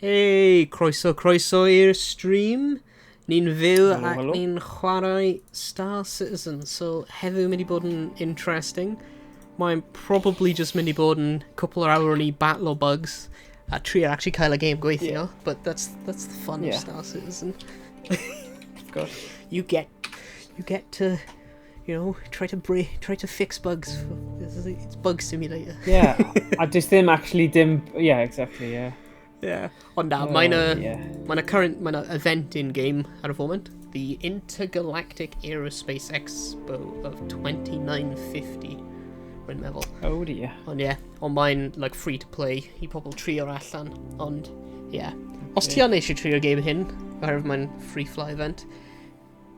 Hey, croeso i'r stream. Ni'n fyw ac Helo. ni'n chwarae Star Citizen, so heddiw mynd i bod yn interesting. Mae'n probably just mynd i bod yn couple of hour ni battle o bugs a trio actually cael y game gweithio, but that's the fun of Star Citizen. Of course. You get to, you know, try to fix bugs. It's bug simulator. Yeah, a does ddim actually dim... Yeah, exactly, yeah. Yeah. Ond na, mae'n event in-game ar y foment. The Intergalactic Aerospace Expo of 2950. Rwy'n meddwl. Oh dear. Ond ond mae'n like free to play i pobl trio allan. Ond os ti ond eisiau trio game hyn, oherwydd mae'n free fly event,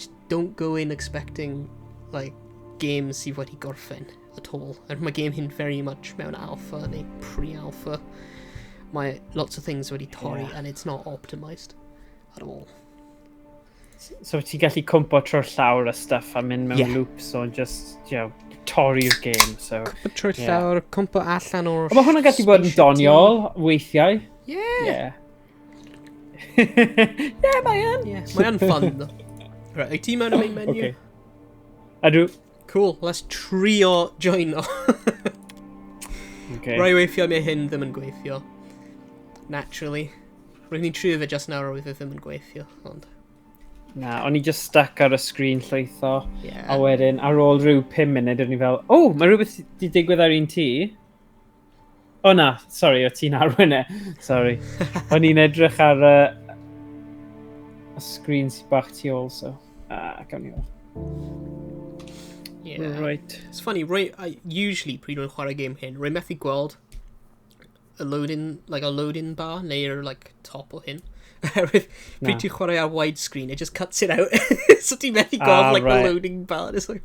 just don't go in expecting like games sydd wedi gorffen at all. Mae game hyn very much mewn alpha neu pre-alpha. Mae lots of things wedi torri and it's not optimised at all. So ti'n gallu cwmpo trwy'r llawr a stuff a mynd mewn loops o'n just, you know, torri'r game, so... Cwmpo trwy'r llawr, cwmpo allan o'r... Mae hwnna'n gallu bod yn doniol, weithiau. Yeah, mae yn. Mae yn fun, though. Right, wyt ti mewn y main menu? Okay. Ydw. Cool, let's trio joino. Okay. Rai weithio mae hyn ddim yn gweithio. Naturally. Rwy'n ni'n trio fe just nawr oedd e ddim yn gweithio, ond... Na, o'n i just stuck ar y sgrin llwytho. Yeah. A wedyn, ar ôl rhyw 5 munud, o'n i fel, mae rhywbeth di digwydd ar un ti? O na, sorry, o ti'n arwen e. Sorry. O'n i'n edrych ar y sgrin sy'n bach tu ôl, so... gawn ni ôl. Yeah. Right. It's funny, usually pryd rwy'n chwarae game hyn, rwy'n methu gweld a loading bar neu'r like top o hyn. Pryd ti'n chwarae ar widescreen, it just cuts it out. So ti'n methu gweld the loading bar. It's like...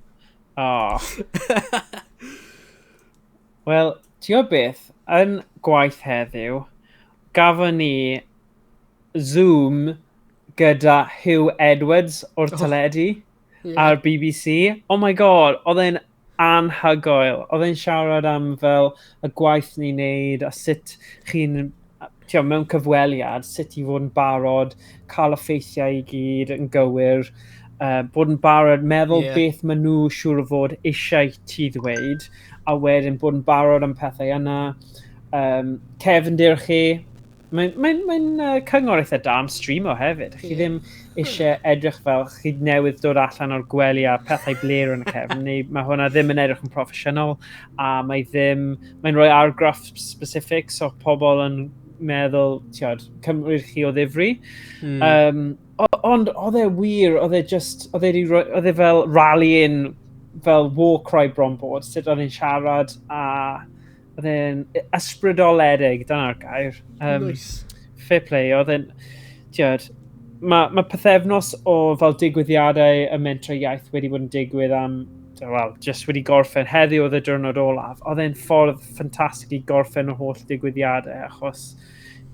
Wel, ti'n gwybod beth, yn gwaith heddiw, gafon ni Zoom gyda Hugh Edwards o'r teledu ar BBC. Oh my god, oedd e'n anhygoel. Oedd e'n siarad am fel y gwaith ni'n neud a sut chi'n mewn cyfweliad, sut i fod yn barod, cael effeithiau i gyd yn gywir, bod yn barod, meddwl beth maen nhw siŵr o fod eisiau ti ddweud, a wedyn bod yn barod am pethau yna. Cefndir chi, mae'n cyngor eitha da am streamo hefyd. Chi ddim eisiau edrych fel chi newydd dod allan o'r gwely a pethau bler yn y cefn, neu mae hwnna ddim yn edrych yn proffesiynol, a mae'n rhoi argraff specific, so pobl yn meddwl, cymryd chi o ddifri. Ond oedd e wir, oedd e fel rallying, fel war cry bron bod, sut oedd e'n siarad, a oedd e'n ysbrydoledig, dyna'r gair. Nice. Fair play, oedd e'n, mae pethefnos o fel digwyddiadau y mentra iaith wedi bod yn digwydd am, just wedi gorffen heddiw oedd y diwrnod olaf. Oedd e'n ffordd ffantastig i gorffen y holl digwyddiadau, achos,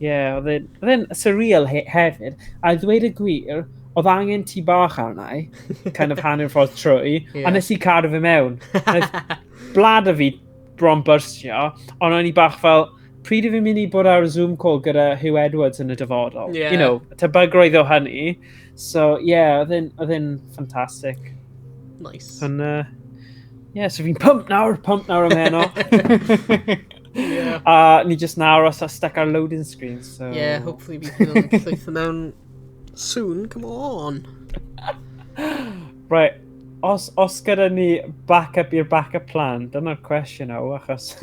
oedd e'n surreal hefyd. A ddweud y gwir, oedd angen ti bach arna i, kind of hanner ffordd trwy, a nes i cadw fe mewn. Blad y fi bron byrstio, ond o'n i bach fel, pryd i fi mynd i bod ar Zoom call gyda Hugh Edwards yn y dyfodol. You know, tebygrwydd o hynny. So, oedd e'n ffantastig. Nice. And, so fi'n pump nawr am heno. Ni just nawr os a stuck ar loading screen, so... Yeah, hopefully we can llwytho mewn soon, come on. Right, os gyda ni backup i'r backup plan, dyna'r cwestiwn o, achos...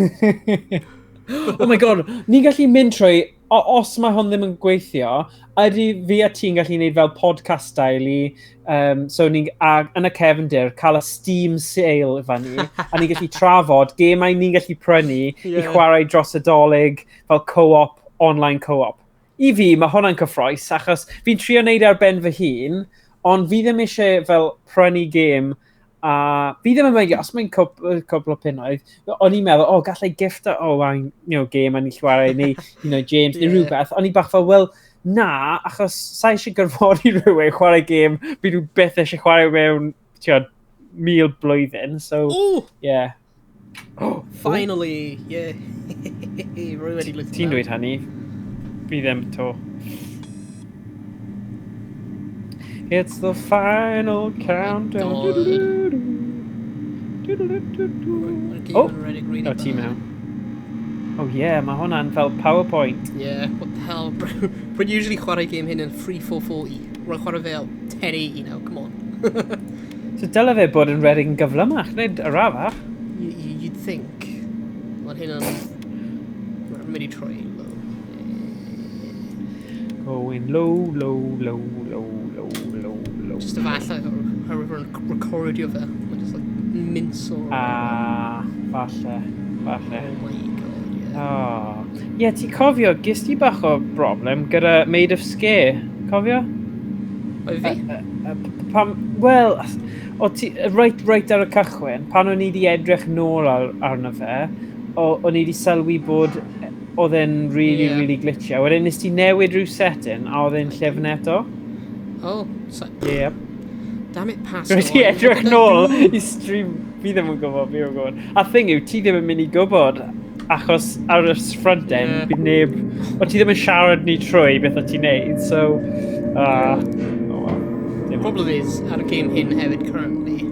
Oh my god, ni'n gallu mynd trwy, os mae hwn ddim yn gweithio, ydy fi a ti'n gallu gwneud fel podcast style i, so ni'n yn y cefndir cael y Steam sale fan ni, a ni'n gallu trafod gemau ni'n gallu prynu i chwarae dros y dolyg fel co-op, online co-op. I fi, mae hwnna'n cyffroes, achos fi'n trio wneud ar ben fy hun, ond fi ddim eisiau fel prynu gêm, a fi ddim yn meddwl, os mae'n cwbl o punnoedd, o'n i'n meddwl, gallai gifta Owain, game a ni chwarae, neu James, neu rhywbeth, o'n i bach fel, wel, na, achos sa eisiau gyrfodi rhywun chwarae gêm, fi nhw byth eisiau chwarae mewn, 1000 blwyddyn, so, yeah. Finally, yeah. Rwy wedi lwyddo. Ti'n dweud hynny? Fi ddim to. It's the final countdown. God. Oh! Really Oh, ti bad. mewn. Oh yeah, mae hwnna'n fel PowerPoint. Yeah, what the hell, bro. Rwy'n usually chwarae game hyn yn 3440. Rwy'n chwarae fe 1080 now, come on. So dyle fe bod yn redeg yn gyflymach, nid arafach. You'd think. Ond hyn yn... Rwy'n mynd I troi low. Going low, low, low, low, low, low, low. Just efallai, rwy'n recordio fe. Mae'n just like minso. Falle. Oh my god, yeah. Oh. Ie, ti cofio, gys ti bach o broblem gyda Made of Scare, cofio? Oedd fi? Wel, o ti, right ar y cychwyn, pan o'n i wedi edrych nôl arno fe, o'n i wedi sylwi bod oedd e'n really glitchio. Wedyn nes ti newid rhyw setting, a oedd e'n llefn eto. Oh, so... Yep. Damn it, pass. Rwy'n ti edrych nôl I stream, fi ddim yn gwybod, fi ddim yn gwybod. A thing yw, ti ddim yn mynd I gwybod, achos ar y front end, bydd neb... O ti ddim yn siarad ni trwy beth o ti'n neud, so... Oh well. The problem is, ar y game hyn hefyd currently,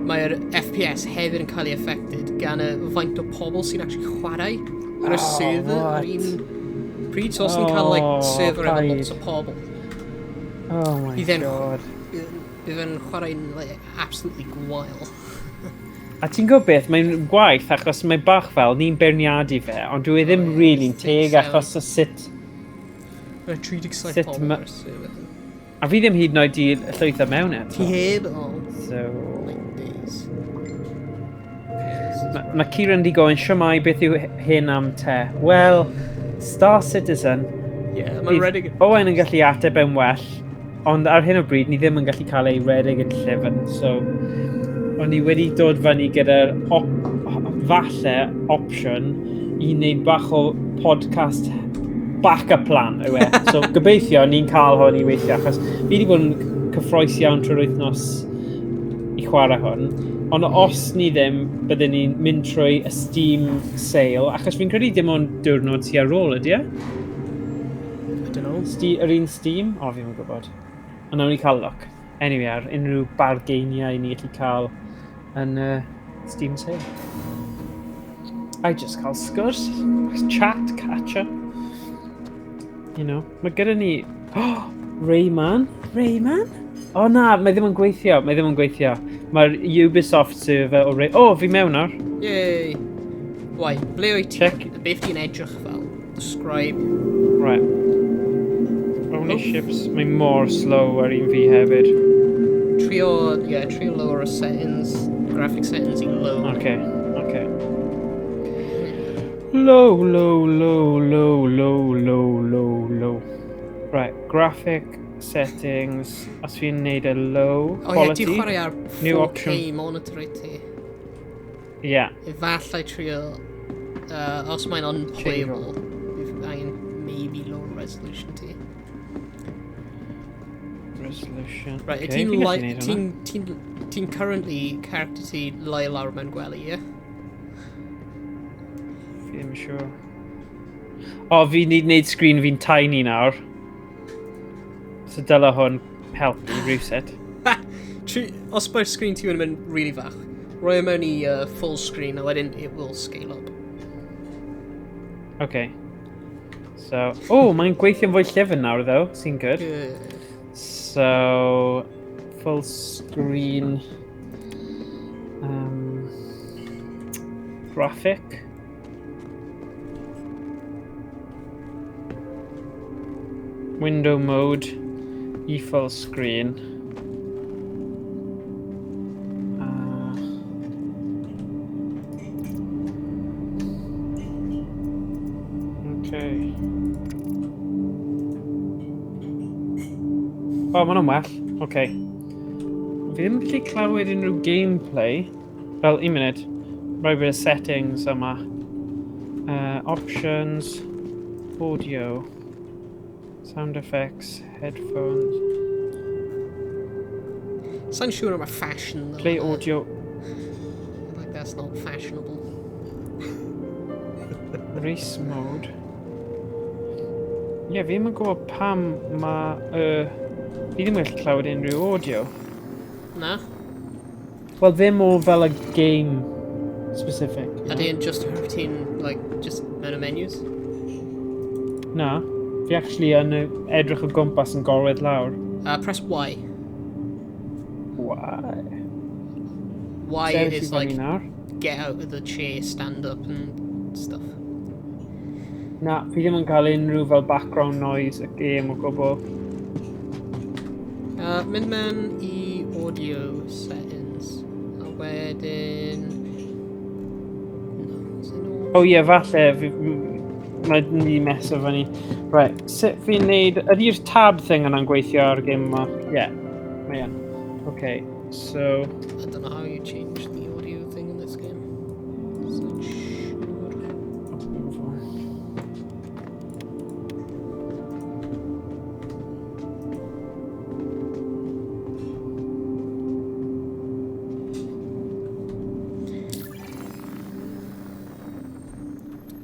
mae'r FPS hefyd yn cael ei affected gan y faint o pobl sy'n actually chwarae ar y server ar un pryd. So os ni'n cael server efo lots o pobl. Oh my god. Bydd yn chwarae'n absolutely gwael. A ti'n gwybod beth, mae'n gwaith achos mae bach fel ni'n berniadu fe, ond dwi ddim really'n teg achos o sut... Mae'n 37 pobl ar y server. A fi ddim hyd yn oed I llwytho mewn eto. Ti heb? So... Like days. Mae Kieran di gofyn siwmai beth yw hyn am te. Wel, Star Citizen. Yeah, mae'n redig... Owain yn gallu ateb yn well, ond ar hyn o bryd ni ddim yn gallu cael ei redig yn llyfn, so... O'n i wedi dod fyny gyda'r falle opsiwn I wneud bach o podcast backup plan yw e. So gobeithio ni'n cael hwn I weithio, achos fi wedi bod yn cyffroes iawn trwy'r wythnos I chwarae hwn. Ond os ni ddim, byddwn ni'n mynd trwy y Steam sale, achos fi'n credu dim ond diwrnod sy ar ôl ydy e? I don't know. Yr un Steam? O, fi'n gwybod. Ond nawn ni cael look. Anyway, ar unrhyw bargeiniau ni gallu cael yn Steam sale. I just cael sgwrs. Chat, catch-up. You know, mae gyda ni... Oh, Rayman? Rayman? O na, mae ddim yn gweithio. Mae ddim yn gweithio. Mae'r Ubisoft server o Rayman... O, fi mewn ar. Yay! Wai, ble o'i ti? Check. Beth ti'n edrych fel? Describe. Right. Only ships. Mae mor slow ar un fi hefyd. Trio lower y settings. Graphic settings I low. Okay. Low. Right, graphic settings. Os fi'n neud y low quality. Ti'n chwarae ar 4K monitor I ti. Yeah. Efallai trio... os mae'n unplayable, bydd angen maybe lower resolution ti. Resolution. Right, Okay, ti'n currently character ti lai lawr mewn gwely, ie? Fi ddim yn siŵr. O, fi need neud screen fi'n tiny nawr. So dyla hwn helpu rhywsut. Os mae'r screen ti yn mynd really fach, roi mewn I full screen, a wedyn it will scale up. Okay. So... Oh, mae'n gweithio'n fwy llyfn nawr, though. Sy'n good. Good. So... Full screen... graphic. Window mode. Full screen. Okay. O, ma'n well. Okay. Fi ddim yn gallu clywed unrhyw gameplay. Fel, un munud. Rhoi bit of settings yma. Options. Audio. Sound effects. Headphones. Sa'n siŵr am y fashion, though. Play audio. Like, that's not fashionable. Race mode. Ie, fi ddim yn gwybod pam mae... fi ddim yn gallu clywed unrhyw audio. Na? Wel, ddim o fel y game specific. Ydy yn just ti'n, like, just mewn y menus? Na. Fi actually yn edrych o gwmpas yn gorwedd lawr. Press Y. Why? Y Sefyll is i fyny like, nawr. get out of the chair, stand up and stuff. Na, fi ddim yn cael unrhyw fel background noise y game o gwbl. Mynd mewn i audio settings. A wedyn... O ie, falle, mae ni meso fyny. Right, sut fi'n neud... Ydy'r tab thing yna'n gweithio ar game yma? Ie, mae yn. Okay, so... I don't know how you change the audio thing in this game.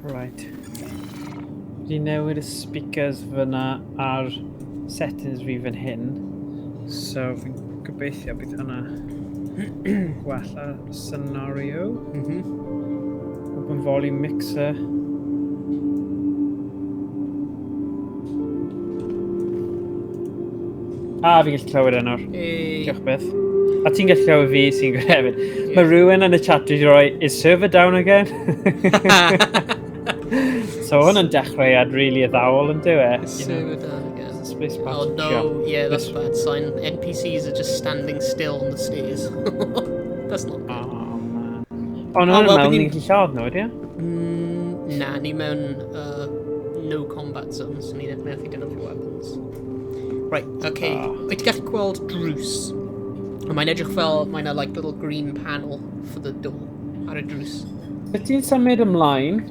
Right. Fi newid y speakers fyna ar settings fi fan hyn. So fi'n gobeithio bydd hwnna gwella scenario. Open volume mixer. Fi'n gallu clywed e nawr. Diolch beth. A ti'n gallu clywed fi sy'n gwneud hefyd. Mae rhywun yn y chat wedi rhoi, is server down again? So hwnna'n dechreuad really addawol yn dyw e. Server down again. Space Oh no, yeah, that's a bad sign. NPCs are just standing still on the stairs. That's not good. Oh man. O, no, mewn ni'n gallu lladd nhw, ydy? Na, ni mewn no combat zones, so ni'n methu defnyddio weapons. Right, okay. Wyt ti'n gallu gweld drws? Mae'n edrych fel, mae'n a like little green panel for the door ar y drws. Wyt ti'n symud ymlaen?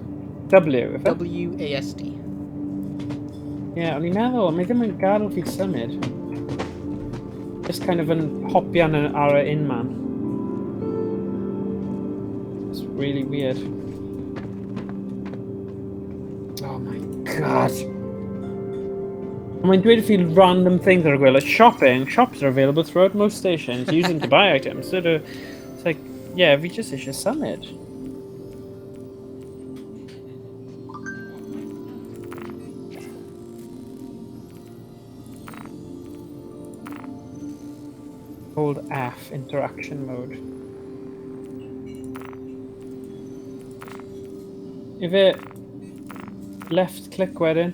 W, efe? W-A-S-D. Ie, o'n i'n meddwl, mae ddim yn gadael fi symud. Just kind of yn hopian ar y in-man. It's really weird. Oh my god. Mae'n dweud fi random things ar y gwyl, like shopping. Shops are available throughout most stations using to buy items. So it's like, yeah, fi just eisiau symud. Hold F, interaction mode. If it left click wedyn.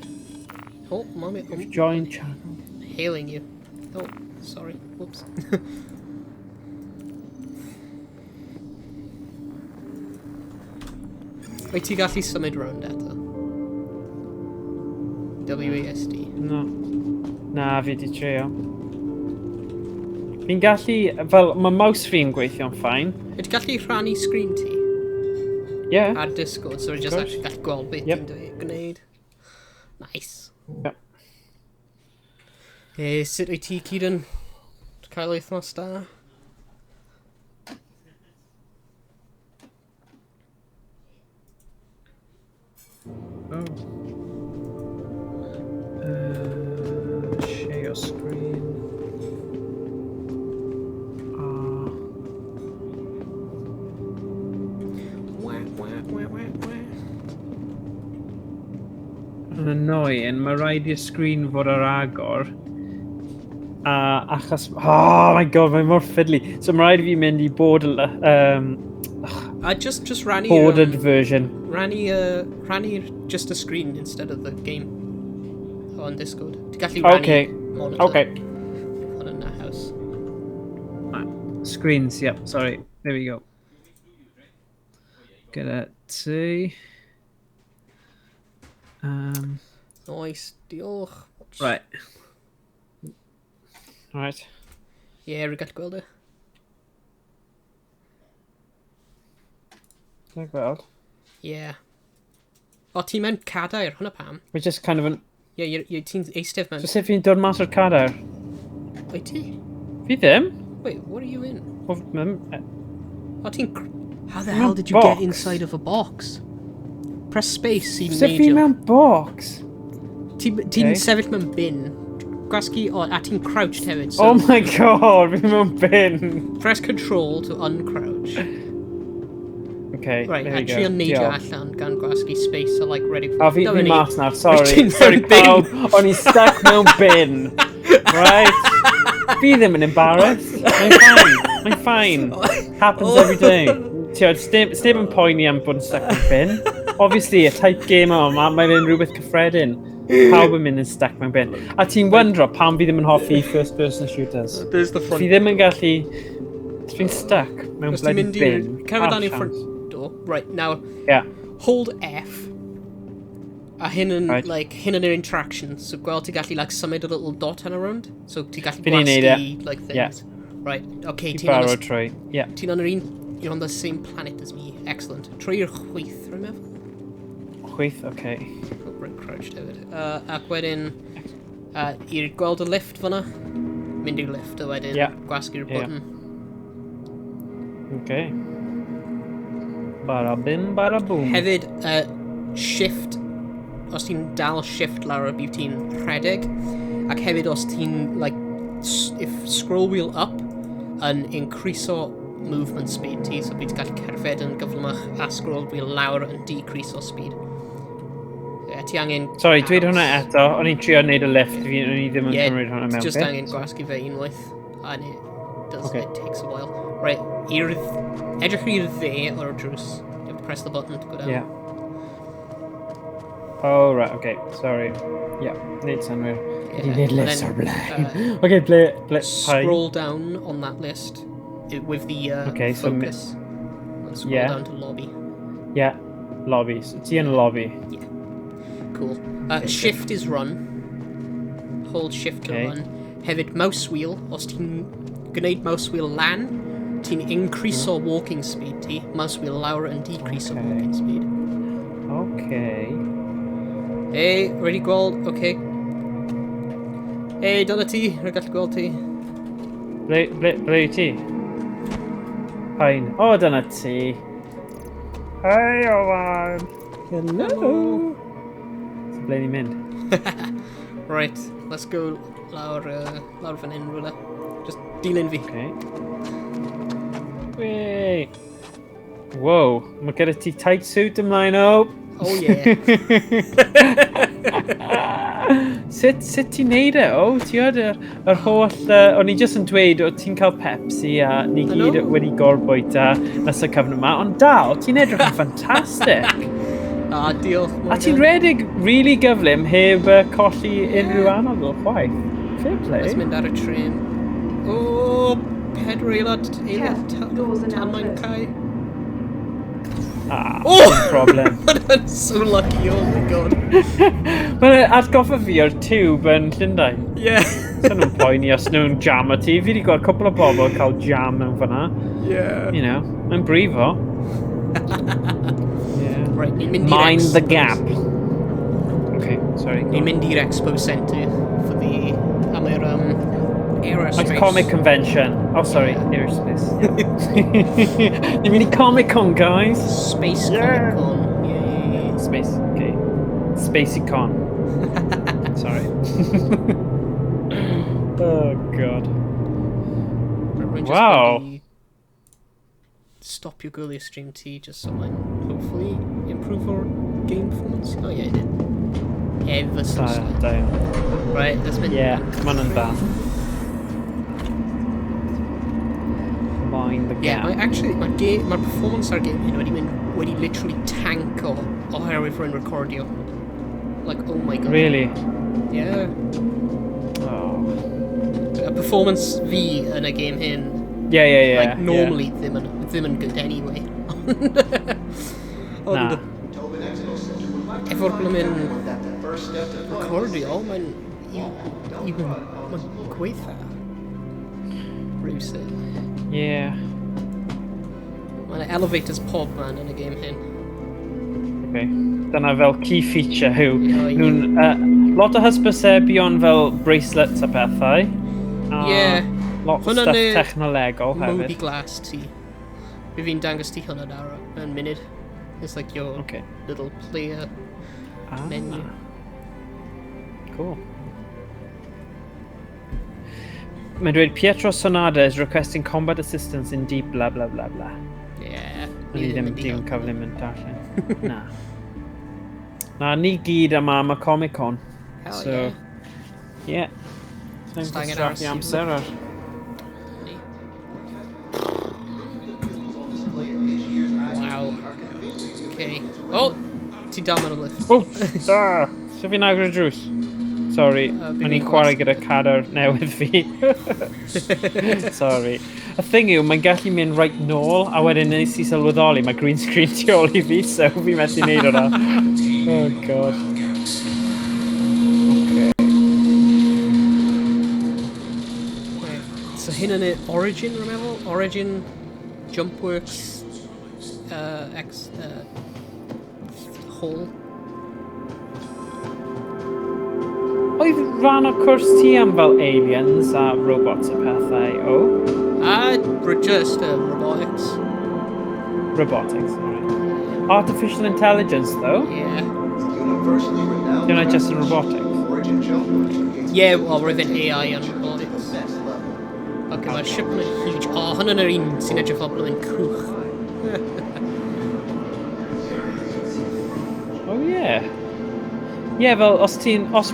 Oh, mommy. If join channel. Hailing you. Oh, sorry. Whoops. Wyt ti gallu symud rownd eto? W-A-S-D. No. Na, fi di trio. Fi'n gallu, fel, mae mouse fi'n gweithio'n ffain. Wyt ti gallu rhannu screen ti? Yeah. Ar Discord, so just actually gallu gweld beth ti'n gwneud. Nice. Yep. Sut wyt ti, Kieran? Cael wythnos da? Oh. Share your screen. Yn annoying, mae rhaid i'r screen fod ar agor. Achos... Oh my god, mae mor fiddly. So mae rhaid i fi mynd i just rannu... bordered version. Rannu just a screen instead of the game on Discord. Ti'n gallu rannu monitor. Okay. On in that house. Screens, yep, sorry. There we go. Get it. See. Nice, diolch. Right. Right. Yeah, rwy'n gallu gweld e. Dwi'n gweld. Yeah. O, ti mewn cadair, hwnna pam? We're just kind of an... Yeah, ti'n eistedd mewn. Just if fi'n dod mas o'r cadair. Wyt ti? Fi ddim. Wait, what are you in? O, ti'n... How the hell did you get inside of a box? Press space sy'n Sut fi mewn box? Ti'n sefyll mewn bin. Gwasgu, a ti'n crouched hefyd. So Oh my god, fi mewn bin. press control to uncrouch. Okay, Right, there we a go. trio neidio Diolch. allan gan gwasgu space, so like ready for... A fi mas nawr, sorry. Ti'n Sorry mewn bin. pawb, o'n i stuck mewn bin. Right? Fi ddim yn embarrassed. Mae'n fine. Happens every day. Tiod, sneb yn poeni am bod yn stuck mewn bin. Obviously, y type game yma, mae'n rhywbeth cyffredin. Pawb yn mynd yn stuck mewn bin. A ti'n wondro pam fi ddim yn hoffi first person shooters. There's the front. Fi ddim yn gallu... Fi'n stuck mewn bloody bin. Cerdded down in front door. Right, now... Yeah. Hold F. A hyn yn, Right. like, hyn yn yr interaction. So, gweld ti gallu, like, symud a little dot yn around. So, ti gallu Fi'n neud gwasgu, like, things. Yeah. Right, okay, Ti'n barod trwy. Yeah. Ti'n on yr un... You're on the same planet as me. Excellent. Trwy i'r chwith, remember? Chwyth, okay. Oh, right, crouched hefyd. Ac wedyn... i'r gweld y lift fyna. Mynd i'r lift, a wedyn Yeah. gwasgu'r Yeah. button. Okay. Bara bim, bara boom. Hefyd, shift... Os ti'n dal shift lawr, bydd ti'n rhedeg. Ac hefyd os ti'n, like, if scroll wheel up yn increaseo movement speed ti, so bydd ti'n gallu cerdded yn gyflymach, a scroll wheel lawr yn decreaseo speed. Ti angen... Sorry, dweud hwnna eto. O'n i'n trio wneud y lift, o'n i ddim yn cymryd hwnna mewn just bit. angen gwasgu fe unwaith, and it takes a while. Right, edrych i'r dde o'r drws. You have to press the button to go down. Yeah. Oh, right, okay, sorry. Yeah, neud synwyr. Ydy neud list o'r blaen. Okay, play, scroll down on that list with the focus. Scroll down to lobby. Yeah, lobby. So ti yn lobby. Yeah. Cool. Shift is run. Hold shift to run. Hefyd, mouse wheel. Os ti'n gwneud mouse wheel lan, ti'n increase o walking speed ti. Mouse wheel lawr and decrease o walking speed. Okay. Hey, ready gweld? Okay. Hey, dyna ti. Rwy'n gallu gweld ti. Ble yw ti? Pain. O, dyna ti. Hey, Owain. Hello. So, ble ni'n mynd? Right, let's go lawr fan hyn rwla. Just dilyn fi. Okay. Wait. Whoa, mae gyda ti tight suit ymlaen o. Oh yeah. Sut ti'n neud e? O, ti oedd yr holl... o'n i jyst yn dweud, o ti'n cael Pepsi a ni gyd wedi gorbwyta nes y cyfnod yma, ond dal, ti'n edrych yn ffantastig. Diolch. A ti'n redig really gyflym heb colli unrhyw anodd o chwaith. Fair play. Let's mynd ar y tren. O, pedwar aelod tanmain cae. No problem. I'm so lucky, oh my god. Mae'n atgoffa fi o'r tube yn Llundain. Yeah. So nhw'n poeni os nhw'n jam o ti. Fi wedi gweld cwpl o bobl cael jam mewn fyna. Yeah. You know, mae'n brifo. Yeah. Right, ni'n mynd i'r Mind the Expos. gap. Okay, sorry. Ni'n mynd i'r Expo Centre for the... am yr aerospace. Like comic convention. Oh, sorry, aerospace. Ni'n mynd i Comic Con, guys. Space Comic Con. Yeah. Space, okay. Spacey Con. Sorry. Oh, God. Wow. Stop your earlier stream T just so I hopefully improve our game performance. Oh yeah, I did. Ever so slightly. Right, that's been... Yeah, man and that. Mind the gap. Yeah, my performance ar game hyn wedi literally tank oherwydd rwy'n recordio. Like, oh my god. Really? Yeah. Oh. A performance fi yn y game hyn. Yeah. Like, normally ddim yn good anyway. Nah. Efo'r blymyn recordio, mae'n gweitha. Rhywsyd. Yeah. Mae'n elevators pob man yn y game hyn. Okay. Dyna fel key feature yw. Nhw'n... lot o hysbysebion fel bracelets a pethau. Yeah. Lot o stuff technolegol hefyd. Moby glass ti. By fi'n dangos ti hwnna nawr yn munud. It's like your little player menu. cool. Mae'n dweud Pietro Sonada is requesting combat assistance in deep blah blah blah blah. Yeah. Ni ddim cyfle mynd darllen. Na. Na, ni gyd yma am y Comic Con. Hell So, yeah. yeah. Time to angen strap aros i i amser ar. Wow. Okay. Oh! Ti dal mewn o lift. O! Da! So fi'n agor y drws. Sorry, o'n i'n chwarae gyda cadar newydd fi. Sorry. Y thing yw, mae'n gallu mynd right nôl, a wedyn nes i sylweddoli, mae green screen tu ôl i fi, so fi methu neud o'na. Oh god. Okay. So hyn yn y Origin, rwy'n meddwl? Origin, Jumpworks, Hall. Oedd rhan o cwrs ti am fel aliens a robots a pethau, o? Just robotics. Robotics, sorry. Artificial intelligence, though? Yeah. You're not just in robotics? Yeah, well, we're in AI and robotics. Okay, mae'r ship yn huge. Oh, hwn yn yr un sy'n edrych fel blwyddyn cwch. Oh, yeah. Yeah, fel, os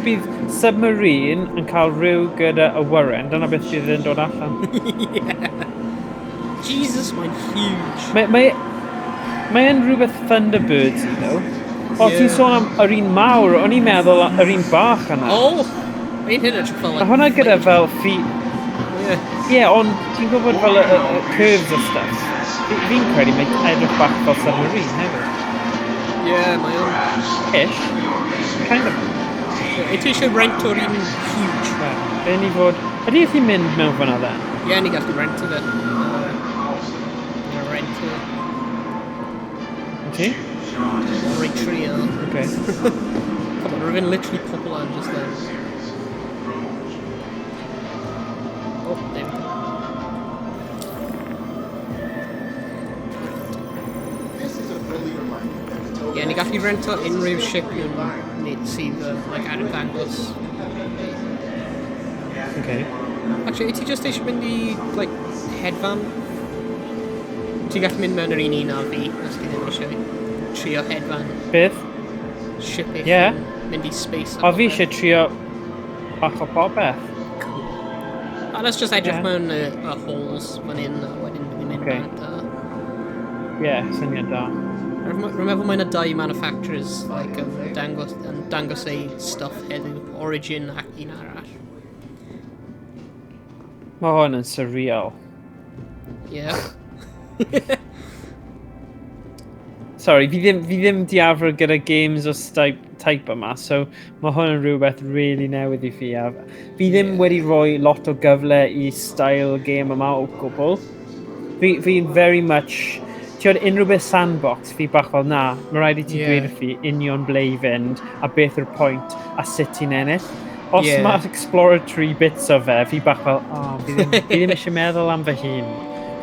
bydd submarine yn cael rhyw gyda awyren, dyna beth bydd yn dod allan. Yeah. Jesus, mae'n huge. Mae'n rhywbeth Thunderbirds i, though. O, ti'n sôn am yr un mawr, o'n i'n meddwl yr un bach yna. Oh! Ein hyn edrych fel... A hwnna gyda fel Yeah, ond ti'n gwybod fel y curves o stuff. Fi'n credu mae'n edrych bach fel submarine hefyd. Yeah, mae o'n... Ish. Kind of. Ti eisiau rent o'r un huge? Be ni fod... Ydy chi'n mynd mewn fyna dden? Ie, ni gallu rent o fe. Rent o... Ti? Rhaid trio. Okay. Come on, rwy'n literally pobl an just then. Oh, there we go. Ie, ni gallu rent o unrhyw ship sydd ar y dangos. Okay. Actually, ti just eisiau mynd i, hedfan? Ti gallu mynd mewn yr un a fi, os ti ddim eisiau trio hedfan. Beth? Ship eich mynd i space. O, fi eisiau trio bach o popeth. A let's just edrych mewn y halls fan hyn a wedyn bydd i'n mynd bant a... Ie, syniad da. Rwy'n meddwl mae yna dau manufacturers dangos ei stuff heddiw, Origin ac un arall. Mae hwn yn surreal. Yeah. Sorry, fi ddim diafro gyda games o type yma, so mae hwn yn rhywbeth really newydd i fi. Fi ddim wedi rhoi lot o gyfle i style game yma o gwbl. Fi'n very much... Ti'n unrhyw beth sandbox, fi bach fel na, mae rhaid i ti dweud wrth fi union ble i fynd a beth yw'r pwynt a sut ti'n ennill. Os mae'r exploratory bits o fe, fi bach fel, fi ddim eisiau meddwl am fy hun.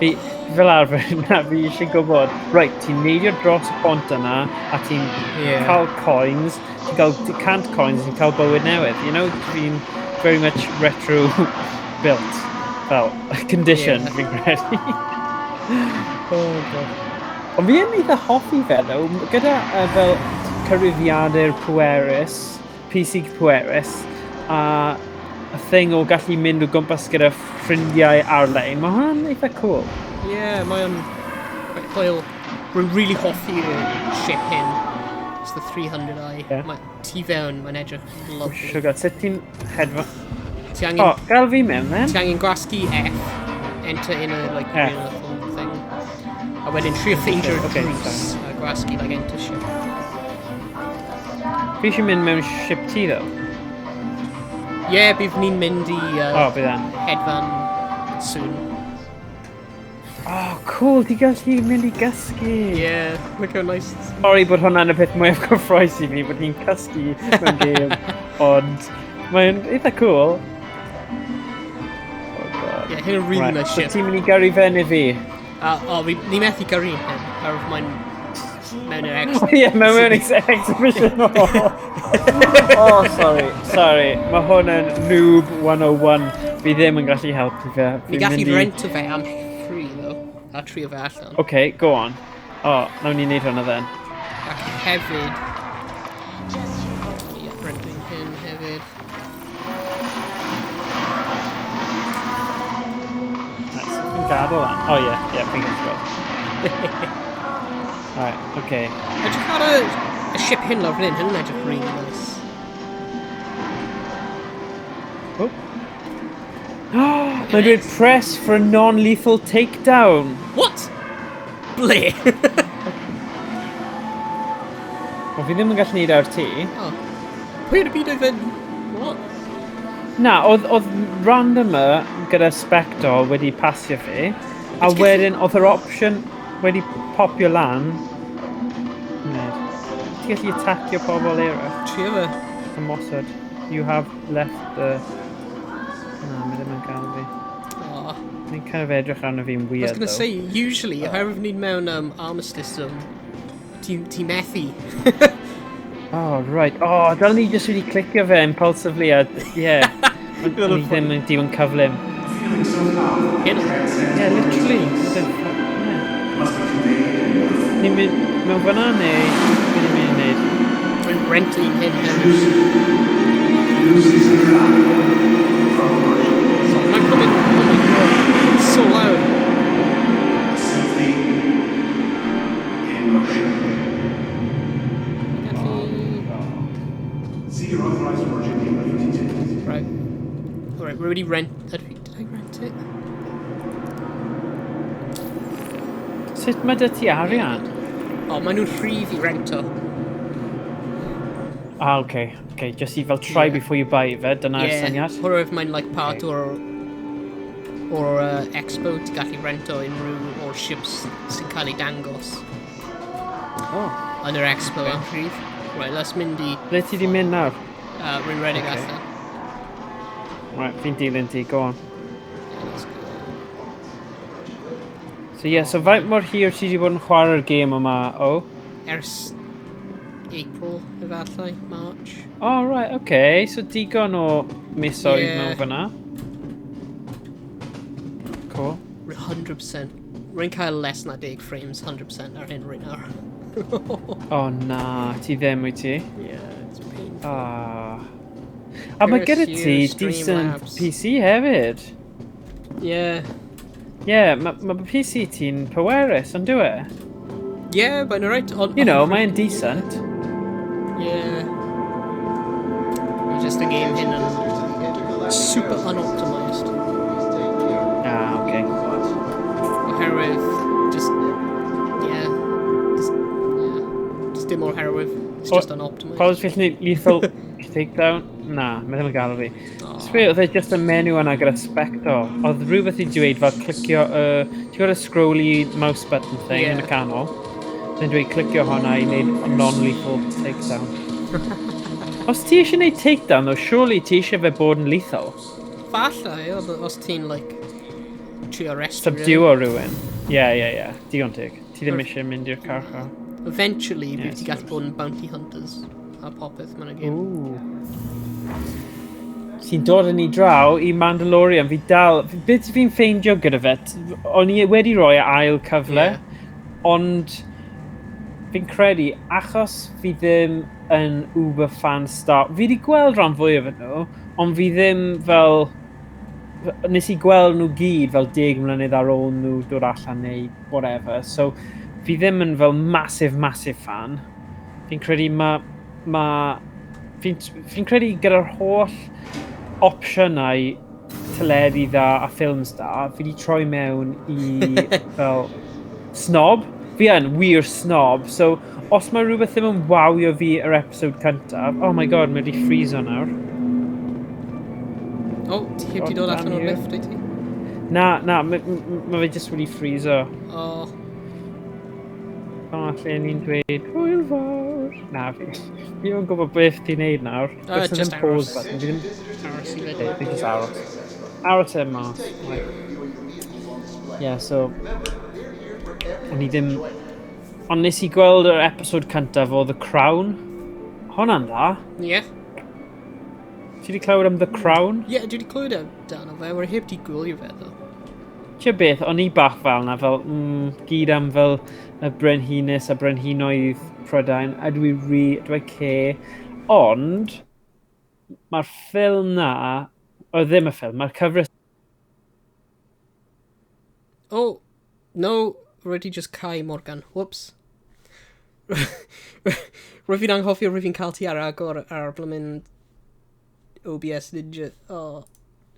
Fi fel arfer, na fi eisiau gwybod, right, ti'n neidio dros y pont yna a ti'n cael coins, ti'n cael 100 coins, ti'n cael bywyd newydd. You know, fi'n very much retro built, fel, condition, fi'n credu. Oh god. Ond fi yn eitha hoffi fe ddo, gyda fel cyrifiadur pwerus, PC pwerus, a y thing o gallu mynd o gwmpas gyda ffrindiau ar-lein, mae hwnna'n eitha cool. Yeah, mae o'n hwyl. Rwy'n really hoffi y ship hyn. It's the 300i. Mae ti fewn, mae'n edrych lovely. Sugar, sut ti'n hedfa? Ti angen... gael fi mewn then? Ti angen gwasgu F, enter in a, real thing. A wedyn trio ffeindio'r drws a gwasgu, enter ship. Fi eisiau mynd mewn ship ti, ddo? Yeah, bydd ni'n mynd i hedfan soon. Oh, cool, ti gallu mynd i gysgu. Yeah, look how nice. Sorry bod hwnna'n y peth mwyaf gyffroes i fi, bod ni'n cysgu mewn game, ond mae'n eitha cool. Oh god. Yeah, hyn yn really nice ship. So ti'n mynd i gyrru fe neu fi? Ni methu gyrru hyn, ar mae'n mewn i'r O ie, mewn exhibition. Oh, sorry. Mae hwn yn noob 101. Fi ddim yn gallu helpu fe. Ni gallu rent o fe am free, though. A trio fe allan. Okay, go on. O, nawn ni wneud hwnna then. Ac hefyd... Ie, rentling hyn hefyd. Nice. Fi'n gadael lan. O ie, fi'n gadael. Alright, okay. Edrych ar y ship hyn lawr fan hyn, hyn yn edrych really nice. Oh. Mae'n dweud press for a non-lethal takedown. What? Ble? O, fi ddim yn gallu neud ar ti. Oh. Pwy yn y byd oedd yn... What? Na, oedd randomer gyda Spectre wedi pasio fi, a wedyn oedd yr option wedi popio lan. Ti'n gallu attackio pobl eraill. Trio fe. Ymosod. You have left the... Na, mae ddim yn gael fi. Oh. Mae'n kind of edrych arno fi'n weird, I was going to say, usually, oherwydd ni'n mewn armistice zone, ti'n methu. Oh, right. Oh, dal ni jyst wedi clicio fe impulsively a... Yeah. Ni ddim yn digon cyflym. Yeah, literally. Ni'n mynd mewn fyna neu... Be ni'n mynd i wneud? Mae'n rentling hyn hefyd. Mae'n coming... Oh my god. It's so loud. Right. Alright, we're already did I rent it? Sut mae dy ti arian? Oh, maen nhw'n rhif I rento. Ah, okay. Just i fel try before you buy fe, dyna'r syniad. Oherwydd mae'n like part o'r expo, ti'n gallu rento unrhyw o'r ships sy'n cael ei dangos. Oh. Yn yr expo yn rhif. Right, let's mynd I... Ble ti di mynd nawr? Rwy'n redig allan. Right, fi'n dilyn ti, go on. Yeah, let's go. So so faint mor hir ti di bod yn chwarae'r game yma, Ers April, efallai, March. Oh, right, okay. So digon o misoedd mewn fyna. Cool. 100%. Rwy'n cael less na 10 frames, 100% ar hyn rwy'n nawr. Oh na, ti ddim wyt ti? Yeah, it's painful. Ah. A mae gyda ti decent PC hefyd. Yeah. Yeah, mae PC ti'n pwerus, ond dwi e? Yeah, but no right. You know, mae'n decent. Yeah. It's just a game hyn yn super unoptimised. Ah, okay. Oherwydd, just dim o'r herwydd. It's just unoptimised. Pawb fi'n gwneud lethal takedown? Na, mae ddim yn gael fi. Sbio, oedd e just y menu yna gyda Spectre. Oedd rhywbeth I dweud fel clicio... Ti'n gwybod y scrolly mouse button thing yn y canol? Then dweud clicio hwnna I wneud non-lethal takedown. Os ti eisiau wneud takedown, though, surely ti eisiau fe bod yn lethal. Falla, os ti'n, like, trio restio Subduo rhywun. Yeah. Digon tig. Ti ddim eisiau mynd i'r carchar. Eventually, bydd ti gallu bod yn bounty hunters a popeth mewn y game. Sy'n dod yn ei draw I Mandalorian. Fi dal... Beth fi'n ffeindio gyda fe? O'n I wedi rhoi ail cyfle. Ond... Fi'n credu, achos fi ddim yn uber fan star... Fi wedi gweld rhan fwyaf nhw, ond fi ddim fel... Nes I gweld nhw gyd fel 10 mlynedd ar ôl nhw dod allan neu whatever. So, fi ddim yn fel massive fan. Fi'n credu Fi'n credu gyda'r holl opsiynau teledu dda a ffilms da, fi wedi troi mewn I fel snob. Fi yn wir snob, so os mae rhywbeth ddim yn wawio fi yr episode cyntaf, oh my god, mae wedi freezo nawr. Oh, ti heb di dod allan o'r lift, wyt ti? Na, mae fe just wedi freezo. Oh. Lle ni'n dweud, hwyl fawr. Na, fi yn gwybod beth ti'n neud nawr. Just aros. Fi ddim... Aros I fyd. Fi just aros. Aros e mas. Yeah, so... O'n I ddim... Ond nes i gweld yr episod cyntaf o The Crown. Hwnna'n dda. Ie. Ti wedi clywed am The Crown? Ie, dwi wedi clywed amdano fe, wr heb di gwylio fe, ddo. Ti'n beth, o'n i bach fel na, fel gyd am fel y brenhines a brenhinoedd Prydain, a dwi ce. Ond, mae'r ffilm na, o ddim y ffilm, mae'r cyfres... Oh, no, rydw i just Kai Morgan, whoops. Rwyf fi'n anghofio rwyf fi'n cael ti ar agor ar blymyn OBS Ninja. Oh,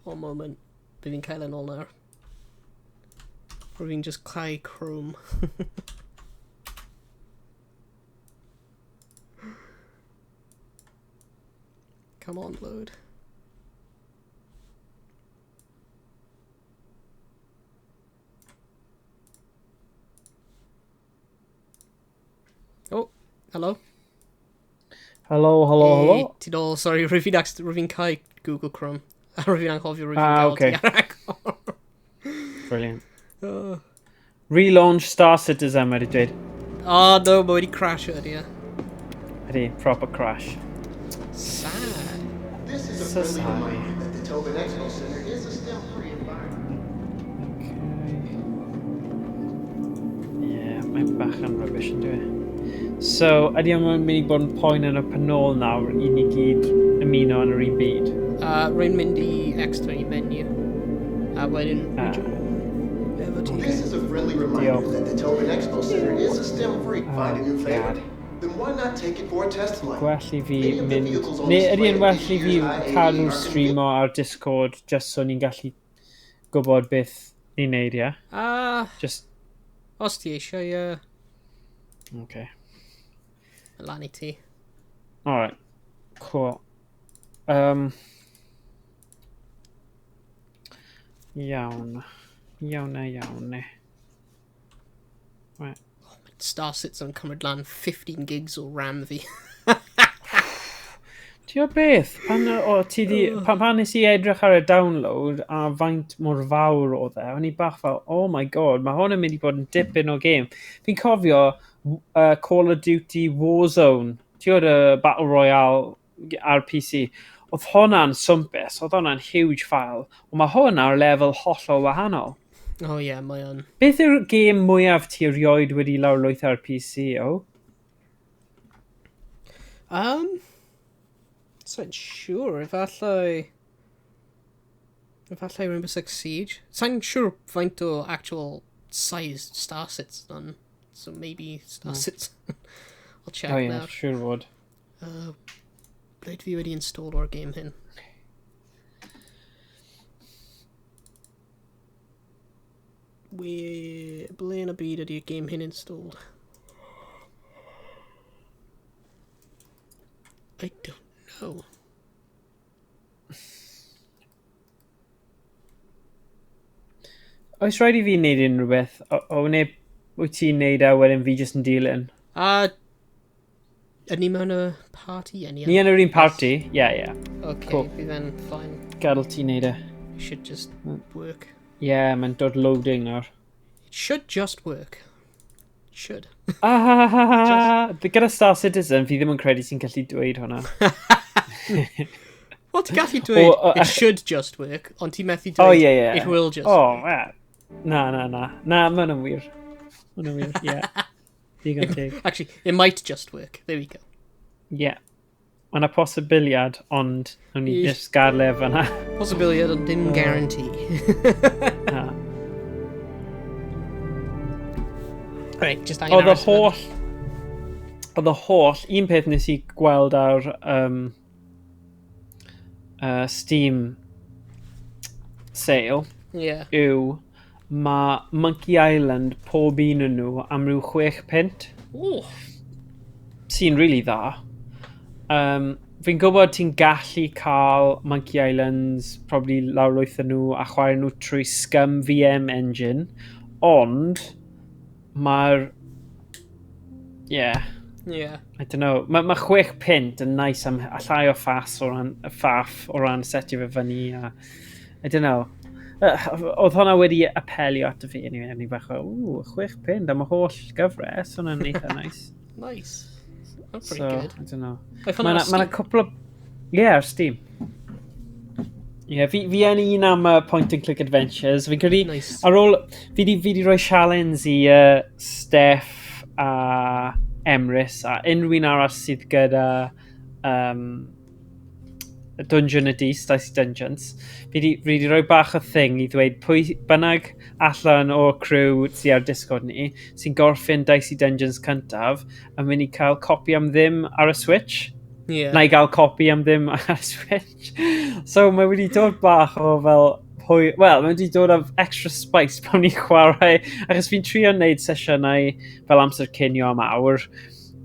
one moment. Rwyf fi'n cael yn ôl nawr. Rwyf fi'n just Kai Chrome. Come on, load. Oh, hello. Hello. Ti'n ôl, sorry, rwyf fi'n cael Google Chrome. Rwyf fi'n anghofio rwyf fi'n cael ti ar agor. Brilliant. Relaunch Star Citizen wedi dweud. Oh, no, mae wedi crasho ydi, ie. Ydy, proper crash. Sad. This is a So friendly sorry. reminder that the Tobin Expo Center is a STEM-free environment. Yeah, mae'n bach yn rubbish yn dwi. So, ydy o'n mynd i bod yn poen yn y panol nawr i ni gyd ymuno yn yr un byd? Rwy'n mynd i extra i menu. A wedyn... Efo ti. This is a friendly reminder that the Tobin Expo Center is a STEM-free. Find a new favorite? God. Then why not take it for a test flight? Gwell i fi Many of the mynd... vehicles on Neu display ydy yn well at i fi the cadw are streamo ar Discord just so ni'n gallu gwybod beth ni'n neud, ie? Just... Os ti eisiau, ie. Okay. Lan i ti. Alright. Cool. Iawn. Right. Star Citizen cymryd lan 15 gigs o RAM fi. Ti o beth? Pan nes i edrych ar y download a faint mor fawr o dde, o'n i bach fel, oh my god, mae hwn yn mynd i bod yn dipyn o game. Fi'n cofio Call of Duty Warzone, ti o'r Battle Royale ar PC, oedd hwnna'n swmpus, oedd hwnna'n huge file, ond mae hwn ar lefel hollol wahanol. Oh ie, mae o'n... Beth yw'r game mwyaf ti erioed wedi lawrlwyth ar PC, o? Sa'n siŵr, efallai Rainbow Six Siege. Sa'n siŵr faint o actual size Star Citizen, so maybe Star Citizen. I'll check now. Siŵr fod. Ble fi wedi install o'r game hyn? Ble yn y byd ydy'r game hyn installed? I don't know. Oes rhaid i fi wneud unrhyw beth? O neu wyt ti'n neud a wedyn fi jyst yn dilyn? Ydy ni mewn y party? Ni yn yr un party? Yeah. Okay, Cool. bydd e'n fine. Gadael ti wneud e. Should just work. Yeah, mae'n dod loading nawr. It should just work. Should. Gyda Star Citizen, fi ddim yn credu ti'n gallu dweud hwnna. Wel, ti'n gallu dweud, it should just work, ond ti'n methu dweud, it will just work. Na, mae hwnna'n wir. Yeah. Digon teg. Actually, it might just work. There we go. Yeah. Mae'n posibiliad, ond o'n i just gadle efo na. Posibiliad, ond dim guarantee. Right, just angen aros. Oedd y holl, un peth nes i gweld ar Steam sale yw mae Monkey Island pob un yn nhw am ryw 6 pint. Sy'n really dda. Fi'n gwybod ti'n gallu cael Monkey Islands probably lawrlwyth yn nhw a chwarae nhw trwy Scum VM engine, ond mae'r... I don't know. Mae 6 pint yn nice am llai o ffaff o ran setio fe fyny. I don't know. oedd hwnna wedi apelio at y fi, anyway, ni bach o, 6 pint am y holl gyfres, hwnna'n eitha nice. Nice. That's pretty So, good. I don't know. Wait, hwnna ar Mae'n Steam? cwpl o... Ie, ar Steam. Ie, fi yn un am point and click adventures. Fi'n credu, Nice. ar ôl, fi di rhoi challenge i Steph a Emrys a unrhyw un arall sydd gyda Dungeon a Dis, Dicey Dungeons. Fi di rhoi bach o thing i ddweud pwy bynnag allan o'r crew sydd ar Discord ni sy'n gorffen Dicey Dungeons cyntaf yn mynd i cael copi am ddim ar y Switch. Yeah. Na i gael copi am ddim ar y Switch. So mae wedi dod bach o fel pwy... Wel, mae wedi dod â extra spice pan ni'n chwarae. Achos fi'n trio wneud sesiynau fel amser cinio am awr.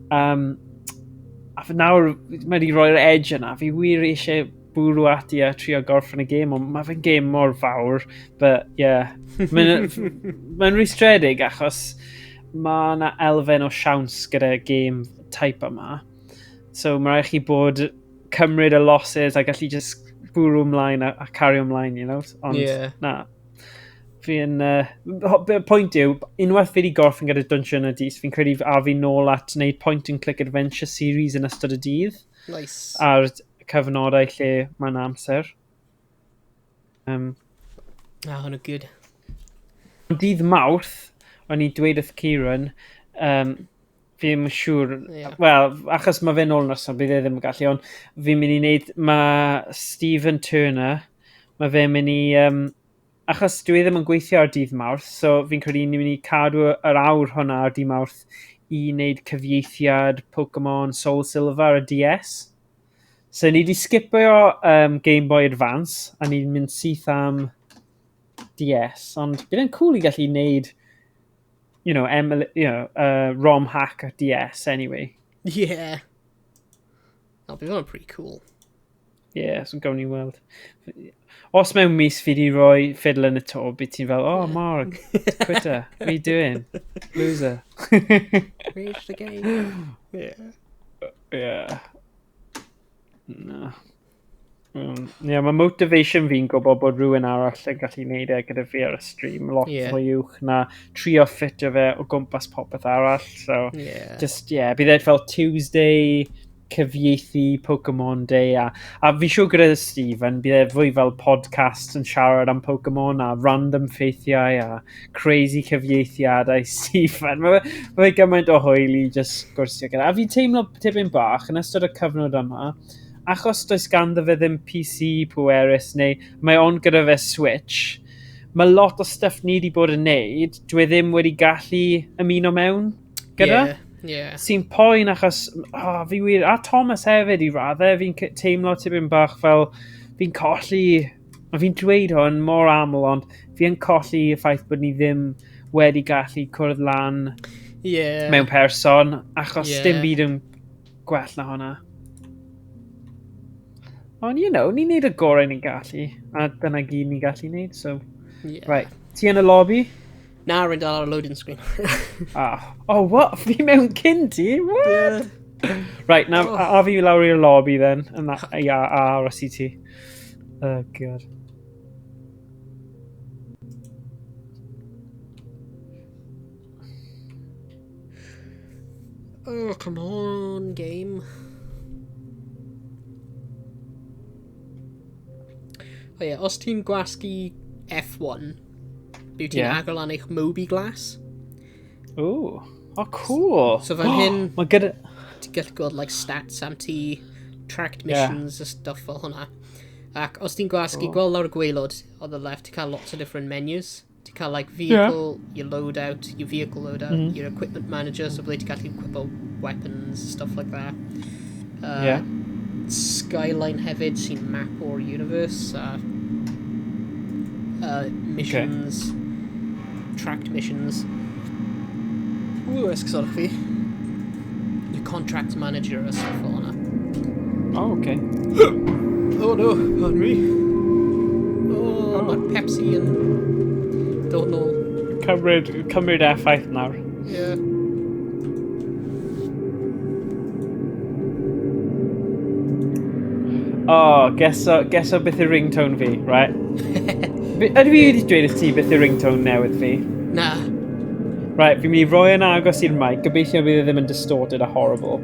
A nawr mae wedi rhoi'r edge yna. Fi wir eisiau bwrw ati a trio gorffen y gêm, ond mae fe'n gêm mor fawr. But, yeah. Mae'n rwystredig achos mae yna elfen o siawns gyda gêm type yma. So mae rhaid chi bod cymryd y losses a gallu just bwrw ymlaen a cario ymlaen, you know? Ond, na. Fi'n... pwynt yw, unwaith fi wedi gorffen gyda Dungeon a Dis, fi'n credu a fi nôl at wneud point and click adventure series yn ystod y dydd. Nice. Ar cyfnodau lle mae'n amser. Hwnnw good. Dydd Mawrth, o'n i dweud wrth Kieran, fi'n siŵr, wel, achos mae fe'n ôl noson, bydd e ddim yn gallu, ond fi'n mynd i wneud, mae Stephen Turner, mae fe'n mynd i, achos dwi ddim yn gweithio ar dydd Mawrth, so fi'n credu ni'n mynd i cadw yr awr hwnna ar dydd Mawrth i wneud cyfieithiad Pokemon Soul Silver ar y DS. So ni wedi skipio Game Boy Advance, a ni'n mynd syth am DS, ond bydd e'n cool i gallu wneud ROM hack at DS anyway. Yeah. That'll be pretty cool. Yeah, so gawn ni weld. Os mewn mis fi di roi fiddle yn y to, bydd ti'n fel, Mark, quitter, what are you doing? Loser. Reach the game. Yeah. No. Mae motivation fi'n gwybod bod rhywun arall yn gallu gwneud e gyda fi ar y stream lot mwy uwch na trio ffitio fe o gwmpas popeth arall. So, bydd e'n fel Tuesday, cyfieithu Pokemon Day, a fi siŵr gyda Stephen, bydd e fwy fel podcast yn siarad am Pokemon a random ffeithiau a crazy cyfieithiadau Stephen. Mae gymaint o hwyl i just gwrsio gyda. A fi'n teimlo tipyn bach yn ystod y cyfnod yma, achos does ganddo fe ddim PC pwerus neu mae on gyda fe Switch, mae lot o stuff ni wedi bod yn neud, dwi ddim wedi gallu ymuno mewn gyda. Sy'n poen achos, fi wir, a Thomas hefyd i raddau, fi'n teimlo tipyn bach fel, fi'n colli, a fi'n dweud hwn mor aml, ond fi'n colli y ffaith bod ni ddim wedi gallu cwrdd lan mewn person, achos dim byd yn gwell na hwnna. Ond, ni'n neud y gorau ni'n gallu, a dyna gyd ni'n gallu neud, so... Right, ti yn y lobby? Na, rwy'n dal ar y loading screen. What? Fi mewn cyn ti? What? Right, now, a fi lawr i'r lobby then, a aros i ti. Oh, God. Oh, come on, game. Os ti'n gwasgu F1, byw ti'n agor lan eich Moby Glass. Ooh, cool. So fan hyn, ti'n gallu gweld like, stats am ti, tracked missions a stuff fel hwnna. Ac os ti'n gwasgu, gweld lawr y gwaelod on the left, ti'n cael lots of different menus. Ti'n cael like vehicle, your loadout, your vehicle loadout, your equipment manager, so ble ti'n gallu equipo weapons, stuff like that. Skyline hefyd sy'n map o'r universe, missions, tracked missions. Ooh, esgusodwch fi. Your contracts manager a stuff fel hwnna. Oh, okay. Oh no, pardon me. Mae Pepsi yn dod nôl. Cymryd effaith nawr. Yeah. Guess o beth y ringtone fi, right? Ydy fi wedi dweud i ti beth yw ringtone newydd fi? Na. Right, fi'n mynd i roi yn agos i'r mic, gobeithio bydd e ddim yn distorted a horrible.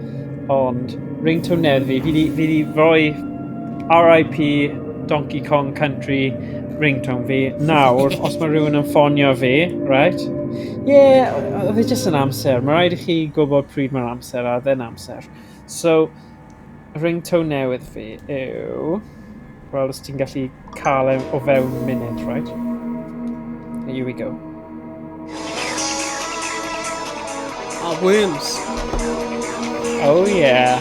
Ond, ringtone newydd fi wedi roi RIP Donkey Kong Country ringtone fi. Nawr, os mae rhywun yn ffonio fi, right? Oedd e jyst yn amser. Mae rhaid i chi gwybod pryd mae'r amser a dde'n amser. So, ringtone newydd fi yw... Wel, os ti'n gallu cael e o fewn munud, right? Here we go. Ah, worms. Oh, yeah.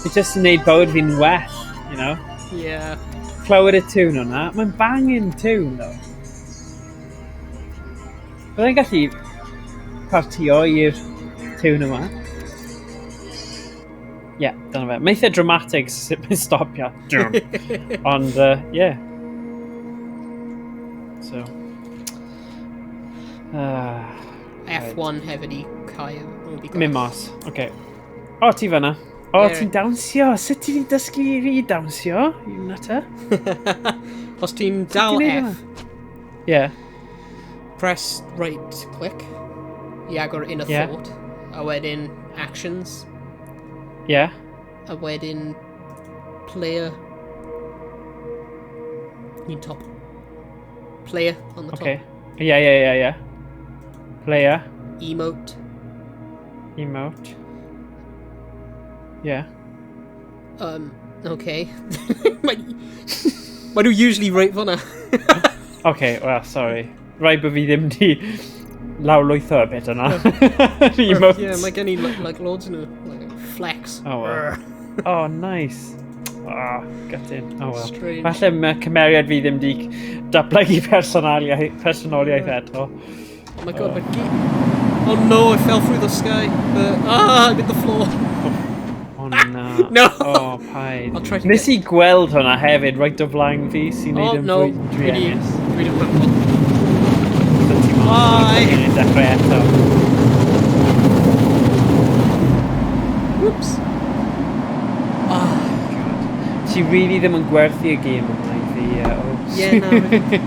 It's just yn neud bywyd fi'n well, you know? Yeah. Clywed y tune hwnna. Mae'n banging tune, though. Byddai'n gallu partio i'r tune yma. Yeah, dyna fe. Mae'n eitha dramatic sut mae'n stopio. Ond, yeah. So. F1 hefyd i cael. Mynd mas. Okay. O, ti fanna. O, ti'n dawnsio. Sut ti wedi dysgu i fi dawnsio? You nutter. Os ti'n dal F. Yeah. Press right click. I agor in a thought. A wedyn actions. Yeah. A wedyn player. In top. Player on the top. Okay. Yeah. Player. Emote. Yeah. Okay. Mae nhw usually right fanna. Okay, well, sorry. Rai bod fi ddim di lawrlwytho y bit yna. Emotes. Yeah, mae gen I like loads of nhw. Like flex. Oh, well. Oh, nice. Oh, gutting. Oh, well. Strange. Falle mae cymeriad fi ddim di datblygu personoliaeth eto. Oh my god, oh no, I fell through the sky. I hit the floor. Oh no. No. Oh, paid. I'll try to Nes I gweld hwnna hefyd, right o flaen fi, sy'n neud yn fwy druenus. Dwi ddim yn gwybod. Bye! Dechrau eto. Whoops. Ti really ddim yn gwerthu y gêm yma i fi. Yeah, no.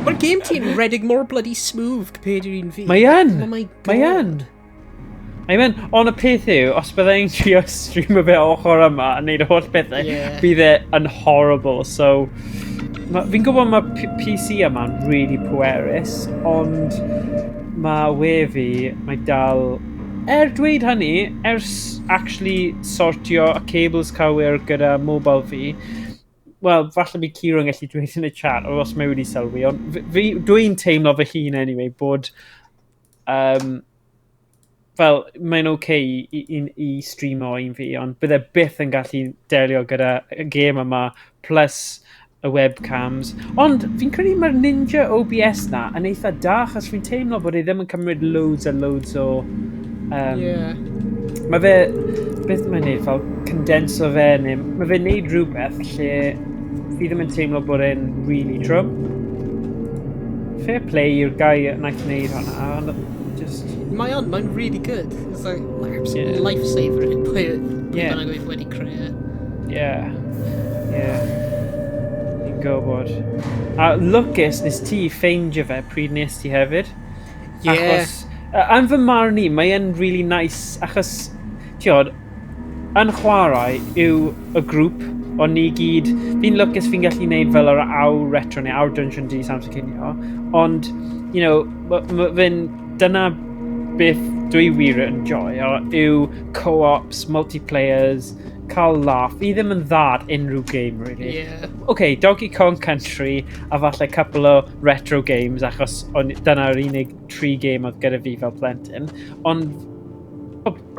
Mae'r game ti'n redig mor bloody smooth compared i'r un fi. Mae yn! Oh my god. Mae yn! Ond y peth yw, os byddai'n trio stream y fe ochr yma a neud y holl bethau, bydd e yn horrible. So, fi'n gwybod mae PC yma'n really pwerus, ond mae mae dal... dweud hynny, ers actually sortio y cables cywir gyda mobile fi, wel, falle mi Ciro'n gallu dweud yn y chat, os mae wedi sylwi, ond dwi'n teimlo fy hun anyway, bod... Fel, mae'n i streamo un fi, ond bydde byth yn gallu delio gyda y gêm yma, plus y webcams. Ond fi'n credu mae'r Ninja OBS na yn eitha da, achos fi'n teimlo bod e ddim yn cymryd loads a loads o... Mae fe... Beth mae'n neud, fel condenso fe, neu mae fe'n neud rhywbeth lle fi ddim yn teimlo bod e'n really trwm. Fair play i'r gai naeth neud hwnna, ond just... Mae'n really good. It's like absolute lifesaver. Byddai'n gweithio wedi creu. Yeah. Ni'n gwybod. A lwcus nes ti ffeindio fe pryd nes ti hefyd. Yeah. Achos, yn fy marn i, mae'n really nice. Achos, tiod, yn chwarae yw y grŵp, ond ni gyd... Fi'n lwcus fi'n gallu neud fel yr awr retro neu awr Dungeon D samser cynio. Ond, you know, dyna beth dwi wir yn enjoy yw co-ops, multiplayers, cael laugh. I ddim yn ddad unrhyw game, really. Yeah. Okay, Donkey Kong Country a falle couple o retro games, achos dyna'r unig 3 game oedd gyda fi fel plentyn. Ond,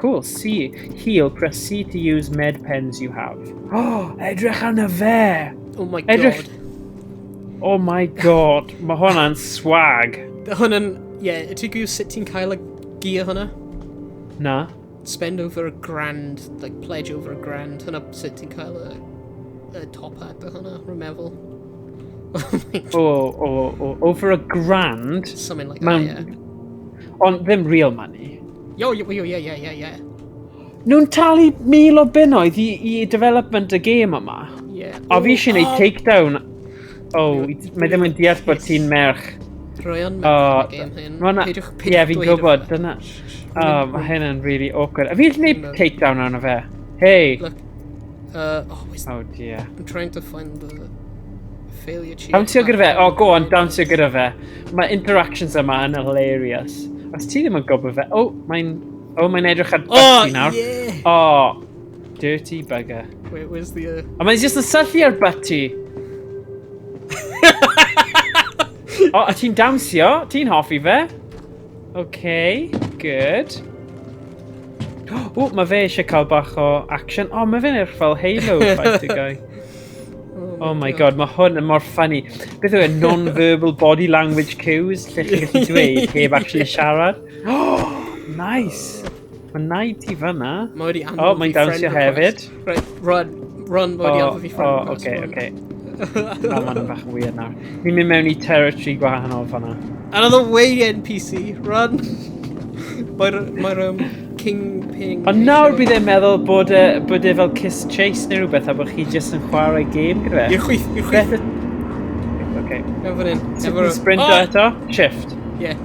cool, C. Heal, press C to use med pens you have. Oh, edrych arno fe! Oh my god. Oh my god, mae hwnna'n swag. Hwnna'n, ti'n gwybod sut ti'n cael y gear hwnna? Na. Spend over £1,000, like pledge over £1,000. Hwnna sut ti'n cael y top hat o hwnna, remefel. Over £1,000? Something like that, yeah. On ddim real money. Yeah. nhw'n talu 1,000 o bunnoedd i development y game yma. Yeah. A fi eisiau gwneud takedown. Mae ddim yn deall bod ti'n merch. Rwy yn meddwl y game hyn. Ie, fi'n gwybod, dyna. Mae hyn yn really awkward. A fi eisiau gwneud takedown arno fe. Hey! Look. Oh dear. I'm trying to find the failure cheat. Dawnsio gyda fe. Oh, go on, dawnsio gyda fe. Mae interactions yma yn hilarious. Os ti ddim yn gwybod fe... mae'n edrych ar butty nawr. Yeah. Oh, dirty bugger. Wait, where's the... A mae'n just yn syllu ar butty. A ti'n dawnsio? Ti'n hoffi fe? Okay, good. Mae fe eisiau cael bach o action. Mae fe'n edrych fel Halo fighter guy. Oh my god, mae hwn yn mor funny. Beth yw e, non-verbal body language cues lle chi'n gallu dweud heb actually siarad. Nice. Mae'n naid ti fanna. Mae'n dawnsio hefyd. Right, run, mae wedi anfod fi friend request. Okay. Mae'n bach yn weird nawr. Ni'n mynd mewn i territory gwahanol fanna. Another way, NPC, run! Mae'r Kingpin... Ond nawr bydd e'n meddwl bod e fel Kiss Chase neu rhywbeth a bod chi just yn chwarae game gyda fe. I'r chwith. Okay. Efo'n un. Efo'r sprinter eto? Shift. Yeah.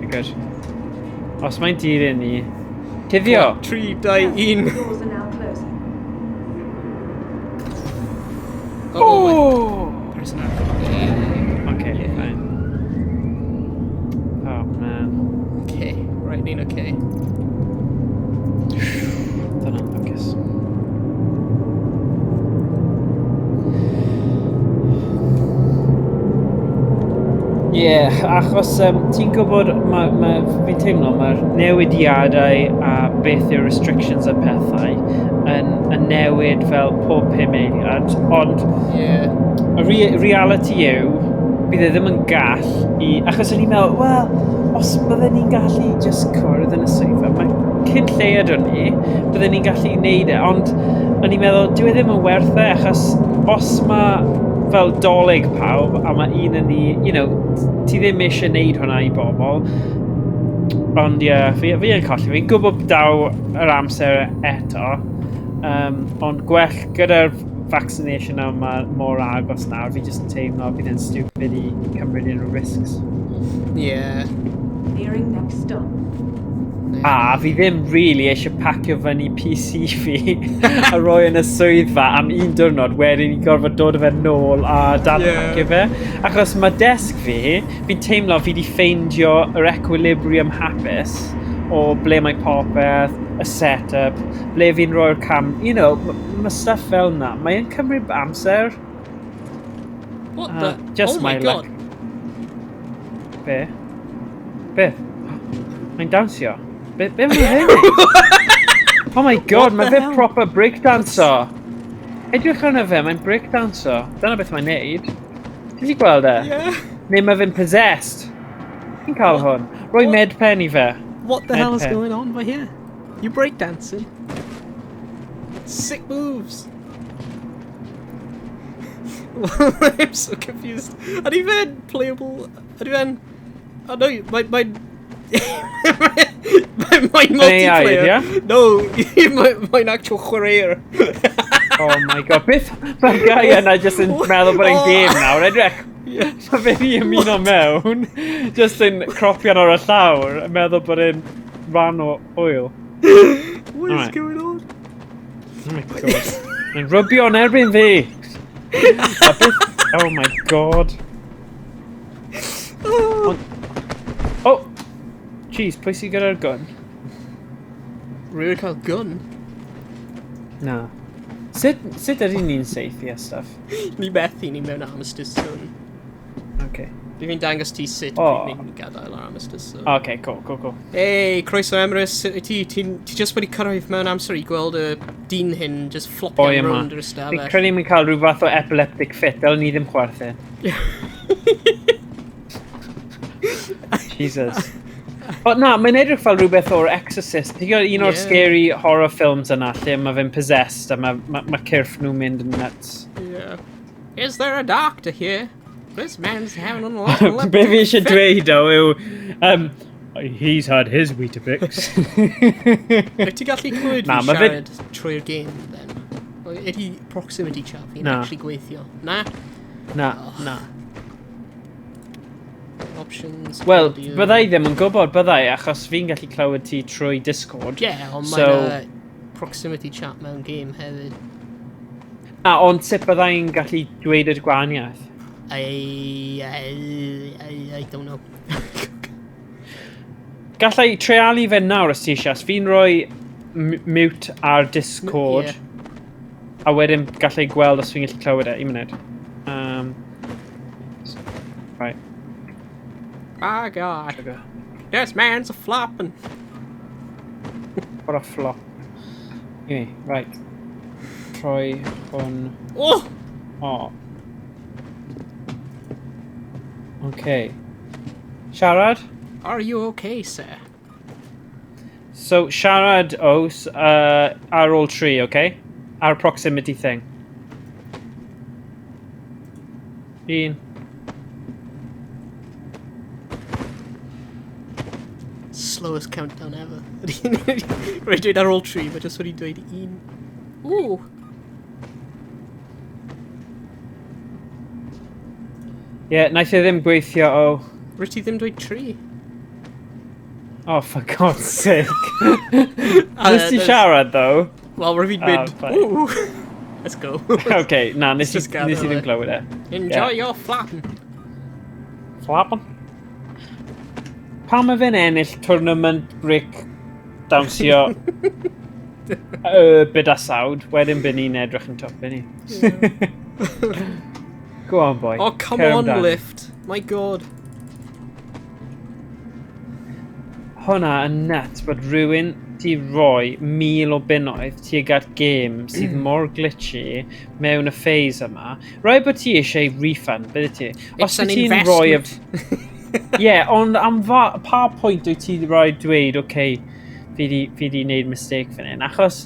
Good. Os mae'n dilyn ni... Cuddio! 3, 2, 1. Doors are now closing. Oh! Person out. Okay, fine. Oh, man. Okay, right, Nina, okay. Dyna'n lwcus. Achos ti'n gwybod, fi'n teimlo, mae'r newidiadau a beth yw'r restrictions a pethau yn newid fel pob 5 eiliad, ond y reality yw, bydd e ddim yn gall i... Achos o'n i'n meddwl, wel, os bydden ni'n gallu just cwrdd yn y swyddfa, mae cyn lleid o'n ni, bydden ni'n gallu gwneud e, ond o'n i'n meddwl, dyw e ddim yn werth e, achos os mae fel dolyg pawb, a mae un yn ni, ti ddim eisiau gwneud hwnna i bobl, ond fi yn colli, fi'n gwybod daw yr amser eto, ond gwell gyda'r vaccination yma mor agos nawr, fi jyst yn teimlo bydd yn stupid i cymryd unrhyw risks. Yeah. Nearing next stop. Fi ddim really eisiau pacio fyny PC fi a roi yn y swyddfa am un diwrnod wedyn i gorfod dod o fe nôl a dadpacio fe. Achos mae desg fi'n teimlo fi wedi ffeindio yr equilibrium hapus o ble mae popeth, y set-up, ble fi'n roi'r cam... mae stuff fel na. Mae'n cymryd amser. What the? Just my god. Be? Mae'n dawnsio. Be mae'n hyn? Oh my god, mae fe proper breakdancer. Edrych arno fe, mae'n breakdancer. Dyna beth mae'n neud. Ti di gweld e? Yeah. Neu mae fe'n possessed. Ti'n cael hwn. Roi medpen i fe. What the hell is going on by here? You breakdancing? Sick moves. I'm so confused. Ydy fe'n playable? Ydy fe'n... Oh no, mae'n multiplayer. Yeah? No, mae'n actual chwarae'r. Oh my god, beth mae'r gai yna jyst yn meddwl bod e'n game nawr, edrych. Mae fe ni ymuno mewn, jyst yn cropian o'r llawr, yn meddwl bod e'n rhan o oil. What is going on? Oh my god. Mae'n rybio yn erbyn fi. Oh my god. Oh! Jeez, pwy sy'n gyda'r gun? Rwy'n cael gun? Na. Sut ydy ni'n safe a stuff? Ni methu ni mewn armistice zone. Okay. Fi'n dangos ti sut ni'n gadael ar armistice zone. Okay, cool. Hey, croeso Emrys, ti just wedi cyrraedd mewn amser i gweld y dyn hyn just flopping around yr ystafell. Fi'n credu ni'n cael rhyw fath o epileptic fit, fel ni ddim chwerthin. Jesus. Na, mae'n edrych fel rhywbeth o'r Exorcist. Ti'n gwybod un o'r scary horror films yna lle mae fe'n possessed a mae cyrff nhw'n mynd yn nuts. Yeah. Is there a doctor here? This man's having an awful Be fi eisiau dweud o yw, He's had his Weetabix. Wyt ti gallu clywed Na, fi ma' fe- siarad trwy'r game, then? Ydy proximity chat fi'n Na. actually gweithio? Na? Na. Options... Wel, audio. byddai ddim yn gwybod, byddai, achos fi'n gallu clywed ti trwy Discord. Ie, ond So- mae'n proximity chat mewn game hefyd. Ond sut byddai'n gallu dweud y gwahaniaeth? I don't know. Gallai treialu fe nawr os ti eisiau. Fi'n rhoi mute ar Discord. Ie. A wedyn gallai gweld os fi'n gallu clywed e. Un munud. Right. Oh god. This man's a flopping. What a flop. Okay, right. Troi hwn. Oh! O. Okay. Siarad? Are you okay, sir? So, siarad os ar ôl tri, okay? Ar proximity thing. Un. Slowest countdown ever. Rhaid dweud ar ôl 3, mae jyst wedi dweud 1. Ooh! Yeah, naeth e ddim gweithio o... Rhaid ti ddim dweud 3. Oh, for God's sake. Nes ti siarad, though? Wel, rhaid fi'n mynd, fine. ooh! Let's go. Okay, na, nes i Just gadw ddim fe. glywed e. Enjoy Yeah. your flapping. Flappin'? Pam mae fe'n ennill tournament brick dawnsio byd a sawd, wedyn byd ni'n edrych yn top i ni. Go on, boy. Oh, come Cer on, amdani. lift. My god. Hwna yn nuts bod rhywun di roi 1000 o bunnoedd tuag at game sydd mor glitchy mewn y phase yma. Rai bod ti eisiau refund, bydde ti? It's an bydd ti'n rhoi investment. Ie, ond am pa pwynt wyt ti rhoi dweud, okay, fi di wneud mistake fan hyn. Achos,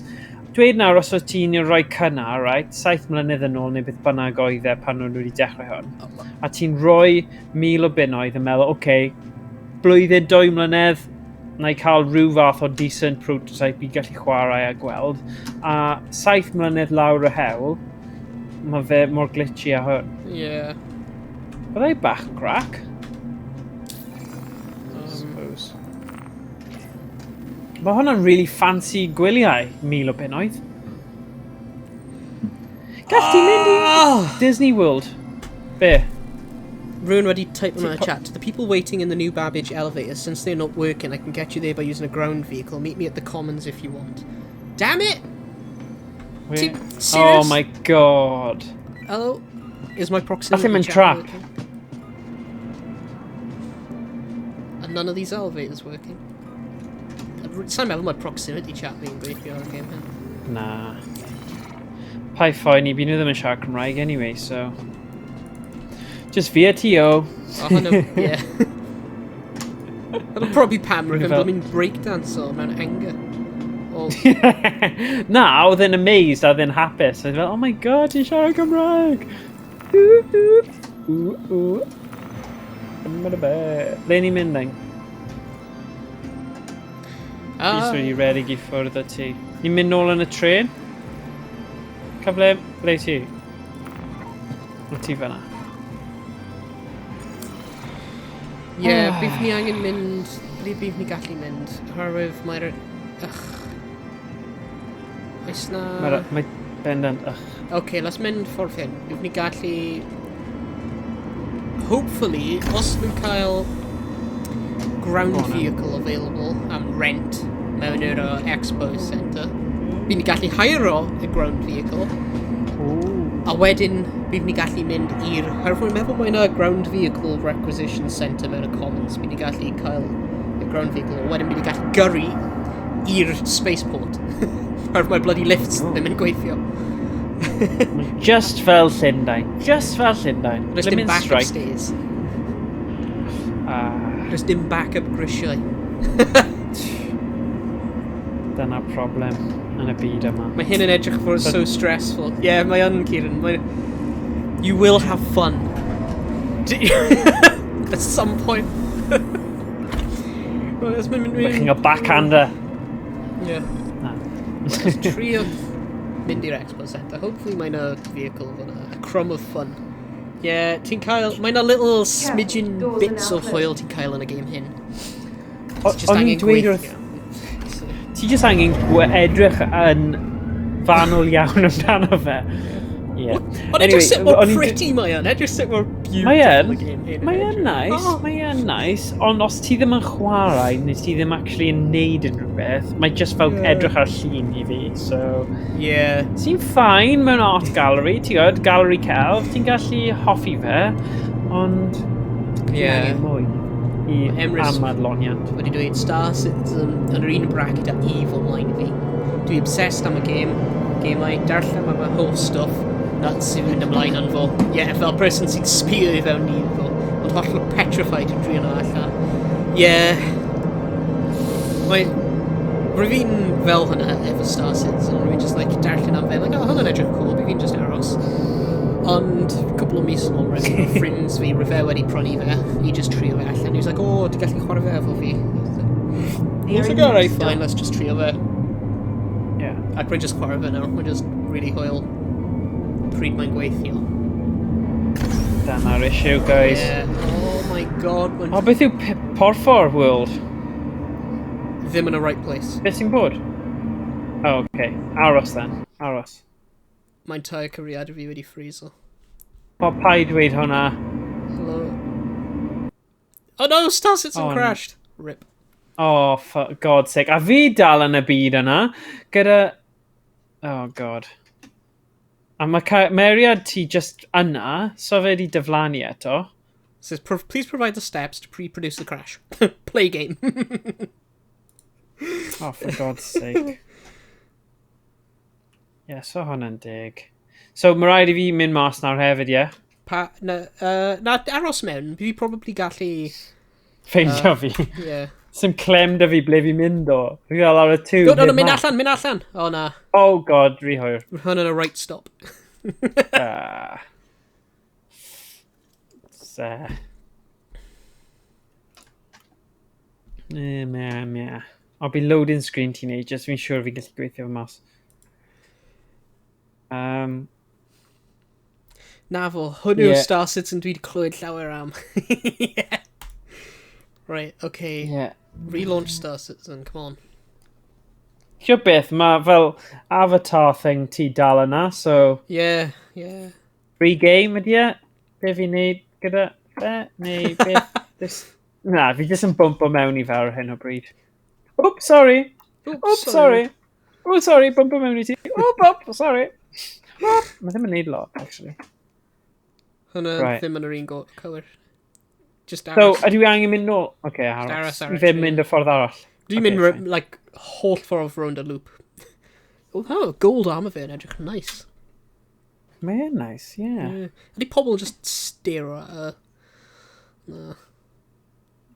dweud nawr os oes ti'n rhoi cynnar, right, 7 mlynedd yn ôl neu beth bynnag oedd e pan nhw wedi dechrau hwn. A ti'n rhoi 1000 o bunnoedd yn meddwl, okay, blwyddyn 2 mlynedd, na i cael rhyw fath o decent prototype i gallu chwarae a gweld. A 7 mlynedd lawr y hewl, mae fe mor glitchy a hwn. Yeah. Byddai bach yn crack. Suppose. Mae hwnna'n really fancy gwyliau, 1000 o bunnoedd. Gall ti mynd i Disney World? Be? Rune wedi type in the chat. The people waiting in the new Babbage elevators, since they're not working, I can get you there by using a ground vehicle. Meet me at the Commons if you want. Damn it! Wait. Serious? Oh my god. Hello? Is my proximity Allem yn chat trap. working? And none of these elevators working. Sa'n meddwl mae proximity chat fi'n gweithio ar y game hyn. Nah. Pai ffoi ni, byd nhw ddim yn siarad Cymraeg anyway, so... Just via TO. Oh, hwnnw, ie. That'll probably pam rwy'n fel- blwy'n breakdance o mewn anger. O, Na, oedd e'n amazed, oedd e'n hapus. Oedd fel, oh my god, ti'n siarad Cymraeg! Ooh. Ble ni'n mynd then? Just really redig i ffwrdd o ti. Ni'n mynd nôl yn y tren? Cyfle, ble ti? O ti fanna? Ie, bydd ni angen mynd... Ble bydd ni gallu mynd? Oherwydd mae'r... Ych... Oes na... Mae bendant, OK, let's mynd ffordd hyn. Bydd ni gallu... Hopefully, os nhw'n cael ground Go on, vehicle available am rent mewn i'r Expo Centre, bydd ni gallu hiro y ground vehicle, a wedyn bydd ni gallu mynd i'r... Herwydd meddwl mae yna ground vehicle requisition centre mewn y Commons, bydd ni gallu cael y ground vehicle, a wedyn bydd ni gallu gyrru i'r spaceport. Herwydd mae bloody lifts ddim yn gweithio. Just fel Llundain. Just fel Llundain. Rys dim backup stairs. Rys dim backup grisiau. Dyna problem yn y byd yma. Mae hyn yn edrych fod so stressful. Yeah, mae yn, Kieran. You will have fun. At some point. Ys mynd Looking a backhander. Ie. Na. Trio mynd i'r Expo Centre. Hopefully mae'n a vehicle fyna. A crumb of fun. Yeah, ti'n cael... Mae'n a little smidgen doors are bits now o hwyl closed. ti'n cael yn y game hyn. O'n i'n dweud wrth... Ti jyst angen edrych yn fanwl iawn amdano fe. Yeah. Ond edrych sut mor pretty mae yn. Edrych sut mor beautiful y game hyn. Mae yn nice, mae yn nice. Ond os ti ddim yn chwarae, neu ti ddim actually yn neud unrhyw beth, mae just fel edrych ar llun i fi, so... Yeah. Ti'n fine mewn art gallery, ti'n gwybod, gallery celf, ti'n gallu hoffi fe, ond... Yeah. Mwy i Emrys amadloniant. wedi dweud Star Citizen yn yr un bracket â Evil Line fi. Dwi obsessed am y gemau, darllen am y whole stuff, nuts sy'n mynd ymlaen yn fo. Yeah, fel person sy'n sbio i fewn i fo, ond hollol petrified yn drio nhw allan. Yeah. Rwy fi'n fel hwnna efo Star Citizen, rwy fi'n just like darllen am fe, like, oh, hwnna'n edrych cool, rwy fi'n just aros. Ond, cwbl o mis yn ôl, rhywun ffrinds fi, rwy fe wedi prynu fe, i just trio fe allan. He was like, oh, ti'n gallu chwarae fe efo fi? I was like, alright, fine, let's just trio fe. Yeah. Ac rwy'n just chwarae fe nawr, rwy'n just really hwyl. Pryd mae'n gweithio. Dyna'r issue, guys. Yeah, oh my god. O, beth yw Porffor World? Ddim yn y right place. Beth sy'n bod? Oh, okay. Aros then. Aros. Mae'n tair cariad fi wedi ffriso. O, pai dweud hwnna. Hello. Oh no, Star Citizen crashed. Rip. Oh, for God's sake. A fi dal yn y byd yna, gyda... Oh, God. A mae cymeriad ti just yna, so fe di diflannu eto. It says, please provide the steps to pre-produce the crash. Play game. Oh, for God's sake. Yeah, so hwnna'n dig. So, mae rhaid I fi mynd mas nawr hefyd, yeah? Na, aros mewn. Fi probably gallu... Ffeindio fi. Yeah. Sy'n clem da fi ble fi mynd o. Fi gael ar y tŵ. No, mynd allan. Oh, na. Oh, God, rhi hwyr. Hwn yn y right stop. Meh. I'll be loading screen teenagers. Fi'n siŵr fi'n gallu gweithio fy mas. Na fo, hwn yw'r Star Citizen dwi wedi clywed llawer am. Yeah. Right, okay. Yeah. Relaunch Star Citizen, come on. Chio beth, mae fel avatar thing ti dal yna, so... Yeah. Free game ydi e? Be fi'n neud gyda fe? Neu beth? Na, fi jyst yn bwmpo mewn I fe ar hyn o bryd. Oops, sorry. Oops, sorry. Oh, sorry, bwmpo mewn I ti. Oops, sorry. Mae ddim yn neud lot, actually. Hwna ddim yn yr un cywir. Just So, aros. ydw I angen mynd nôl? Oce, aros. I ddim mynd y ffordd arall. Dwi'n mynd, like, whole ffordd round a loop. Oh, gold armor fe yn edrych nice. Mae'n nice, yeah. Ydy pobl just stare at her?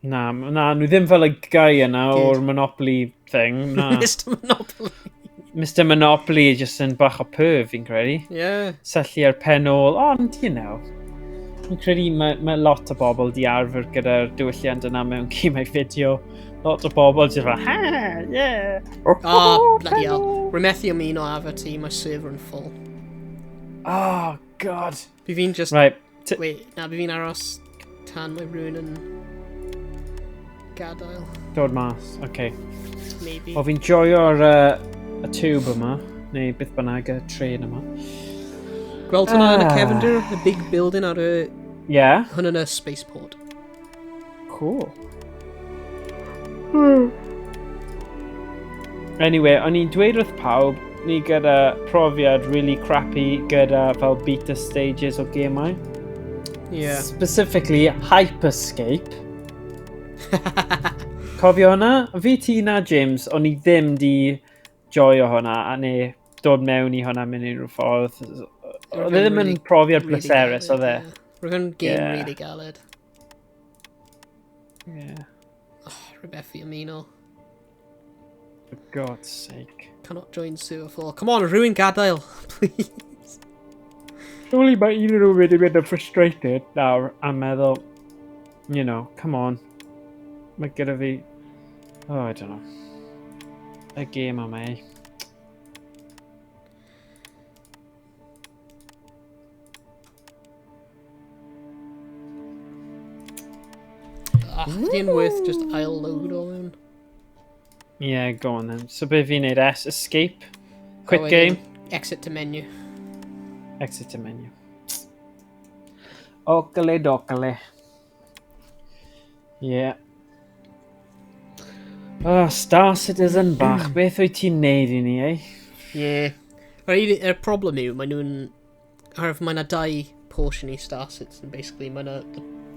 Na, nhw ddim fel y guy yna o'r Monopoly thing, na. Mr Monopoly. Mr Monopoly just yn bach o perv, fi'n credu. Yeah. Syllu ar pen ôl, ond, you know. Fi'n credu mae lot o bobl di arfer gyda'r diwylliant yna mewn gymau fideo. Lot o bobl just fel, ha, yeah. Oh, bloody hell. Remethu am un o afa ti, mae server yn full. Oh, God. Fi fi'n just... Right. Wait, na, fi fi'n aros tan mae rhywun yn gadael. Dod mas, okay. Maybe. O, fi'n joio'r y tube yma, neu beth bynnag y tren yma. Gweld hwnna yn y Cefndir, y big building ar y... Yeah. Hwnna yn y spaceport. Cool. Anyway, o'n i'n dweud wrth pawb, ni gyda profiad really crappy gyda fel beta stages o gemau. Yeah. Specifically, Hyperscape. Cofio hwnna? Fi ti na, James, o'n i ddim di joio hwnna, a neu dod mewn I hwnna mynd unrhyw ffordd. Oedd ddim yn profiad pleserus, oedd e? Roedd yn game really galed. Yeah. Rebeffi ymuno. For God's sake. Cannot join sewer floor. Come on, rhywun gadael, please. Surely mae un nhw wedi mynd yn frustrated nawr a meddwl, you know, come on. Mae gyda fi Oh, I don't know. A game am I? Dyn worth just ail load all in. Yeah, go on then. So be fi'n neud escape, quit Oh, game, exit to menu. exit to menu. Ocale docale. Yeah. Oh, Star Citizen bach. Beth wyt ti'n neud I ni, eh? Yeah. Y problem yw, mae nhw'n... Mae yna dau portion I Star Citizen, basically. Mae yna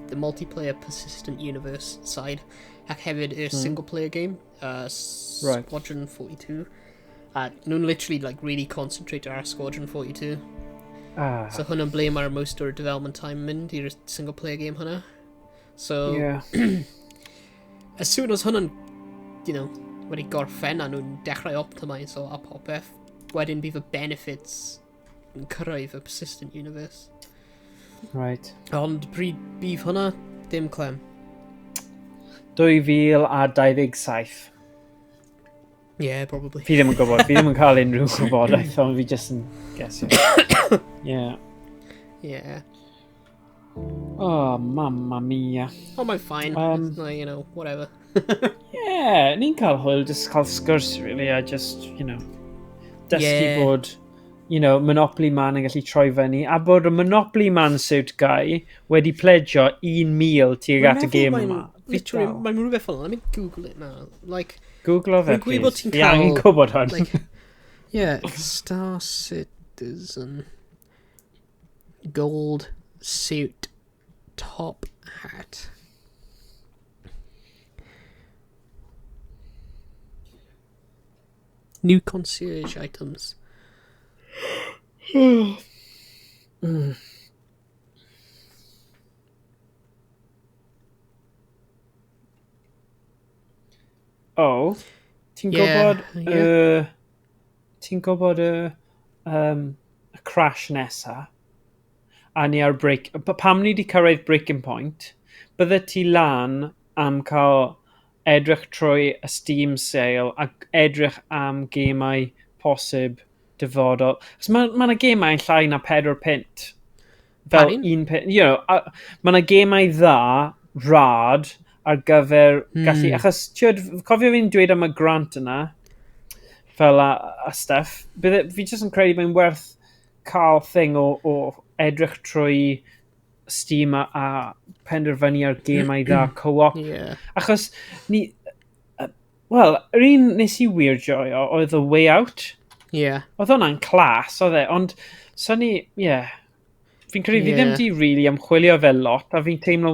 the multiplayer persistent universe side, ac hefyd y single player game, Squadron 42. Nhw'n literally like really concentrate ar Squadron 42. Ah, So hwnna'n ble mae'r most o'r development time mynd i'r single player game hwnna. So, yeah. as soon as hwnna'n, wedi gorffen a nhw'n dechrau optimize a popeth, wedyn bydd y benefits yn cyrraedd y persistent universe. Right. Ond pryd bydd hwnna? Dim clem. 2027. Yeah, probably. Fi ddim yn gwybod. Fi ddim yn cael unrhyw gwybodaeth, ond fi just yn guessio. Yeah. Yeah. Oh, mamma mia. Oh, mae'n fine. No, whatever. Yeah, ni'n cael hwyl, just cael sgwrs, really, a just, dysgu bod, Monopoly Man yn gallu troi fyny, a bod y Monopoly Man suit guy wedi pledgio 1,000 tuag at y game yma. Literally, mae'n rhywbeth fel yna. Let me Google it now. Like, Google fe, Dwi'n gwybod please. ti'n Fi angen cael, gwybod hwn. like, yeah, Star Citizen gold suit top hat. New concierge items. Oh, ti'n gwybod ti'n gwybod y crash nesa a ni ar break, pam ni wedi cyrraedd breaking point, bydde ti lan am cael edrych trwy y Steam sale a edrych am gemau posib dyfodol. Mae yna gemau yn llai na 4 pint. Fel un pint. Mae yna gemau dda, rad, ar gyfer gallu... Achos, cofio fi'n dweud am y grant yna, fel a stuff, fi jyst yn credu mae'n werth cael thing o edrych trwy Steam a penderfynu ar gemau dda co-op. Yeah. Achos, yr un nes I weirjoio oedd The Way Out. Yeah. Oedd hwnna'n clas, oedd e, ond fi'n credu fi ddim di really ymchwilio fel lot, a fi'n teimlo,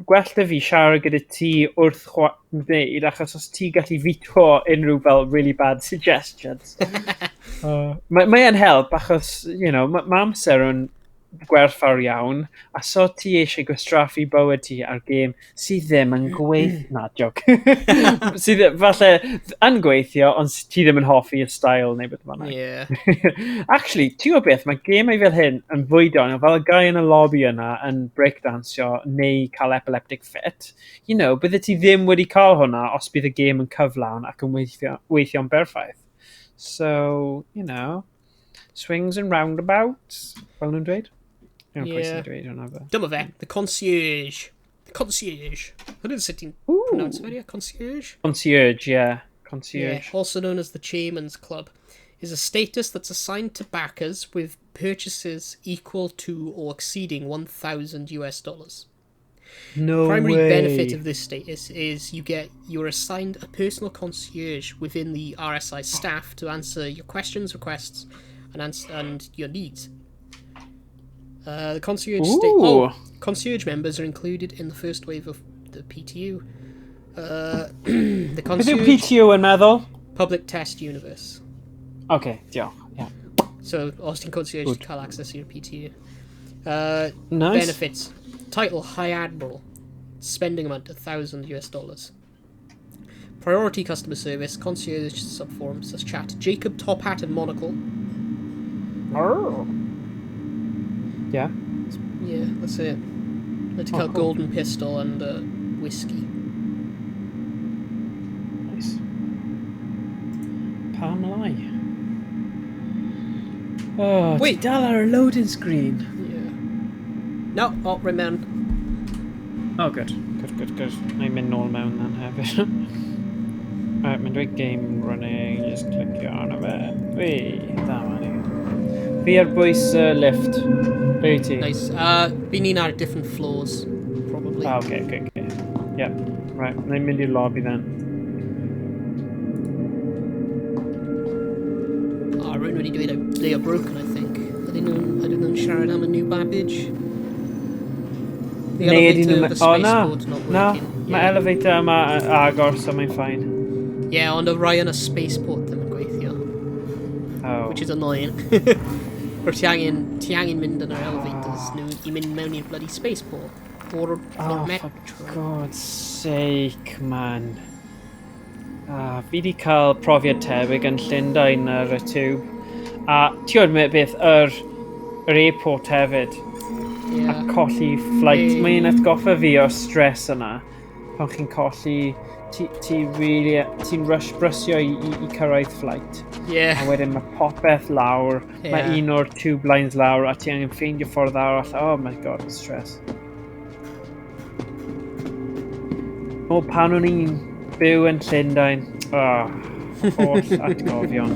gwell da fi siarad gyda ti wrth wneud, achos os ti gallu fito unrhyw fel really bad suggestions. Mae'n help, achos, mae amser yn gwerthfawr iawn, a so ti eisiau gwastraffu bywyd ti ar gêm sydd ddim yn gweithio. Na, joc. Sydd falle yn gweithio, ond ti ddim yn hoffi y style neu beth yma. Yeah. Actually, ti'n gwybod beth, mae gemau fel hyn yn fwydion, fel y guy yn y lobby yna yn breakdansio neu cael epileptic fit. Bydde ti ddim wedi cael hwnna os bydd y gêm yn cyflawn ac yn weithio'n berffaith. So, swings and roundabouts, fel nhw'n dweud. Yeah. Dyma fe, the concierge. The concierge. Hwnnw'n sut ti'n pronounce fe, concierge? Concierge, yeah. Concierge. Yeah, also known as the Chairman's Club, is a status that's assigned to backers with purchases equal to or exceeding $1,000. No The primary way. benefit of this status is you're assigned a personal concierge within the RSI staff to answer your questions, requests, and your needs. The concierge members are included in the first wave of the PTU. The concierge... Beth yw PTU yn meddwl? Public Test Universe. Okay, diolch. Yeah. So, os ti'n concierge, ti'n cael access i'r PTU. Nice. Benefits. Title, High Admiral. Spending amount, $1,000. Priority customer service, concierge subforums, such chat. Jacob, Top Hat and Monocle. Oh. Yeah. Yeah, that's it. Let's call Golden Pistol and whiskey. Oh, Wait. ti dal ar y loading screen. Yeah. No, oh, remember. Oh, good. Na i'n mynd nôl mewn then hefyd. Right, mae'n dweud game running, just clicio arno fe. Wee, da man i. Fi ar bwys lift. Be i ti? Nice. Fi'n un ar different floors, probably. Ah, okay. Yep. Right, na i'n mynd i'r lobby then. Rwy'n wedi dweud they are broken, I think. I didn't know siarad am a new babbage. The elevator of the spaceport's not working. Mae elevator yma agor, so mae'n fine. Yeah, ond y rai yn y spaceport ddim yn gweithio. Oh. Which is annoying. Or ti angen mynd yn yr elevators nhw I mynd mewn i'r bloody spaceport. Or metro. For God's sake, man. Fi di cael profiad tebyg yn Llundain ar y tube. A ti oed beth, yr airport hefyd. Yeah. A colli flight. Mae'n atgoffa fi o'r stress yna. Pan chi'n colli, ti'n brysio I cyrraedd flight. Yeah. A wedyn mae popeth lawr. Yeah. Mae un o'r tube lines lawr a ti angen ffeindio ffordd arall. Oh my god, the stress. O, pan o'n i'n byw yn Llundain. Holl atgofion.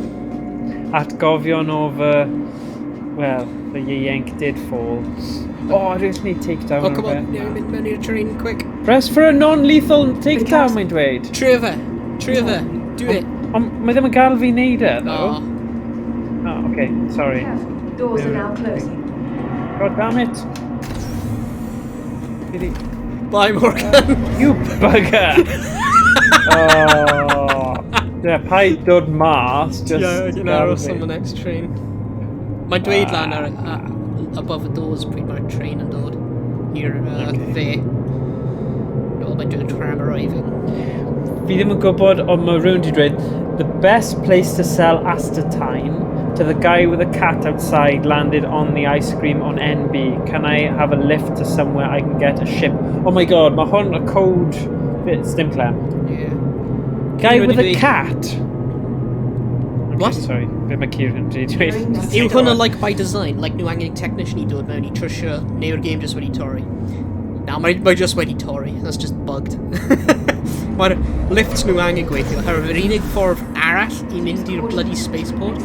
Atgofion o fy... Well, the ieuenctid fall. Oh, I just need takedown. Oh, come on. Yeah, mynd i'r train, quick. Press for a non-lethal takedown, mae'n dweud. Trio fe. Do it. Ond mae ddim yn gael fi neud e, though. Oh. Okay, sorry. Careful. Doors are now closing. God damn it. Bye, Morgan. You bugger! Yeah, paid dod mas, just... Yeah, I can aros on the next train. Mae'n dweud lan ar above the doors pryd mae'r train yn dod i'r dde. No, mae'n dweud tram arriving. Fi ddim yn gwybod, ond mae rhywun wedi dweud the best place to sell aspartame to the guy with a cat outside landed on the ice cream on NB. Can I have a lift to somewhere I can get a ship? Oh my god, mae hwn y code... Sdim clem. Yeah. Guy with a cat? What? Sorry, be mae Kieran wedi dweud. Yw hwnna like by design? Like nhw angen technician I dod mewn I trwsio, neu'r game just wedi torri? Na, mae just wedi torri. That's just bugged. Mae'r lifts nhw angen gweithio. Herwydd yr unig ffordd arall I mynd i'r bloody spaceport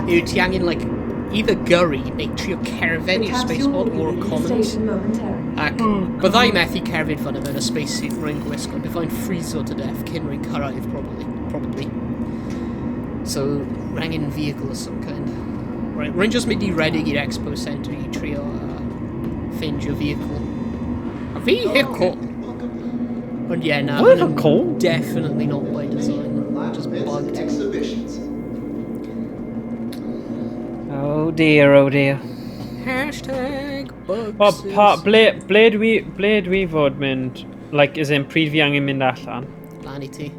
yw ti angen like either gyrru neu trio cerfed i'r spaceport o'r commons. Ac byddai methu cerfyd fan mewn y spacesuit rwy'n gwisgo. Byddai'n freezo to death cyn rwy'n cyrraedd probably. So, angen vehicle of some kind. Right, rwy'n just mynd I redig i'r Expo Centre I trio ffeindio vehicle. A vehicle? Ond yeah, na. Vehicle? Definitely not by design. Just bugged. Exhibitions. Oh dear. Hashtag bugs. Ble dwi fod mynd, like, as in pryd fi angen mynd allan? Lan I ti.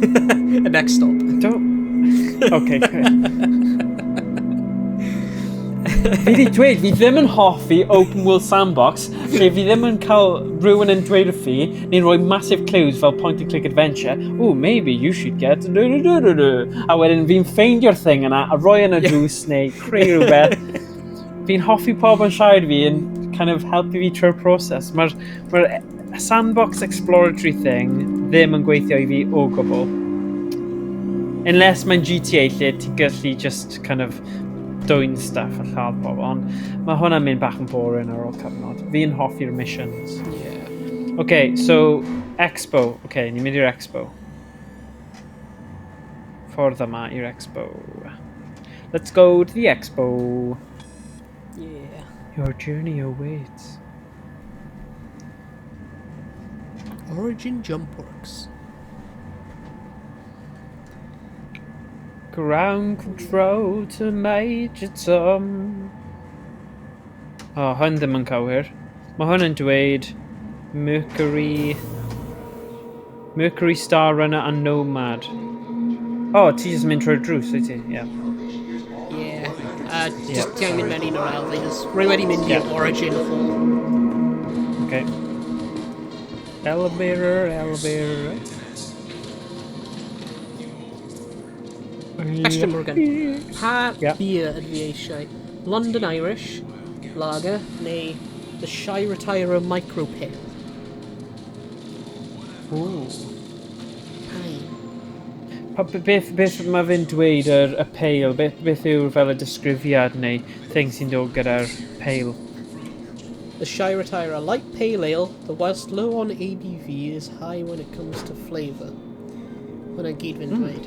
The next stop. Okay, Fi di dweud, fi ddim yn hoffi open world sandbox, lle fi ddim yn cael rhywun yn dweud wrth fi, neu'n rhoi massive clues fel point and click adventure. Ooh, maybe you should get... A wedyn fi'n ffeindio'r thing yna, a rhoi yn y drws neu creu rhywbeth. Fi'n hoffi pobl yn siarad fi yn kind of helpu fi trwy'r proses. Mae'r sandbox exploratory thing ddim yn gweithio I fi o gwbl. Unless mae'n GTA lle ti gallu just kind of doing stuff a lladd bobl, ond mae hwnna'n mynd bach yn boring ar ôl cyfnod. Fi'n hoffi'r missions. Yeah. Okay, so, Expo. Okay, ni'n mynd i'r Expo. Ffordd yma i'r Expo. Let's go to the Expo. Yeah. Your journey awaits. Origin Jump Works. Ground control to Major Tom. Oh, hwn ddim yn cywir. Mae hwn yn dweud Mercury Star Runner a Nomad. Oh, ti jyst mynd trwy'r drws, wyt ti? Yeah. Yeah. Just ti angen mynd mewn un o'r elevators. Rwy wedi mynd i'r Origin Hall. Okay. Elevator. Cwestiwn Morgan. Pa Ie. beer ydw i eisiau? London Irish, lager, neu the Shy Retire Micro Pale? Ooh. Pai. Beth mae fe'n dweud y pale? Beth yw'r fel y disgrifiad neu thing sy'n dod gyda'r pale? The Shy Retire, a light pale ale that whilst low on ABV is high when it comes to flavour. Hwna'n gyd fi'n dweud.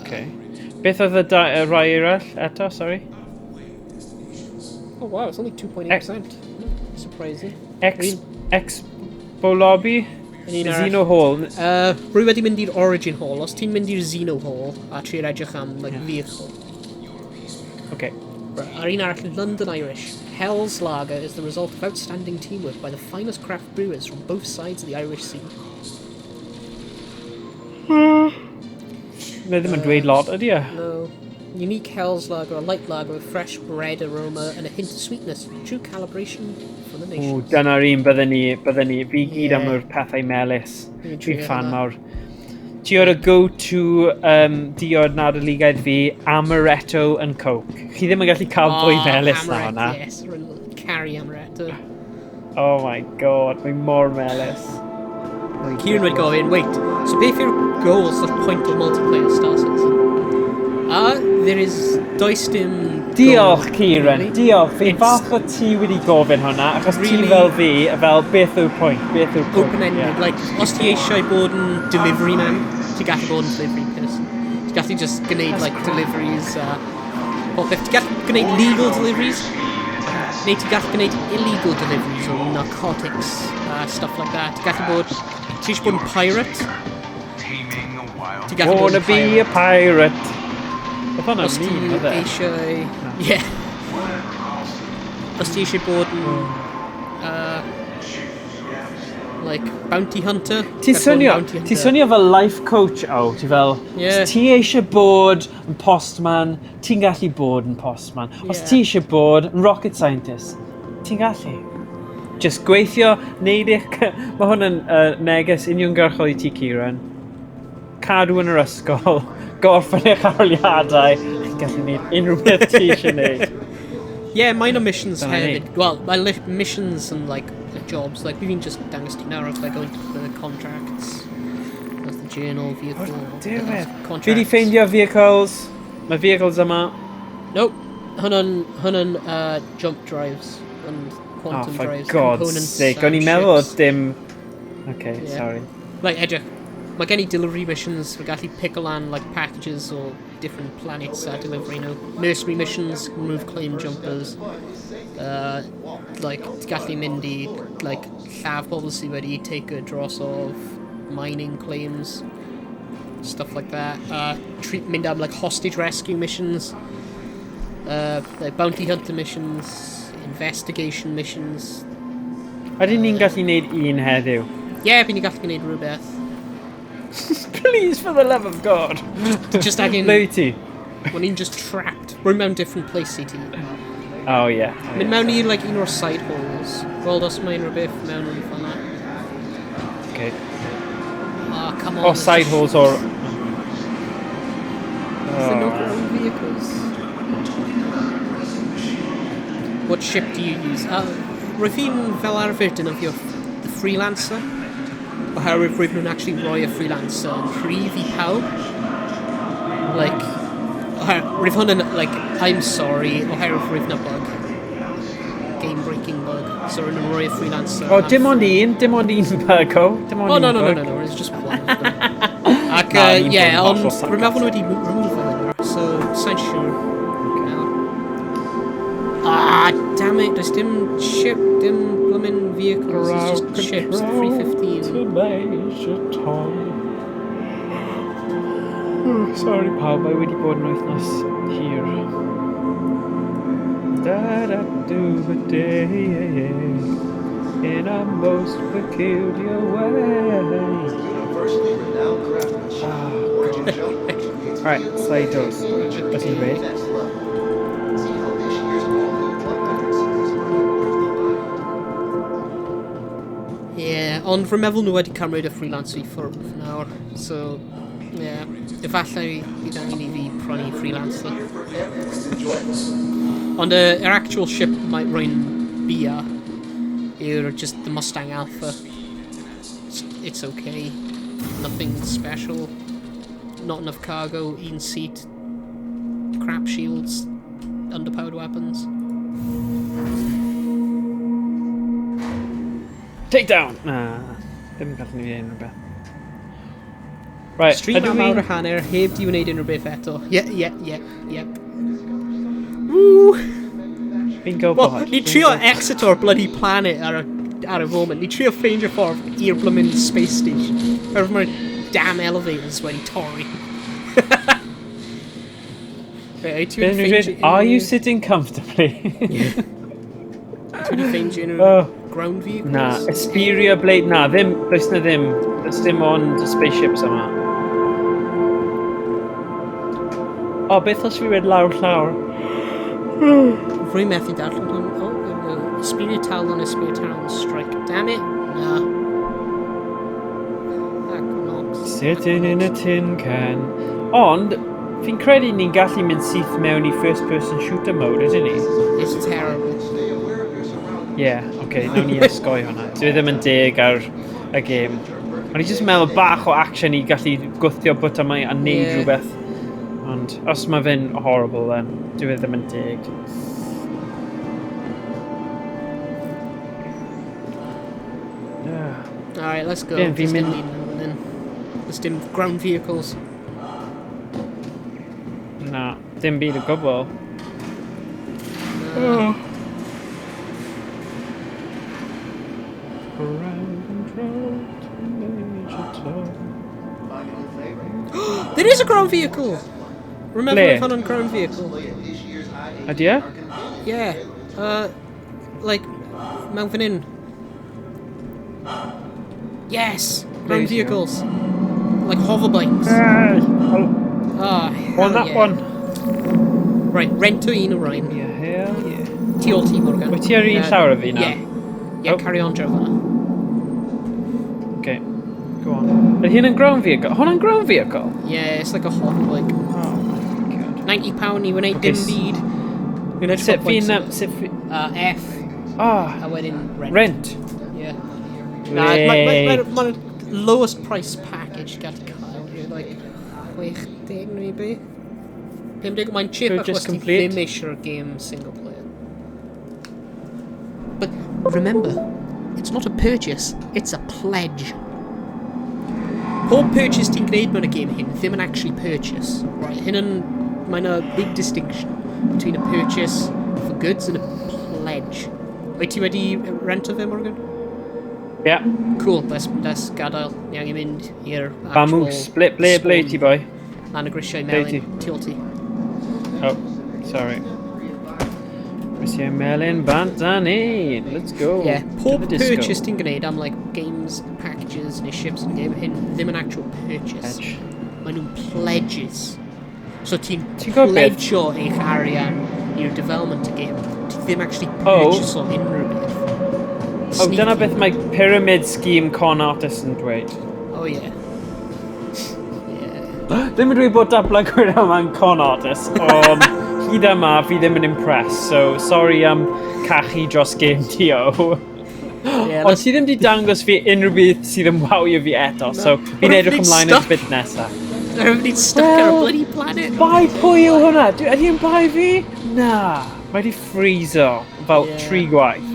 Okay. Beth oedd y rai arall eto, sorry? Oh wow, it's only 2.8%. Surprising. Expo Lobby? Yn un arall. Xeno Hall. Rwy wedi mynd i'r Origin Hall. Os ti'n mynd i'r Xeno Hall a tri'r edrych am vehicle. Okay. Ar un arall, London Irish. Hell's Lager is the result of outstanding teamwork by the finest craft brewers from both sides of the Irish Sea. Mae ddim yn dweud lot, ydy e? No. Unique Hell's Lager, a light lager with fresh bread aroma and a hint of sweetness. True calibration for the nation. Dyna'r un bydden ni. Fi gyd am yr pethau melys. Fi'n fan mawr. Ti o'r go-to diod nadoligaeth fi, Amaretto and Coke. Chi ddim yn gallu cael fwy melys na hwnna. Yes, carry Amaretto. Oh my god, mae mor melys. Kieran wedi gofyn, wait, so beth yw'r goals of point of multiplayer Star Citizen? There is does dim... Diolch, Kieran, diolch. Fi'n falch o ti wedi gofyn hwnna, achos ti fel fi, fel beth yw'r pwynt, Open-ended, like, os ti eisiau bod yn delivery man, ti gallu bod yn delivery person. Ti gallu just gwneud, like, deliveries, popeth. Ti gallu gwneud legal deliveries, neu ti gallu gwneud illegal deliveries o narcotics, stuff like that. Ti gallu bod... Ti eisiau bod yn pirate? Ti gallu bod Wanna yn be a pirate. Os ti eisiau... Yeah. Os ti eisiau bod yn... like, bounty hunter. Ti swnio fel life coach, ti fel... Yeah. Os ti eisiau bod yn postman, ti'n gallu bod yn postman. Os ti eisiau bod yn rocket scientist, ti'n gallu. Just gweithio, neud eich... Mae hwn yn neges uniongyrchol i ti, Kieran. Cadw yn yr ysgol, gorffen eich aroliadau, chi'n gallu neud unrhyw beth ti eisiau neud. Yeah, minor missions hefyd. Well, my missions and like jobs, like we've been just dangos ti nawr of like going to the contracts. There's the journal, vehicle. Fi di ffeindio vehicles. Mae vehicles yma. Nope. Hwna'n jump drives and quantum drives. For God's sake, o'n i'n meddwl dim... Okay, sorry. Like, edrych. Mae gen i delivery missions, fe gallu pick lan like packages or different planets delivery, mercenary missions, remove claim jumpers, like, ti gallu mynd i, like, lladd pobl sydd wedi take a dros of mining claims, stuff like that. Mynd am, like, hostage rescue missions, like, bounty hunter missions, investigation missions. Ydyn ni'n gallu neud un heddiw? Yeah, bydd ni'n gallu gwneud rhywbeth. Please, for the love of God. Just agin... Leuti. When i'n just trapped. Rwy'n mewn different place i ti. Oh, yeah. Mynd mewn i, like, un o'r side halls. Gweld os mae'n rhywbeth mewn i'n fanna. Okay. Come on. Oh, side halls or... Is there no ground vehicles? What ship do you use? Rwy'n fi'n fel arfer dynofio the freelancer. Oherwydd rwy'n nhw'n actually roi a freelancer yn prif i pawb. Like, rwy'n hwn yn, like, I'm sorry, oherwydd rwy'n na bug. Game-breaking bug. So rwy'n roi a freelancer. Oh, dim ond un bug, Oh, no, it's just one of them. Ac, yeah, ond rwy'n meddwl nhw wedi remove it, so sa'n siŵr. Damn it, does dim ship, dim bloomin' vehicles, it's just ships, 315. Sorry pawb, I wedi bod yn wythnos hir. Da-da-do-ba-day in a most peculiar way. Alright, slide doors. That's in red. Yeah, ond rwy'n meddwl nhw wedi cymryd y freelancer i ffwrdd nawr, so Ie. Efallai bydd angen I fi prynu freelancer. Ond yr actual ship mae rwy'n bia yw'r just the Mustang Alpha. It's okay. Nothing special. Not enough cargo, un seat, crap shields, underpowered weapons. Take down! Ddim yn gallu ni un rhywbeth. Right, Stream am awr a hanner, heb di wneud unrhyw beth eto. Yep. Woo! Fi'n go Well, bod. ni trio Exeter bloody planet ar y moment. Ni trio ffeindio ffordd i'r blymyn space station. Oherwydd mae'r damn elevators wedi torri. Are you sitting comfortably? Ti'n ffeindio unrhyw ground vehicles? Na, Xperia Blade, na, ddim, does na ddim. Does dim ond spaceships yma. O, beth os fi wedi lawr llawr? Rwy'n methu darllen hwn. Oh, there we go. Spirit Talon, Spirit Talon Strike. Damn it. Na. Sitting in a tin can. Ond, fi'n credu ni'n gallu mynd syth mewn I first-person shooter mode, ydyn ni? It's terrible. Yeah, okay, nawn ni esgoi hwnna. Dwi ddim yn deg ar y gêm. O'n I jyst yn meddwl bach o action I gallu gwthio bwt am a neud rhywbeth. Ond, os mae fe'n horrible, then dwi ddim yn deg. Alright, let's go. Yeah, There's dim ground vehicles. Na, dim byd o gwbl. There is a ground vehicle! Remember Ble? I found a ground vehicle? Ydy e? Yeah. Like, mewn fan hyn. Yes! Ground vehicles. Like hoverbikes. Ah, On that one. Right, rent to un o Ryan. Yeah, hell yeah. Ti ôl ti, Morgan. Wyt ti ar un llawr o fi nawr? Yeah, Oh. carry on, Joe, fanna. Okay, go on. Ydy hyn yn ground vehicle? Hwna'n ground vehicle? Yeah, it's like a hoverbike. Oh my god. £90 I wneud Okay, dim byd. Fi'n edrych Sut ar points fi'n... of it. Sut fi... F, Ah, a wedyn rent. rent. Yeah. Wait. Mae'n lowest price package gad cael. You're like, 60 maybe? 50, mae'n cheap So ac just os ti complete? ddim eisiau'r game single player. But remember, it's not a purchase, it's a pledge. Pob purchase ti'n gwneud mewn y game hyn ddim yn actually purchase. Right, mae'n a big distinction between a purchase for goods and a pledge. Wait, ti wedi rento fe, Morgan? Yeah. Cool, let's gadael. Ni angen mynd i'r actual... Bamus, ble ti boi? Lan y grisiau Ble melyn, ti? tu ôl ti. Oh, sorry. Grisiau melyn bant a ni. Let's go. Yeah, To pob the disco. purchase ti'n gwneud am like games, packages neu ships yn game hyn ddim yn actual purchase. Pledge. Maen nhw'n pledges. So ti'n gwbod beth? pledgeo eich arian i'r development y game. Ti ddim actually Oh. purchase o unrhyw beth. Oh, dyna Sneaky. beth mae Pyramid Scheme con artist yn dweud. Oh yeah. Yeah. Ddim yn dweud bod dablagwyr yma'n con artist, ond hyd yma fi ddim yn impressed, so sorry am cachu dros game ti o. Yeah, Ond ti ddim wedi dangos fi unrhyw beth sydd yn wawio fi eto, so fi'n edrych ymlaen i'r bit nesaf. Everybody's stuck ar y bloody planet. Bai pwy yw hwnna? Ydy hi'n bai fi? Na. Mae di freezo fel Yeah. 3 gwaith.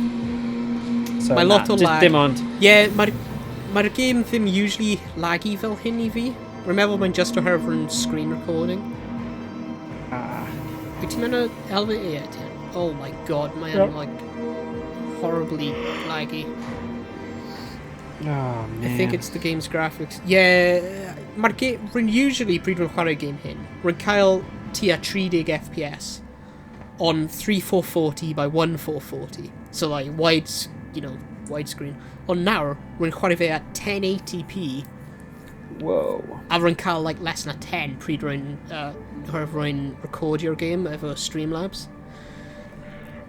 So, Mae lot o just lag. dim ond. Yeah, mae'r game ddim usually laggy fel hyn I fi. Remember mae'n just oherwydd yn screen recording. Wyt ti'n mynd o elevator? Yeah, ti. Oh my god, mae'n like horribly laggy. Oh, man. I think it's the game's graphics. Yeah, mae'r game... Rwy'n usually pryd rwy'n chwarae game hyn, rwy'n cael tua 30 FPS on 3440 by 1440. So like widescreen. Ond nawr, rwy'n chwarae fe at 1080p. Whoa. A rwy'n cael like less na 10 pryd rwy'n recordio'r game efo Streamlabs.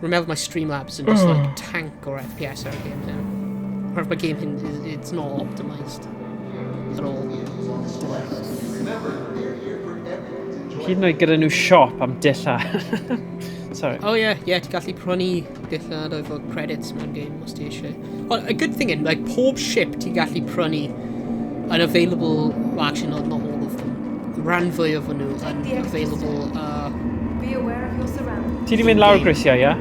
Remember my Streamlabs and just like tank or FPS ar y game now. Oherwydd mae game hyn, it's not optimised. at all. Hyd yn oed gyda nhw siop am dillad. Sorry. Oh yeah, ti'n gallu prynu dillad efo credits mewn game os ti eisiau. Ond a good thing in, like, pob ship ti'n gallu prynu yn available, well actually not all of them. Rhan fwy of nhw yn available Be aware of your surroundings. Ti di mynd lawr grisiau, ia?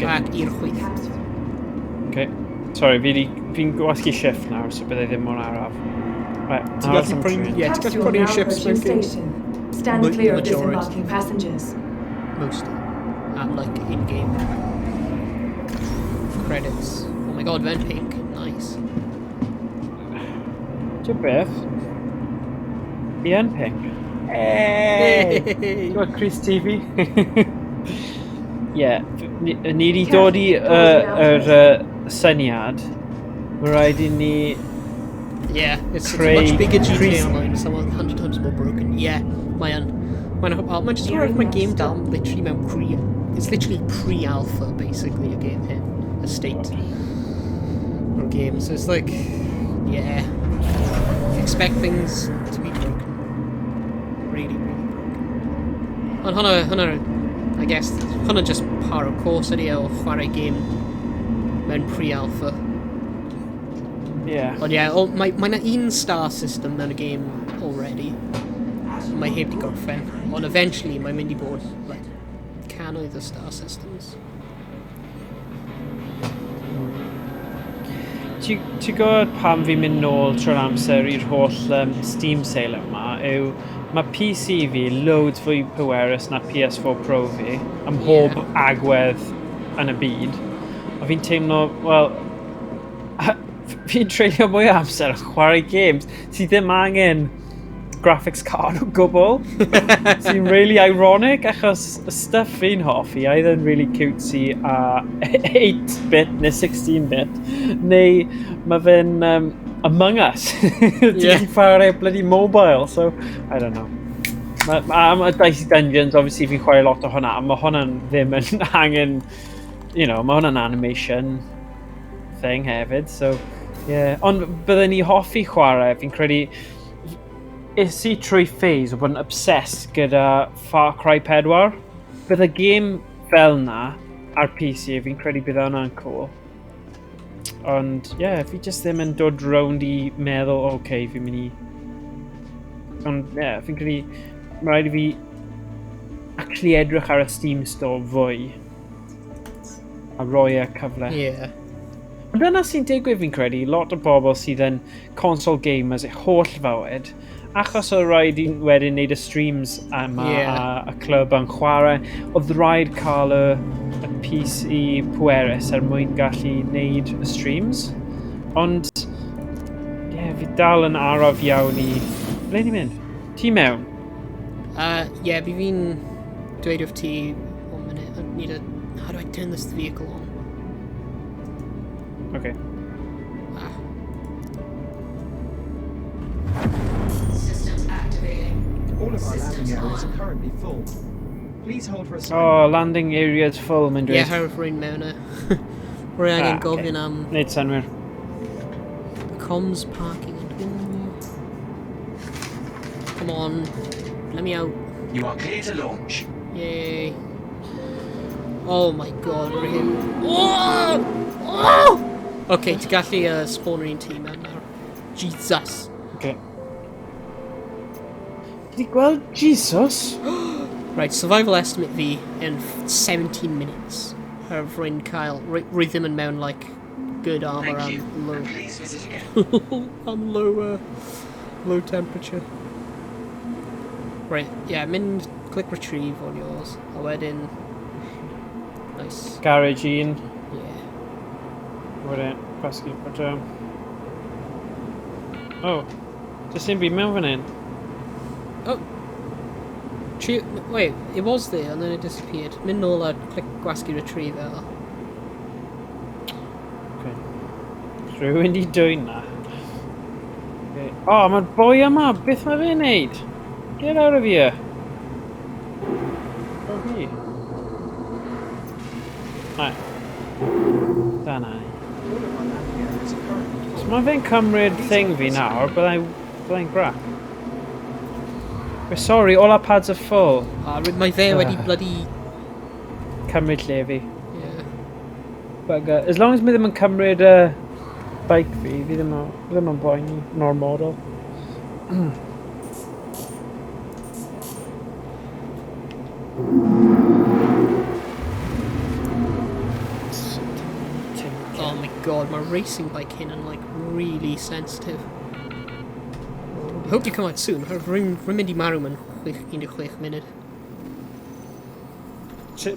ac i'r chwith. Okay. Sorry, fi'n gwasgu shift nawr, so byddai ddim mor araf. Right, Ti'n gallu prynu, ti'n gallu prynu ships mewn game. Stand clear of Majority. disembarking passengers. Mostly. And like in-game credits. Oh my god, Vent Pink. Nice. Ti'n beth? Ian Pink. Hey! Dwi'n Chris TV. Yeah, ni wedi dod i'r syniad. Mae rhaid i ni... Yeah, it's a Creu- much bigger GTA creu- Online, so 100 times more broken. Yeah, mae'n just rhaid mae game dal literally mewn it's literally pre-alpha basically a game here, a state or a game, so it's like, yeah, you expect things to be broken, really broken. Ond hwnna, I guess, hwnna just par o course ydi o chwarae game mewn pre-alpha. Yeah. Ond ie, mae yna un star system mewn y game already. Mae heb di gorffen. Ond eventually mae'n mynd i bod like, cannoedd o star systems. Ti'n gwybod pam fi'n mynd nôl trwy'r amser i'r holl Steam sale yma yw mae PC fi loads fwy pwerus na PS4 Pro fi ym mhob agwedd yn y byd. A fi'n teimlo, wel, fi'n treulio mwy o amser a chwarae games sydd ddim angen graphics card o gwbl. Sy'n really ironic achos y stuff fi'n hoffi either yn really cutesy a 8-bit neu 16-bit neu mae fe'n Among Us. Ti'n chwarae bloody mobile, so I don't know. Mae Dicey Dungeons, obviously fi'n chwarae lot o hwnna, a mae hwnna'n ddim yn angen, you know, mae hwnna'n animation thing hefyd, so yeah. Ond byddwn ni hoffi chwarae, fi'n credu, is i trwy phase o bod yn obsessed gyda Far Cry 4. Bydd y game fel na ar PC, fi'n credu bydd hwnna'n cool. Ond, yeah, fi just ddim yn dod rownd i meddwl, okay, fi'n mynd i... Ond, yeah, fi'n credu, mae rhaid i fi actually edrych ar y Steam Store fwy a roi y cyfle. Yeah. Ond dyna sy'n digwydd fi'n credu, lot o bobl sydd yn console gamers eu holl fywyd, achos o rhaid i wedyn wneud y streams yma a y clwb yn chwarae, oedd rhaid cael y PC pwerus er mwyn gallu wneud y streams. Ond, yeah, fi dal yn araf iawn i... Ble ni'n mynd? Ti mewn? Yeah, fi fi'n dweud wrth ti, 1 minute, I need a... How do I turn this vehicle on? Okay. Systems activating. All of our landing areas are currently full. Please hold for a Oh, landing area's full, mae'n dweud. Yeah, hawdd rwy'n mewn e. Rwy'n angen gofyn am... Neud synwyr. Comms parking. Come on, let me out. You are clear to launch. Yay. Oh my god, we're here. Oh! Oh! Okay, ti'n gallu spawn un team mewn nawr. Jesus. Okay. Ti di gweld Jesus? Right, survival estimate fi in 17 minutes. Rwy'n cael... Rwy ddim yn mewn, like, good armor Thank you. and low... Please visit again. I'm low temperature. Right, yeah, mynd, click retrieve on yours. A wedyn... Nice. Garage un. Yeah. Wedyn, basket, but oh, does dim byd mewn fan hyn? Oh! Wait, it was there and then it disappeared. Mynd nôl a click gwasgu retrieve fel. Okay. Rhywun di dwy'n na. Okay. Oh, mae'r boi yma, beth mae fe'n neud? Get out of here. Oh, hi. Right. Da na ni. So mae fe'n cymryd thing fi nawr, byddai Flying grac. We're sorry, all our pads are full. Mae fe wedi bloody... Cymryd lle fi. Yeah. Bugger. As long as mi ddim yn cymryd bike fi ddim yn boeni nor model. Oh my god, my racing bike hyn yn like really sensitive. I hope you come out soon. Rwy'n mynd I marw mewn 16 munud.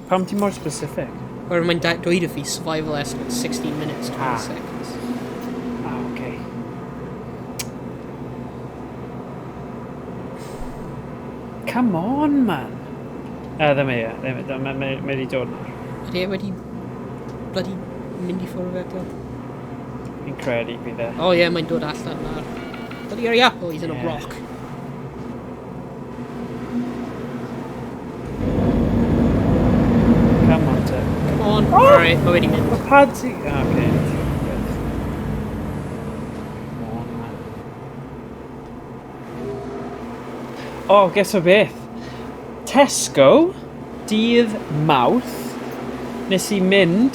Pam ti mor specific? Or mae'n dweud fi survival estimate 16 minutes 20 seconds. Okay. Come on, man. Ddim e, mae di dod nawr. Ydy e wedi bloody mynd I ffwrdd eto? Fi'n credu bydd e. Oh yeah, mae'n dod allan nawr. Bloody hurry up! Oh, he's in a rock. Come on, te. Come on. Alright, mae wedi mynd. Mae pad ti... Okay. Come on, man. Oh, guess o beth. Tesco, dydd Mawrth, nes I mynd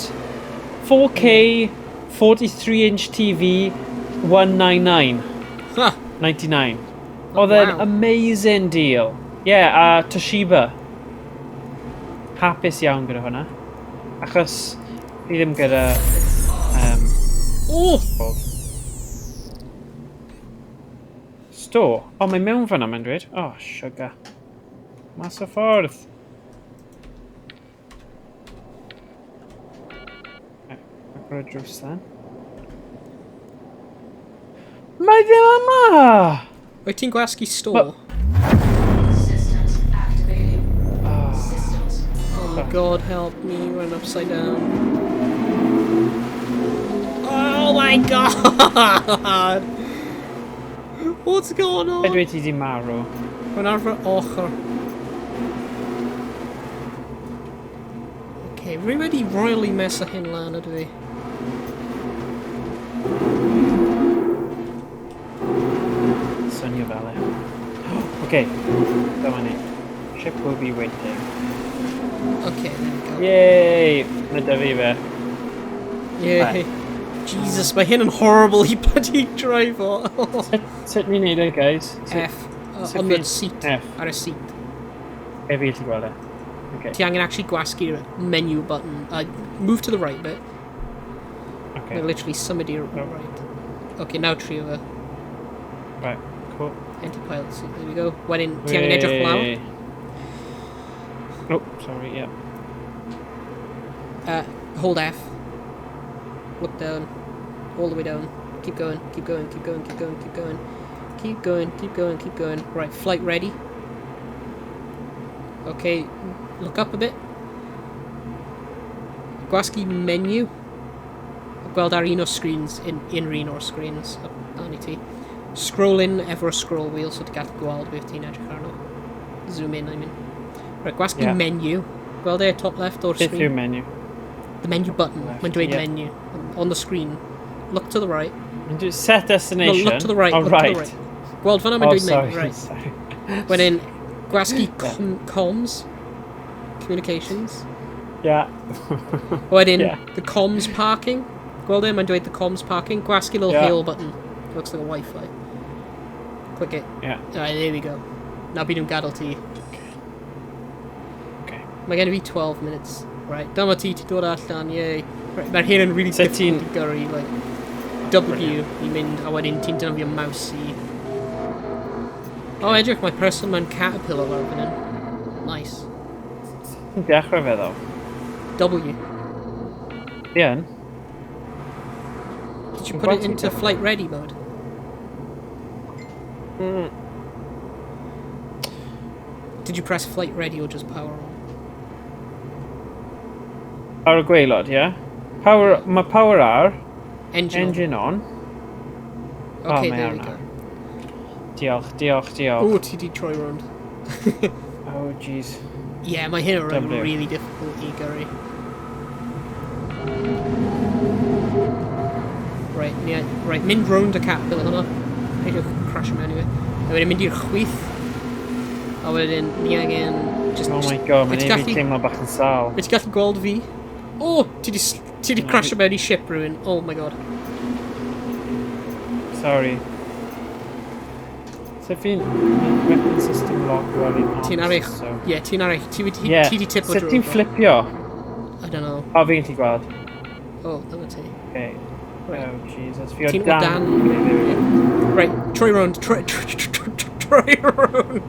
4K 43-inch TV 199. Huh. 99. Oedd e'n amazing deal. Yeah, a Toshiba. Hapus iawn gyda hwnna. Achos fi ddim gyda... Oh! Store? O, mae mewn fan'na, mae'n dweud. Oh, sugar. Mas o ffordd. Agor y drws then. Mae ddim yma! Wyt ti'n gwasgu store? Systems activating. Systems. Oh my god, help me, run upside down. Oh my god! What's going on? Edwyd ti di marw. Mae'n arfer ochr. Okay, rwy wedi royally mesa hyn lan ydw fi. Swnio fel e. Okay, dyma ni. Ship will be waiting. Okay, there we go. Yay! Mae dy fi fe. Yay. Jesus, mae hyn yn horrible I bloody drive o. Sut ni'n neud e, guys? F. sut On the fi- seat. F. Ar y seat. Be fi allu gweld e? Okay. Ti angen actually gwasgu'r menu button. Move to the right bit. Okay. Like literally symud i'r right. Okay, now trio fe. Right, cool. Anti-pilot seat, there we go. Wedyn, ti angen edrych lawr. Whey. Oh, sorry, yeah. Hold F. Look down. All the way down. Keep going, keep going, keep going, keep going, keep going. Keep going, keep going, keep going. Right, flight ready. Okay, look up a bit. Gwasgu menu. Gweld ar un o'r screens, un o'r screens. Dan I ti. Scroll in efo scroll wheel so ti gallu gweld beth ti'n edrych arno. Zoom in, I mean. Right, gwasgu menu. Gweld e top left o'r Beth screen. yw'r menu? The menu button. Mae'n dweud menu. On the screen. Look to the right. Set destination? No, look to the right. Oh, look right. to the right. Gweld fan'na mae'n dweud menu. Right. Sorry. Wedyn, gwasgu comms. Communications. Yeah. Wedyn, Yeah. the comms parking. Gweld e, mae'n dweud the comms parking. Gwasgu little hail button. Looks like a Wi-Fi. Click it. Yeah. Alright, there we go. Now byd nhw'n gadael ti. Okay. Mae gen I fi 12 minutes. Right, dyma ti dod allan, yay. Right, mae'r hyn yn really Sut difficult ti'n- I gyrru, like, W I mynd, a wedyn ti'n dynnu fi mouse I... Oh, edrych, mae person mewn caterpillar lawr fan hyn. Nice. Ti'n dechrau fe ddo? W. Ie. Did you put it into flight ready mode? Did you press flight ready or just power on? Ar y gwaelod, ie? Power, mae power ar, Engine on. engine on. Okay, mae there ar we nawr. go. Diolch, diolch, diolch. Oh, ti di troi round. Oh, jeez. Yeah, mae hyn yn W. really difficult I gyrru. Right, yeah, right, mynd round y caterpillar hwnna. Peidiwch crasio mewn i fi. A wedyn mynd i'r chwith. A wedyn ni angen... Oh my god, mae'n ei fi teimlo bach yn sal. Wyt ti gallu gweld fi? O! Ti di crasio mewn i ship rhywun. Oh my god. Sorry. So fi'n weapon system lock wel i'n Ti'n arich? Ie, ti'n arich. Ti di tip o drwy. Sut ti'n flipio? I don't know. O, fi'n ti gweld. Oh, dyma ti. Okay. Right. Oh, Jesus. Fi o Ti'n o dan. Right, troi round. Troi round.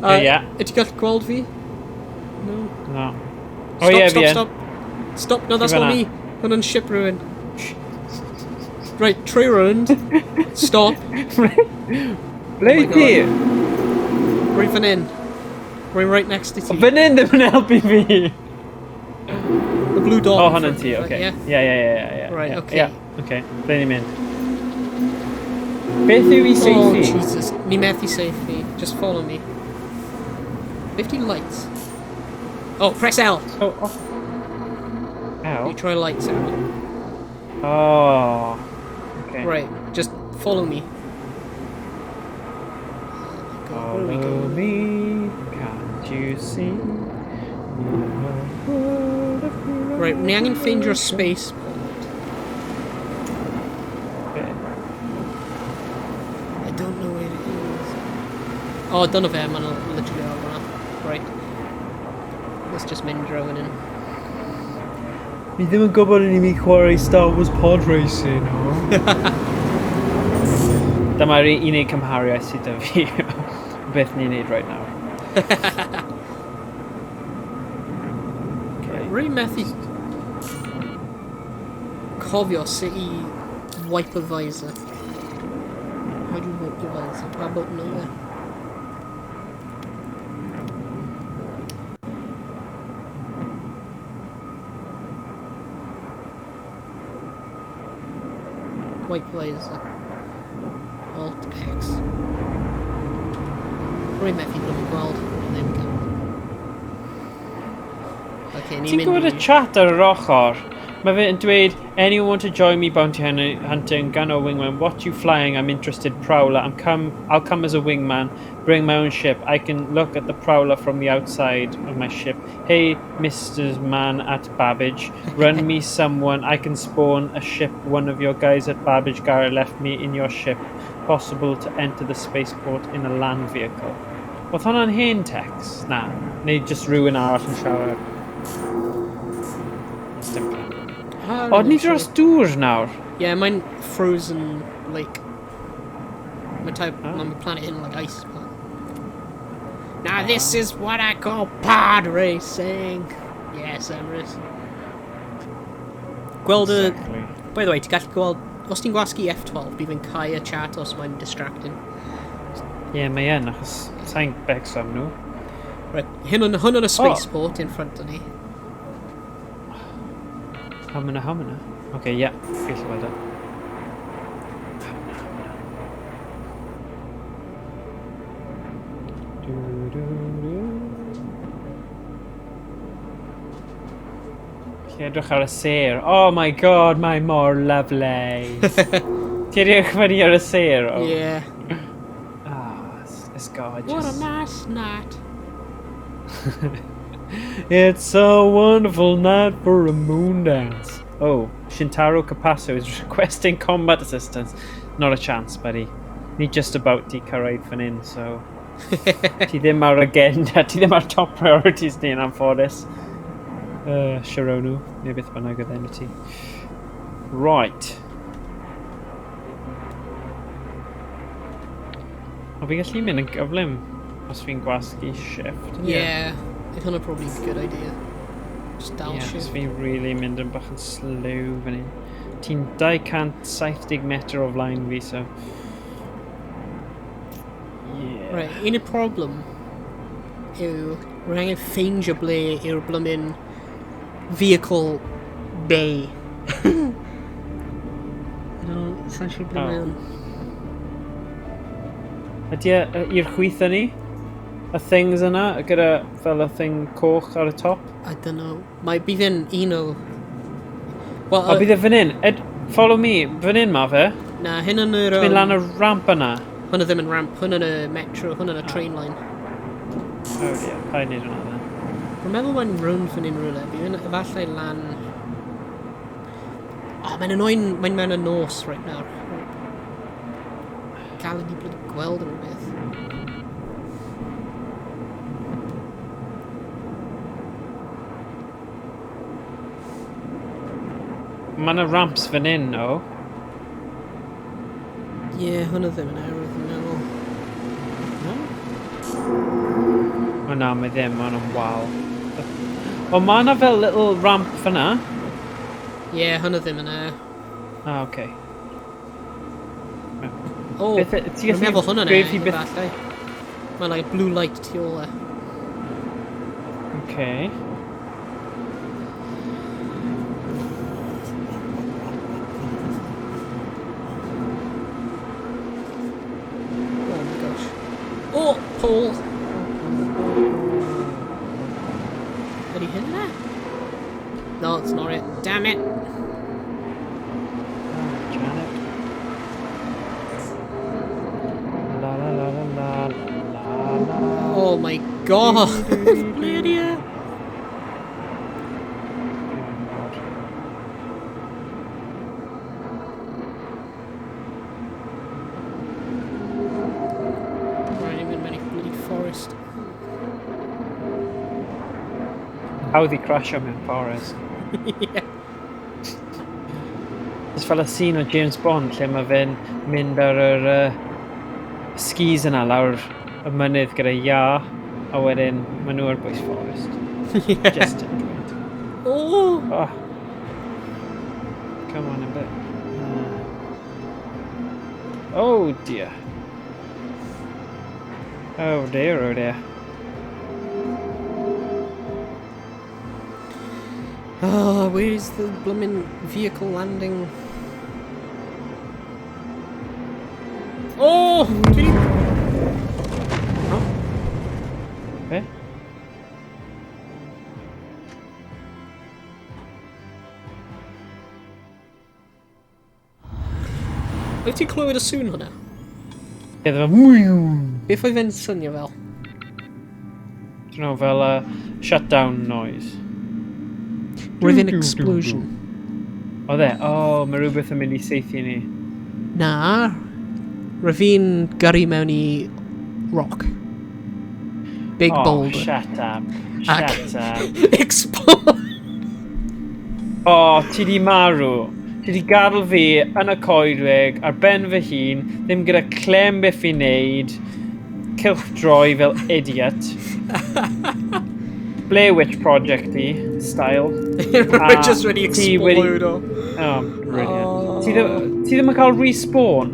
Yeah. Ydy gallu gweld fi? No. No. Oh, yeah, fi yn. Stop, no, that's not me. Hwna'n ship rhywun. Right, troi round. Stop. Ble i ti? Rwy fan hyn. Rwy'n right next to ti. Fan hyn ddim yn helpu fi. The blue dot. Oh, hwnna'n ti, okay. Yeah. Right, yeah, okay. Yeah, okay. Ble ni'n mynd? Beth yw i Oh, seithi? Jesus. Ni methu safe me. Just follow me. 50 lights. Oh, press L. Oh, oh. Ow. You try lights out. Oh. Okay. Right, just follow me. Oh my God, where are we Follow going? me, can't you see? Right, ni angen ffeindio'r space port. I don't know where it is. Oh, dyna fe, ma'n literally ar hwnna. Right. Let's just mynd rowing in. Ni ddim yn gwybod yn i mi chwarae Star Wars pod racing, no? Dyma'r unig cymhariaeth sydd â fi. Beth ni'n neud right now. Okay. Really methu cofio sut I wipe a visor. How do you wipe your visor? How about nowhere? Wipe visor. Alt X. Really methu blwm gweld. There we go. Okay, ni'n Ti'n mynd gwybod y chat ar yr ochr? Mae fe yn dweud, anyone want to join me bounty hunting, gun or wingman, what you flying, I'm interested, prowler, I'll come as a wingman, bring my own ship, I can look at the prowler from the outside of my ship, hey Mr. Man at Babbage, run me someone, I can spawn a ship, one of your guys at Babbage Garrett left me in your ship, possible to enter the spaceport in a land vehicle. Oedd hwnna'n hen text? Na, neu just rhywun arall yn siarad. O, ni dros dŵr nawr. Yeah, mae'n frozen lake. Mae'n planet in like ice. Now this is what I call pod racing. Yes, Emrys. Gweld y... By the way, ti'n gallu gweld... Os ti'n gwasgu F12, bydd yn cau y chat os mae'n distracting. Ie, mae yn, achos sa'n becs am nhw. Right, hyn yn y spaceport in front of ni. Hamina. Okay, yeah, gallu weld e. Ti edrych ar y sêr. Oh my god, mae mor lovely. Ti edrych fyny ar y sêr? Oh. Yeah. Ah, it's gorgeous. What a nice night. It's a wonderful night for a moon dance. Oh, Shintaro Capasso is requesting combat assistance. Not a chance, buddy. Ni just about to cyrraedd fan hyn, so... ti ddim ar agenda, ti ddim ar top priorities ni yn anffodus. Sharonu, neu beth bynnag oedd enw ti. Right. O, fi gallu mynd yn gyflym os fi'n gwasgu shift. Yeah. It's hwnna probably a good idea. Just dal Yes, shift. fi really mynd yn bach yn slow fan hyn. Ti'n 270 metr o flaen fi, so... Yeah. Right, un y problem yw rwy'n angen ffeindio ble yw'r blymyn vehicle bay. I don't know, sa'n siŵr ble mae yn. Ydy i'r chwith ni? Y things yna, gyda fel y thing coch ar y top? I don't know. Mae bydd yn un o... Well, O, bydd e fan hyn. Follow me, fan hyn ma fe. Na, hyn yn yr... Mynd lan y ramp yna. Hwna ddim yn ramp, hwn yn y metro, hwn yn y train line. O ie, pa'n neud hwnna then. Rwy'n meddwl mae'n round fan hyn rhywle. Bydd efallai lan... O, mae'n annoying, mae'n mewn y nos right nawr. Galed i blwydd gweld yn rhywbeth. Mae yna ramps fan hyn, no? Ie, hwnna ddim yn erwydd yn meddwl. O na, mae ddim, mae nhw'n wal. O, mae yna fel little ramp fyna. Ie, hwnna ddim yn Ah, oce. O, Ti'n rwy'n meddwl hwnna'n gweud fi byth... efallai. Mae'n like blue light tu ôl e. Oce. Oh my gosh. Oh, Paul! Did he hit that? No, it's not it. Damn it! Janet. La la la la la la la. Oh my god! Lydia! Right, I'm in many bloody forest. Hawdd i crasio mewn forest. Yeah. It's fel y scene o James Bond lle mae fe'n mynd ar yr skis yna lawr y mynydd gyda ia a wedyn maen nhw ar bwys forest. Yeah. Just in dweud. Oh! Oh. Come on a bit. Oh dear. Oh dear, oh dear. Oh, where's the blooming vehicle landing? Oh! Did he... Okay. Wyt ti'n clywed y sŵn hwnna? Ie, dda fe... Beth oedd fe'n swnio fel? Dwi'n know, fel shutdown noise. Roedd e'n explosion. Oedd e? Oh, mae rhywbeth yn mynd I seithi ni. Na. Roedd fi'n gyrru mewn I rock. Big boulder. Shut up. Shut up. Explode! Oh, ti di marw. Ti di gadael fi yn y coedwig ar ben fy hun, ddim gyda clem beth I wneud, cylchdroi fel idiot. Blair Witch Project I, style. We're just ready to explode o. Oh, brilliant. Ti ddim yn cael respawn?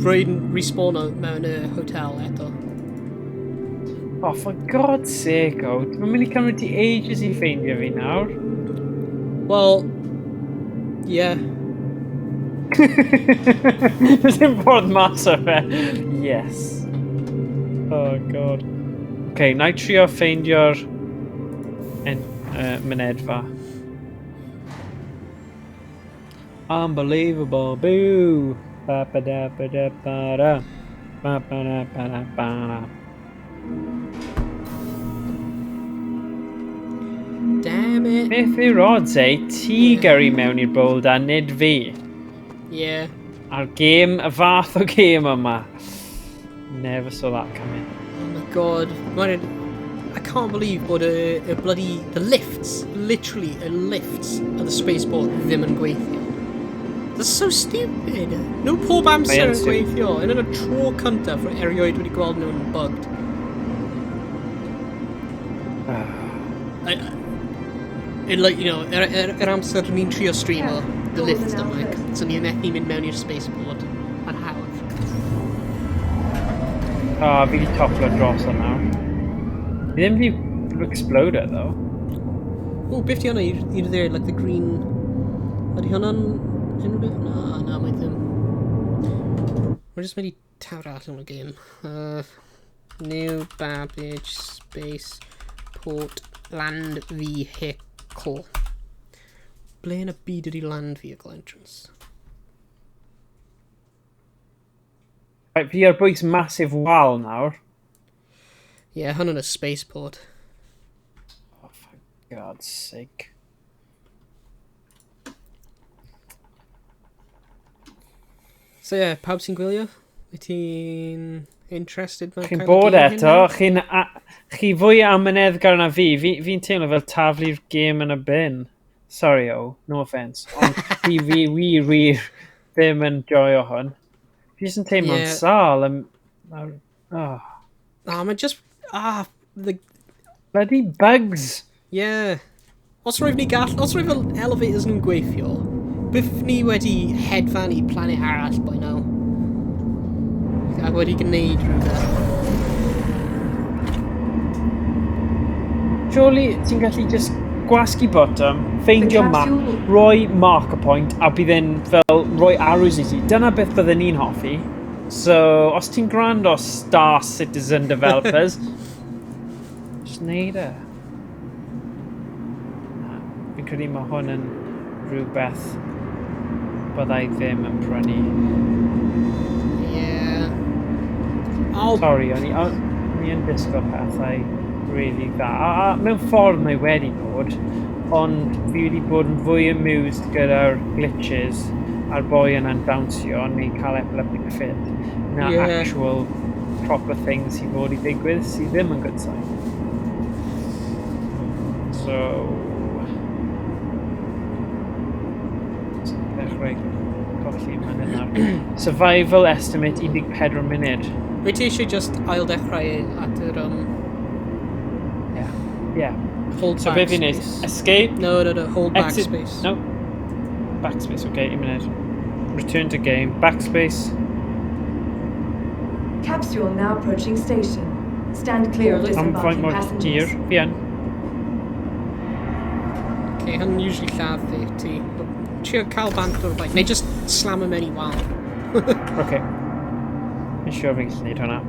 Rwy'n respawn o mewn y hotel eto. Oh, for God's sake, o. Mae'n mynd I cymryd ti ages I ffeindio fi nawr. Well, yeah. Dim ffordd mas o fe. Yes. Oh, God. Okay, na I trio ffeindio'r mynedfa. Unbelievable. Boo. Ba-ba-da-ba-da-ba-da. Ba-ba-da-ba-da-ba-da. Damn it. Beth yw'r odds ti gyrru mewn i'r bowld a nid fi? Yeah. A'r gêm, y fath o gêm yma. Never saw that coming. Oh my god. I can't believe bod the lifts, literally the lifts of the spaceport ddim yn gweithio. That's so stupid. No pob amser yn gweithio. Yn y tro cyntaf fod erioed wedi gweld nhw'n bugged. Like, you know, amser ni'n trio streamo the lifts yma, so ni'n methu mynd mewn i'r spaceport ar hawdd. Ah, fi di toplo dros o nawr. Fi ddim di explode it, though. Oh, beth di hwnna? You're there, like the green... Ydy hwnna'n unrhyw beth? Na, mae ddim. We're just mynd I tawr allan o'r game. New Babbage Space Port Land Vehicle. Ble yn y byd ydy land vehicle entrance? Right, fi ar bwys massive wal nawr. Yeah, hwn yn y spaceport. Oh, for God's sake. So yeah, pawb sy'n gwylio? Wyt ti'n interested mewn Chi'n cael y bod gêm hyn eto, nawr? chi fwy amyneddgar na fi'n teimlo fel taflu'r gêm yn y bin. Sorry, no offence. Ond fi wir ddim yn joio hwn. Fi jyst yn teimlo'n Ie. sal. Mae just... Bloody bugs. Yeah. Os roedd fel elevators nhw'n gweithio, bydd ni wedi hedfan i planet arall by now. A wedi gwneud rhywbeth. Surely ti'n gallu just gwasgu bottom, ffeindio map, rhoi marker point, a bydd e'n fel rhoi arrows i ti. Dyna beth byddwn ni'n hoffi. So, os ti'n gwrando Star Citizen developers, just neud e. Fi'n credu mae hwn yn rhywbeth byddai ddim yn prynu. Yeah. Sorry, o'n i yn disgwyl pethau really dda. A mewn ffordd mae wedi bod, ond fi wedi bod yn fwy amused gyda'r glitches a'r boi yna'n dawnsio neu cael epileptic fit na actual proper things sydd fod i ddigwydd sydd ddim yn good sign. So... dechrau colli mynydd nawr. Survival estimate 14 munud. Wyt ti eisiau just ail dechrau at yr Yeah. hold So be fi'n neud? backspace? Escape? No, hold Exit? backspace. No. Backspace, okay, 1 minute. Return to game. Backspace. Capsule now approaching station. Stand clear of Am faint disembarking mor hir? passengers. Fi yn. Okay, hyn usually lladd ti. Trio cael bant o'r bike, neu just slam am any wal. Okay. Fi'n siŵr fi'n gallu neud hwnna.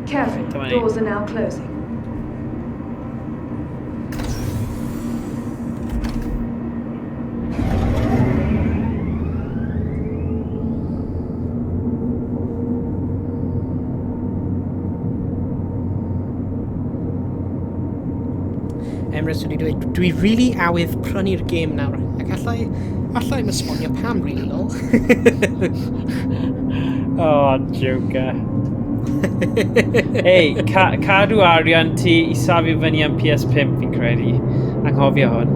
Careful, Come on, doors are now closing. Emrys wedi dweud, dwi really awydd prynu'r gêm nawr, ac allai mysmonio pam really lol. Oh, joker. Hey, cadw arian ti I safio fyny am PS5 fi'n credu. Anghofio hwn.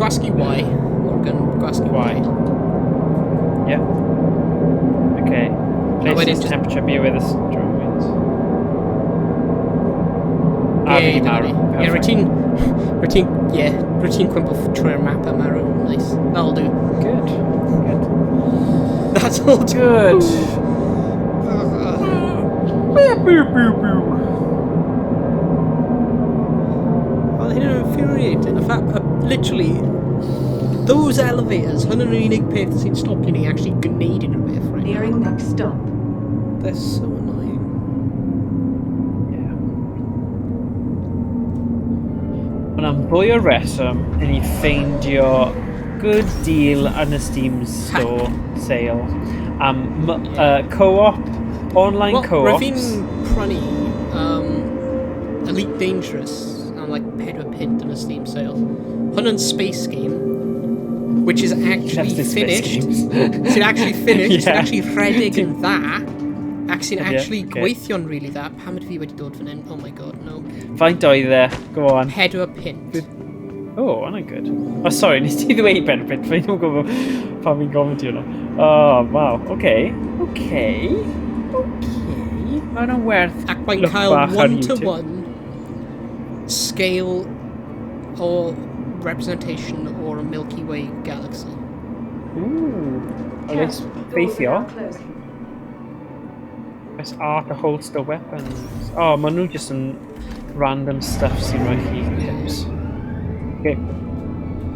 Gwasgu Y, Morgan, gwasgu Y. Yeah. Okay. wedyn Place just- temperature be with us. A fi Ie, marw. Ie, routine cwympo trwy'r map am arw. Nice. That'll do. Good. That's all do. Good. Well, hyn yn infuriating. In fact, literally, those elevators, hwn yn yr unig peth sy'n stopio ni actually gwneud unrhyw beth right now. Nearing next stop. They're so annoying. Yeah. Ond am fwy o reswm, i ni ffeindio good deal yn y Steam Store sale am co-op, online Well, co-ops. roedd fi'n prynu Elite Dangerous am like 4 pint yn y Steam sale. Hwn yn space game, which is actually Just the space finished. games. Sy'n actually finished, sy'n Yeah. actually rhedeg yn dda, ac sy'n Yeah, actually okay. gweithio'n really dda. Pam ydw fi wedi dod fan hyn? Oh my god, no. Faint oedd e? Go on. 4 pint. Oh, hwnna'n good. Oh, sorry, nes ti ddweud benefit. Fi'n nhw'n gwybod pan fi'n gofyn ti hwnna. Oh, wow. Okay. Mae hwnna'n werth Ac mae'n look cael bach ar YouTube. 1-to-1 scale o representation o'r Milky Way galaxy. Ooh. O, let's Careful, doors are ffeithio. now closing. Let's art a holster weapons. Oh, maen nhw just yn random stuff sy'n rhoi chi tips. Okay.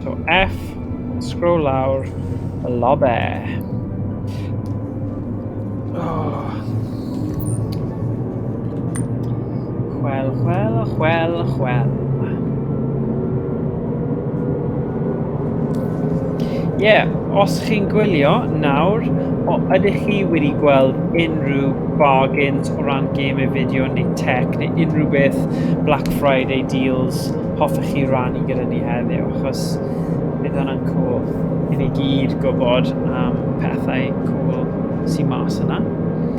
So F, scroll lawr, y lobby. Oh. Chwel. os chi'n gwylio nawr, ydych chi wedi gweld unrhyw bargains o ran game fideo neu tech neu unrhyw beth Black Friday deals hoffech chi rannu gyda ni heddiw, achos bydd hwnna'n cool i ni gyd gwybod am pethau cool sy'n mas yna.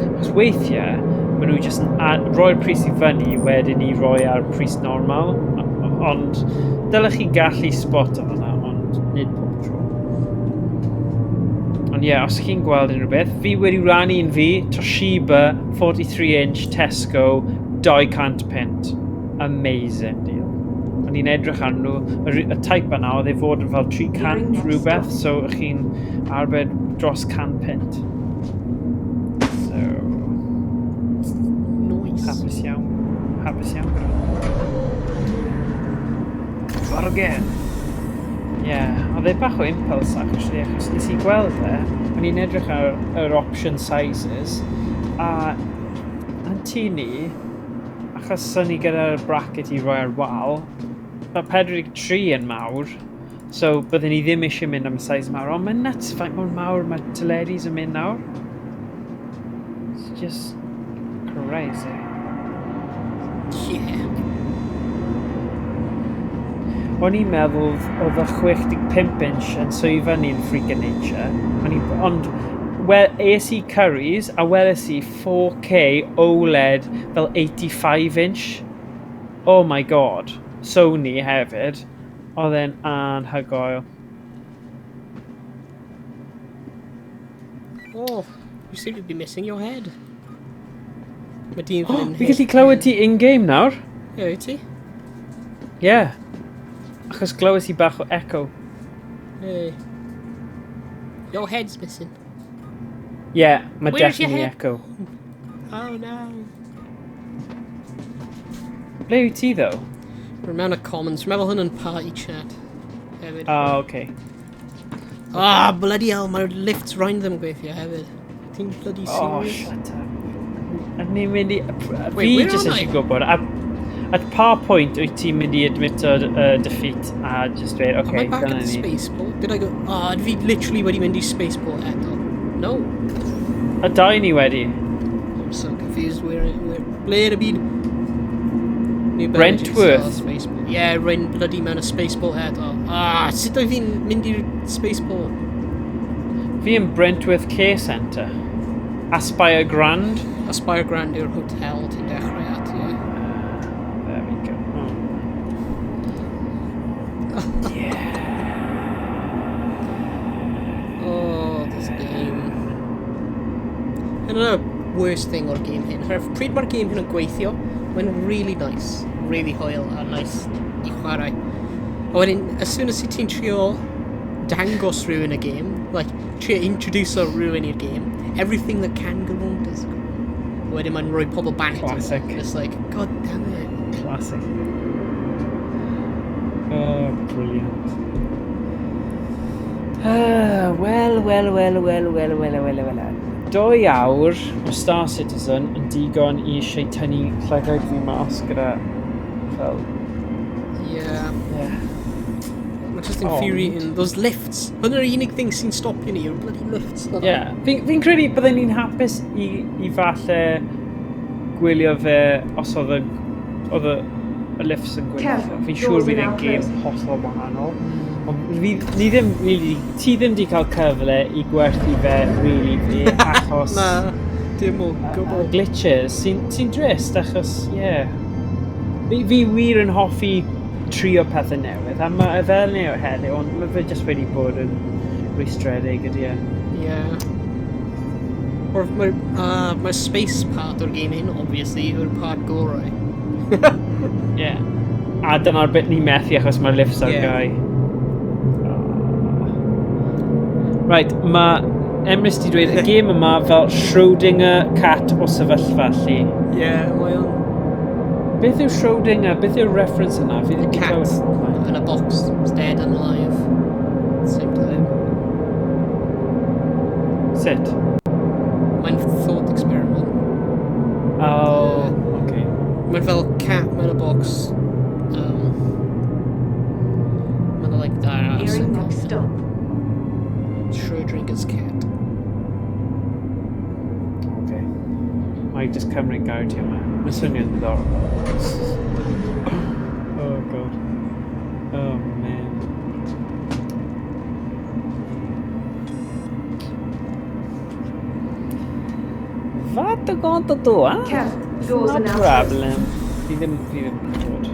Achos weithiau, maen nhw jyst yn roi'r pris i fyny wedyn ni roi ar pris normal, ond dylech chi gallu spot hwnna, ond nid pob tro. Ond os chi'n gweld unrhyw beth, fi wedi rannu un fi, Toshiba 43-inch Tesco, 200 pint. Amazing deal. Ond ni'n edrych ar nhw, y type yna, oedd ei fod yn fel 300 rhywbeth, so ych chi'n arbed dros 100 pint. So... Nice. Hapus iawn gyda. Bargain! Oedd e bach o impulse actually, achos nes I gweld o'n i'n edrych ar yr option sizes, a yn tu ni, achos o'n i gyda'r bracket I roi ar wal, mae 43 yn mawr, so byddwn ni ddim eisiau mynd am y size mawr, ond mae'n nuts faint mor mawr mae teledis yn mynd nawr. It's just crazy. Yeah. O'n i'n meddwl oedd y 65 inch yn swyfa ni'n freak of nature. Ond es I Currys a weles I 4K OLED fel 85 inch. Oh my god. Sony hefyd. Oedd e'n anhygoel. Oh, you seem to be missing your head. Mae di'n fan Fi gallu clywed ti in-game nawr? Ie, ti? Achos glywes I bach o echo. Hey. Your head's missing. Mae Where's your definitely head? echo. Oh no. Ble yw ti though? Rwy'n mewn y comments. Rwy'n meddwl hwn yn party chat. Hefyd. Okay. Bloody hell, mae'r lifts roind ddim gweithio hefyd. Ti'n bloody serious? Shut up. Yn ni'n mynd I... Wait, Fi where jyst am I? eisiau gwybod. At pa point wyt ti'n mynd I admito defeat a just dweud, Am I back at the spaceport? Did I go... fi literally wedi mynd I spaceport eto. No. A dau ni wedi. I'm so confused where ble ar y byd? New Brentworth. Spaceport. Rwy'n bloody mewn y spaceport eto. Sut oedd fi'n mynd i'r spaceport? Fi yn Brentworth Care Centre. Aspire Grand. Aspire Grand yw'r hotel ti'n dechrau at, ie. There we go. This game. I don't know, worst thing o'r game hyn. Pryd mae'r game hyn yn gweithio, mae'n really nice. Really hwyl a nice I chwarae. A wedyn, as soon as ti'n trio dangos rhywun y game, like, trio introduce rhywun i'r game, everything that can go wrong does go wrong. Wedyn mae'n rhoi pobl bank. Classic. It's like, god damn it. Classic. Oh, brilliant. Well. 2 awr o Star Citizen yn digon I eisiau tynnu llygad fi mas gyda fel... Yeah. Mae'n just infuriating. Those lifts. Hwna'r unig thing sy'n stopio ni yw'r bloody lifts. Fi'n credu byddwn ni'n hapus I falle gwylio fe os oedd y lifts yn gwylio. Fi'n siŵr bydd e'n game hollol wahanol. Ond ti ddim di cael cyfle I gwerthu fe really fi achos... Na, dim o gwbl. Glitches sy'n drist achos, Fi wir yn hoffi trio pethau newydd, a mae fel neu o heddiw, ond mae fe jyst wedi bod yn rwystredig ydy e. Mae'r space part o'r game hyn, obviously, yw'r part gorau. A dyna'r bit ni methu achos mae'r lifts ar gau. Right, mae Emrys di dweud y game yma fel Schrödinger cat o sefyllfa lli. Mae o'n... Beth yw Schrödinger? Beth yw'r reference yna? The cat in a box was dead and alive at the same time. Sut? Mae'n thought experiment. Okay. Mae'n fel cat mewn a box. Mae'n like that. Hearing loss stop. Schrödinger's cat. Okay. Mae just Cymraeg gawd ti yma. Mae swnio'n ddiddorol. Oh god. Oh man. What are going to do, huh? Kev, doors No are now problem. Fi ddim dod.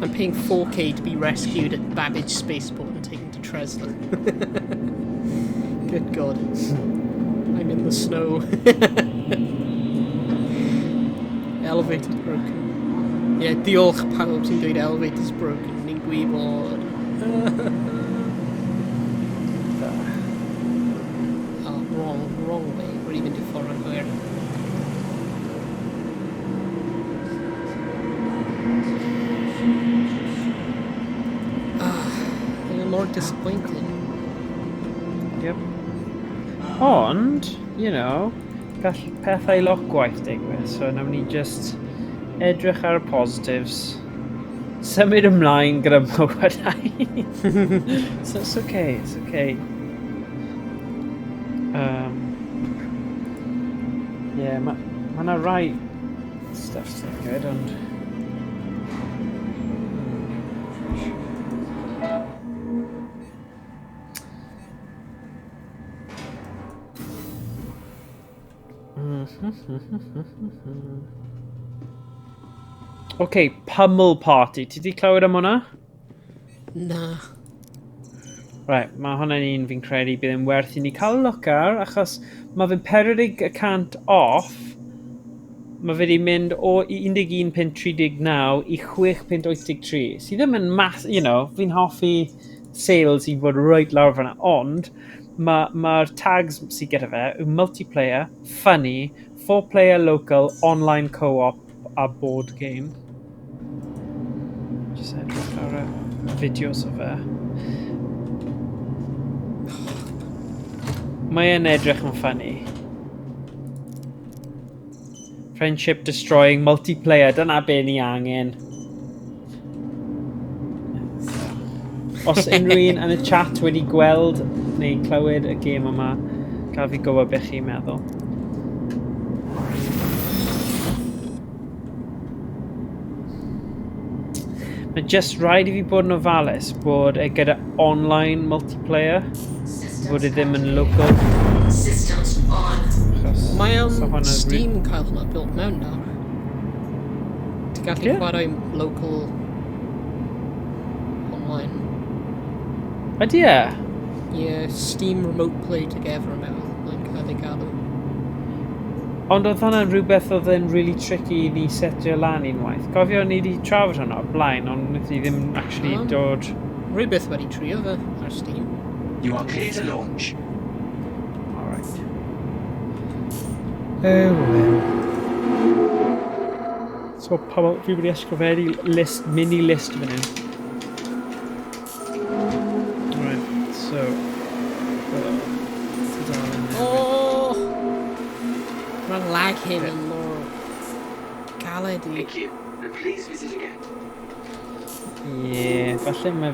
I'm paying 4k to be rescued at Babbage Spaceport and taken to Tresla. Good God. I'm in the snow. Elevator's broken. Yeah, diolch pawb sy'n dweud elevator's broken. Ni'n gwybod. Oh, wrong way. We're even too far on here. I'm more disappointed. Yep. Ond, you know, gall pethau lot gwaith digwydd, so nawn ni just edrych ar y positives. Symud ymlaen gyda mywydau. So it's okay, it's okay. Yeah, ma' na rai stuff sy'n good, ond... Okay, pummel party. Ti di clywed am hwnna? Na. Right, mae hwnna'n un fi'n credu bydd yn werth I ni cael look ar, achos mae fe'n 40% off. Mae fe wedi mynd o 11.39 I 6.83. Sydd ddim yn you know, fi'n hoffi sales I fod right lawr fan'na, ond mae'r tags sydd gyda fe yw multiplayer, funny, 4-player local, online co-op a board game. Just edrych ar y fideos o fe. Mae e'n edrych yn funny. Friendship destroying, multiplayer, dyna be ni angen. Os unrhyw un yn y chat wedi gweld neu clywed y gêm yma, cael fi gwybod beth chi'n meddwl. Mae just rhaid I fi bod yn ofalus bod e gyda online multiplayer, bod e ddim yn local. Systems on. Mae Steam cael hwnna built mewn nawr. Ti'n gallu chwarae local online. Ydy e? Yeah, Steam Remote Play Together mewn. Mae'n cael ei galw. Ond oedd hwnna'n rhywbeth oedd yn really tricky I ni setio lan unwaith. Gofio ni wedi trafod hwnna o blaen, ond wnaeth I ddim actually dod... Rhywbeth wedi trio fe ar Steam. You are clear to launch. Alright. Oh well. So pawb fi wedi ysgrifennu mini list fan hyn. Alright, so... Oh! Mae'n lag hyn yn mor galed I. Thank you, and please visit again. Yeah, falle mae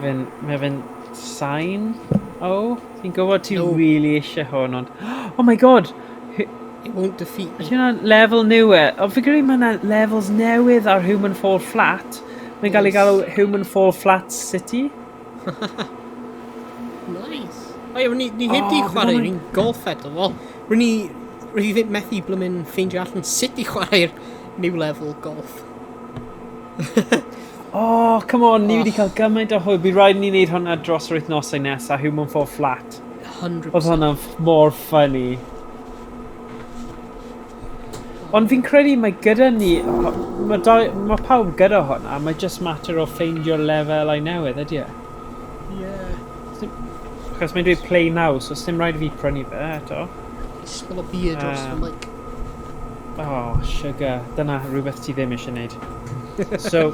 fe'n sign. Oh, fi'n gwybod ti really eisiau hwn, ond... Oh my god! It won't defeat me. Ydy hwnna'n level newydd? O, fi'n credu mae yna levels newydd ar Human Fall Flat. Mae'n cael ei galw Human Fall Flat City. Nice. O ie, ni heb di chwarae, ni'n golf eto. Wel, rydyn ni ddim methu blymyn ffeindio allan sut I chwarae'r new level golf. Oh, come on, ni wedi cael gymaint o hwyl. Bydd rhaid ni wneud hwnna dros yr wythnosau nesaf, Human Fall Flat. 100%. Oedd hwnna'n more funny. Ond fi'n credu mae gyda ni... Mae pawb gyda hwnna, mae just matter o ffeindio'r lefel ai newydd, ydy e? Yeah. Chos mae'n dweud play now, so sim rhaid I fi prynu fe eto. Smell o beer dros fy mic. Oh, sugar. Dyna rhywbeth ti ddim eisiau gwneud. So,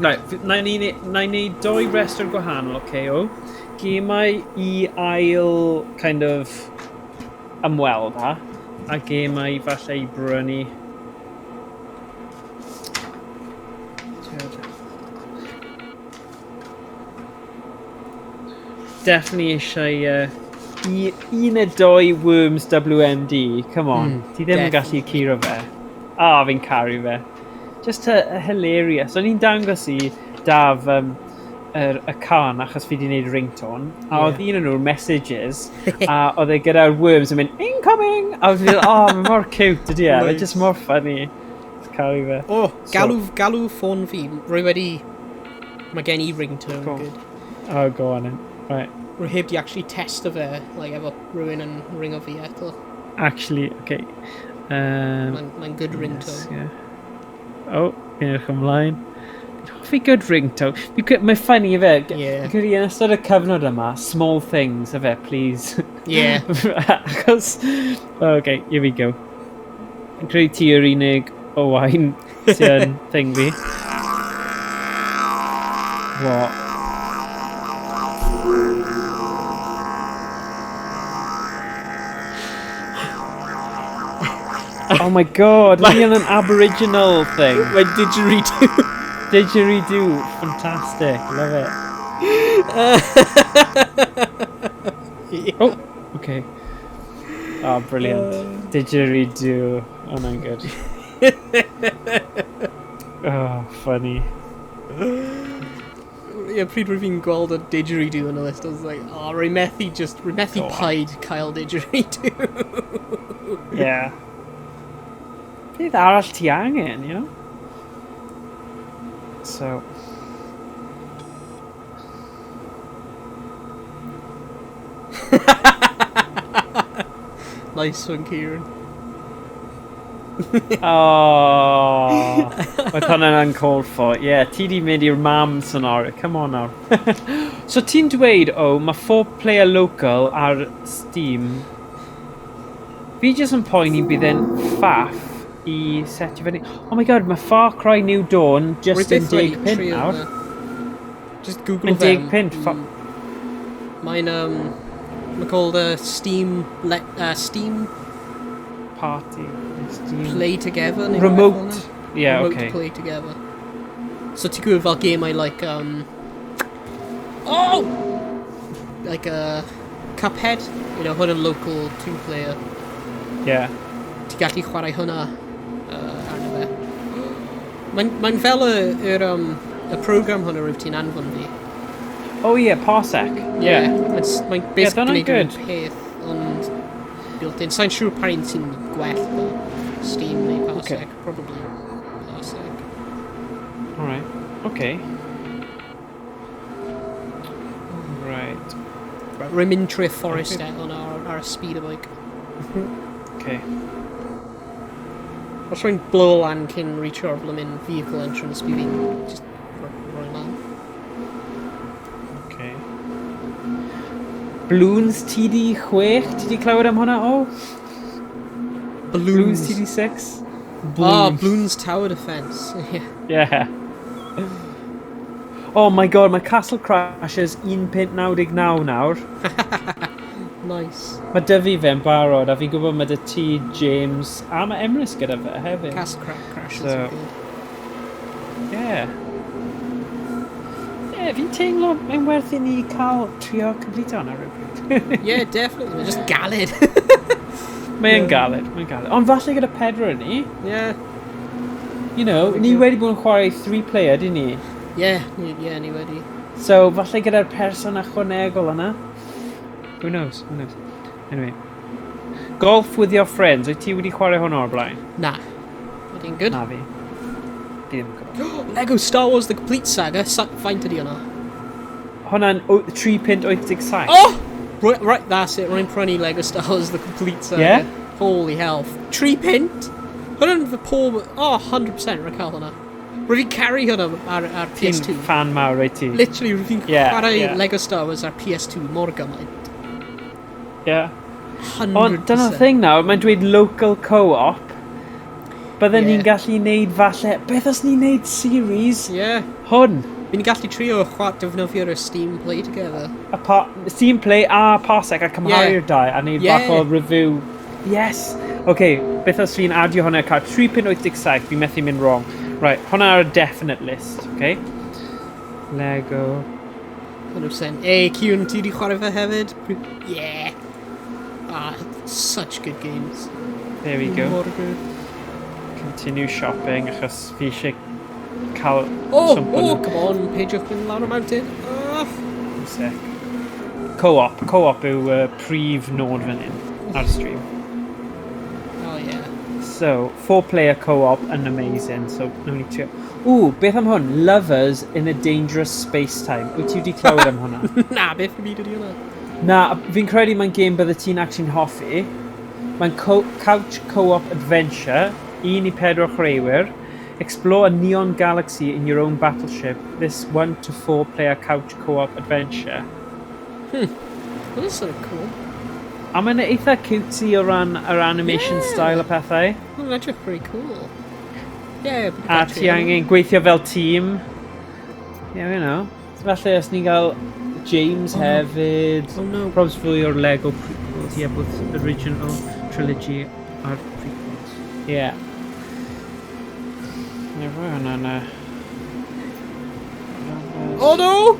na i wneud 2 restr gwahanol, o. Gemau I ail, kind of, ymweld a gemau falle I brynu definitely eisiau un neu doi Worms WMD. Come on. Ti ddim yn gallu curo fe. Fi'n caru fe. Just a hilarious. O'n i'n dangos I Daf y can achos fi di wneud ringtone. A oedd un o'n nhw'r messages. A oedd e gyda'r Worms yn mynd, incoming! A oedd fi'n mae mor cute ydi e. Nice. Just mor funny. Caru fe. Galw ffôn fi. Rwy wedi... Mae gen I ringtone. Good. Oh, go on then. Right. Rwy heb di actually testo fe, like, efo rhywun yn ringo fi eto. Actually, okay. Mae'n good ringtone. Yeah. Oh, fi'n edrych ymlaen. Hoffi good ringtone. Mae'n funny i fe. Fi'n credu yn ystod y cyfnod yma, small things y fe, please. Yeah. Achos... Okay, here we go. Fi'n credu ti yw'r unig Owain sy'n thing fi. What? Oh my god, mae an aboriginal thing. My didgeridoo. Didgeridoo, fantastic, love it. Oh, okay. Oh, brilliant. Didgeridoo, oh my god. Oh, funny. Pryd rwy fi'n gweld y didgeridoo yn y list, I was like, rwy methu paid cael didgeridoo. Yeah. Beth arall ti angen, you know? So... Nice one, Kieran. Oedd hwnna'n uncalled for. Yeah, ti di mynd i'r mam scenario. Come on now. So ti'n dweud, mae 4-player local ar Steam. Fi jyst yn poeni bydd e'n faff I setio fyny. Oh my god, mae Far Cry New Dawn just yn 10 pint nawr. Just Google them. Yn 10 pint. Mae'n, mae'n called Steam Party. Steam. Play Together. Remote. Yeah, Remote okay. Play Together. So ti'n gwybod fel game I like, like Cuphead, you know, hwn yn local 2-player. Yeah. Ti'n gallu chwarae hwnna arno fe. Mae'n fel y program hwnna rwyf ti'n anfon fi. Oh yeah, Parsec. Yeah. Mae'n basically gwneud yn peth, ond built-in. Sa'n siŵr pa un sy'n gwell o Steam neu Parsec. Okay. Probably Parsec. Alright, okay. Right. Rwy'n mynd trwy'r fforest ar y speeder bike. Okay. Os rwy'n blow lan cyn reach o'r blymyn vehicle entrance, bydd fi'n just roi lan. Okay. Bloons TD6? Ti di clywed am hwnna? Bloons TD6? Bloons Tower Defense. Yeah. Oh my god, my Castle Crashers 1.99 nawr. Nice. Mae Dyfi fe'n barod, a fi'n gwybod mae dy ti, James, a mae Emrys gyda fe hefyd. Castle Crashers. So, yeah. Yeah, fi'n teimlo mae'n werth I ni cael trio complete hwnna rhywbryd. Yeah, definitely. Mae'n just galed. Mae'n galed, mae'n galed. Ond falle gyda pedro ni. Yeah. You know, ni wedi bod yn chwarae 3-player, di ni? Yeah, ni wedi. So, falle gyda'r person ychwanegol yna. Who knows? Anyway. Golf with your friends. Wyt ti wedi chwarae hwnna o'r blaen? Na. Ydy'n good? Na fi. Dim gwybod. Lego Star Wars The Complete Saga. Faint ydi hwnna? Hwnna'n 3.87. Oh! Right, that's it. Rwy'n prynu Lego Star Wars The Complete Saga. Yeah? Holy hell. 3 pint? Hwnna'n fy pob... 100% rwy'n cael hwnna. Rwy'n fi'n carry hwnna ar PS2. Ti'n fan mawr, rwy'n ti? Literally, rwy'n fi'n chwarae Lego Star Wars ar PS2 mor gymaint. Yeah. 100%. Ond dyna'r thing nawr, mae'n dweud local co-op. Bydden ni'n gallu neud falle... Beth os ni'n neud series? Yeah. Hwn. Fi'n gallu trio defnyddio'r Steam Play Together. Steam Play a Parsec a cymharu'r dau a neud bach o review. Yes. Okay, beth os fi'n adio hwnna cael 3.87, fi'n methu mynd wrong. Right, hwnna ar y definite list, okay? Lego. 100%. Hey, Kieran, ti 'di chwarae fe hefyd? Yeah. Such good games. There we go. Mor good. Continue shopping achos fi eisiau cael Oh, swmpwn come on, peidiwch mynd lawr y mountain. yn sec. Co-op yw prif nod fan hyn ar stream. Oh, yeah. So, 4-player co-op yn amazing. So, nawn ni trio. Ooh, beth am hwn? Lovers in a dangerous space-time. Wyt ti wedi clywed am hwnna? Na, beth yn byd ydi hwnna? Na, fi'n credu mae'n game bydde ti'n actually'n hoffi. Mae'n couch co-op adventure, 1 i 4 chwaraewyr. Explore a neon galaxy in your own battleship. This 1 to 4-player couch co-op adventure. That's sort of cool. A mae'n eitha cutesy o ran yr animation style y pethau. Oh, that's just pretty cool. Yeah, A ti angen gweithio fel tîm. Yeah, you know. Felly, os ni'n cael James hefyd. Oh no. Probs fwy o'r Lego prequels. Yeah, both the original trilogy a'r prequels. Yeah. Never hwnna. Oh no!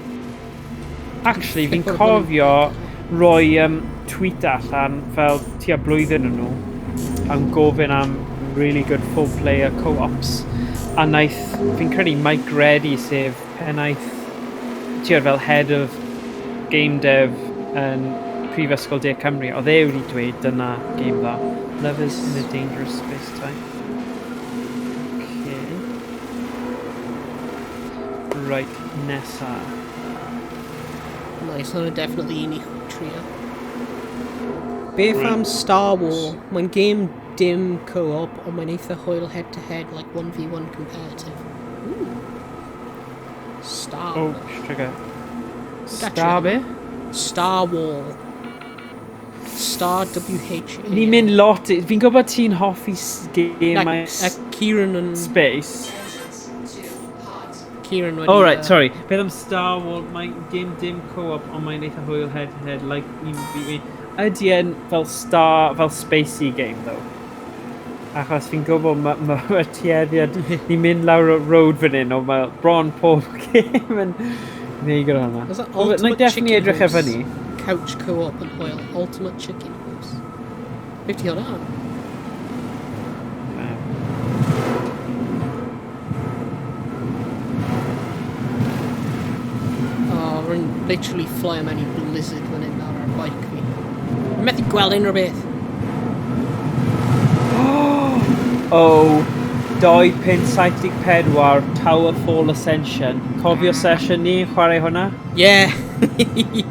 Actually, fi'n cofio roi tweet allan fel tua blwyddyn yn nhw am gofyn am really good full-player co-ops. A fi'n credu Mike Reddy sef pennaeth fel head of game dev yn Prifysgol De Cymru. Oedd e wedi dweud dyna game dda. Lovers in a dangerous space-time. Okay. Right, nesa. Nice, hwnna definitely un i trio. Beth am Star Wars? Mae'n game dim co-op, ond mae'n eitha hwyl head-to-head, like 1v1 competitive. Ooh. Star Oh, Wars. trigger. Star be? Star Wars. Star WH. Ni'n mynd lot... Fi'n gwybod ti'n hoffi game Kieran and space. Kieran wedi... Oh, right, sorry. Beth am Star Wars, mae'n game dim co-op, ond mae'n eitha hwyl head-to-head, like ydy e'n fel spacey game, though. Achos fi'n gwybod mae tueddiad ni'n mynd lawr o road fan hyn, ond mae bron pob game yn neud gyda hwnna. Was that Ultimate Chicken edrych efo ni. Couch co-op yn hwyl. Ultimate Chicken Horse. Beth ti hwnna? Oh, we're literally flying mewn I blizzard fan hyn ar our bike fi. We're methu gweld unrhyw beth. Oh, 2.74 Towerfall Ascension. Cofio session ni, chwarae hwnna? Yeah.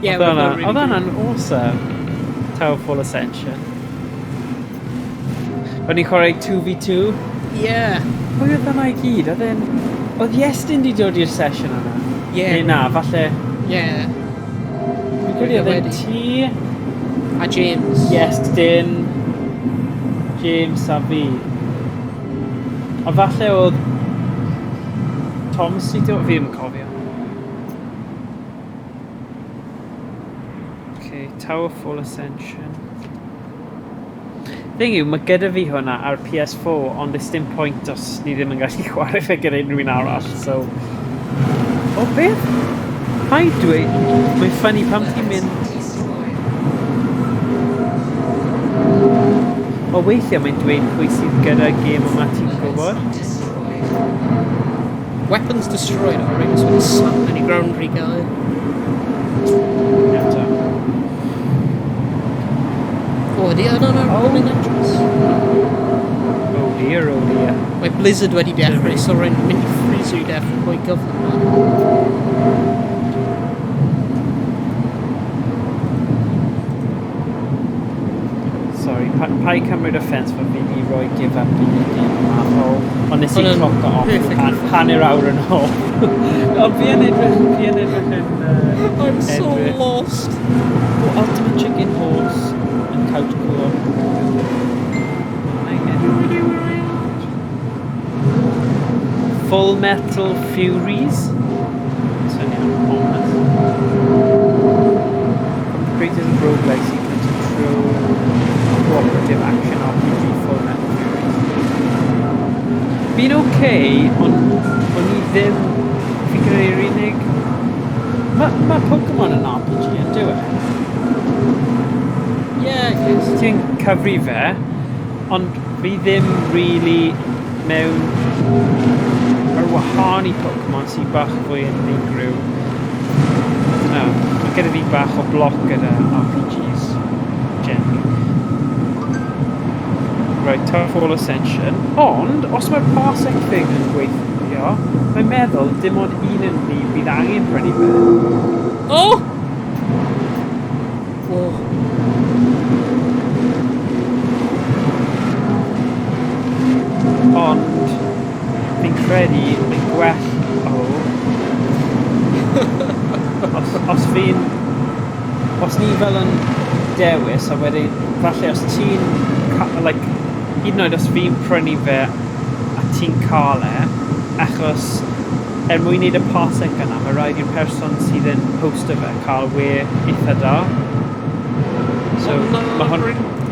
Yeah, Oedd hwnna'n awesome. Towerfall Ascension. O'n i'n chwarae 2v2? Yeah. Pwy oedd hwnna i gyd? Oedd Iestyn di dod i'r session yna? Yeah. Neu na, falle... Yeah. Fi'n credu oedd e'n ti... A James. Iestyn... James a fi. A falle oedd... Tom sydd o... Fi yn cofio. Okay, Towerfall Ascension. Thing yw, mae gyda fi hwnna ar PS4, ond there's dim point os ni ddim yn gallu chwarae fe gyda unrhyw un arall, so... O, beth? Pa'i dweud? Mae'n ffynnu pam ti'n mynd... O, weithiau mae'n dweud pwy sydd gyda gêm yma ti'n gwybod? Weapons destroyed. Oh, right, so it's slap any ground re-guy. Oh, dear, no, rolling entrance. Oh dear, oh dear. Mae blizzard wedi dechrau, so rwy'n mynd I freezer I dechrau mwy gyflym. Sorry, pa'i cymryd offence fod fi wedi rhoi give up I gêm yma, ond nes I cloc o off hanner awr yn ôl. Ond fi yn edrych yn... I'm so lost. Oh, Ultimate Chicken Horse and Couch Co-op. Full Metal Furies. Swnio'n ominous. From the creators of roguelike sequence of true cooperative action RPG Full Metal Furies. Fi'n okay, ond o'n I ddim... Fi'n credu'r unig Mae Pokemon yn RPG yn dyw e? Ti'n cyfri fe, ond fi ddim really mewn ar wahân I Pokemon sy'n bach fwy unigryw. No, mae gyda fi bach o bloc gyda RPGs, generally. Right, Towerfall Ascension. Ond, os mae'r parsec thing yn gweithio, mae'n meddwl dim ond un yn ni bydd angen prynu fe. Oh! Whoa. Ond, fi'n credu yn gwell... os ni fel yn dewis, a wedyn, falle os ti'n... Like, hyd yn oed os fi'n prynu fe a ti'n cael e, achos mwyn wneud y parsec yna, mae rhaid i'r person sydd yn hosto fe cael we eitha da. So, mae hwn...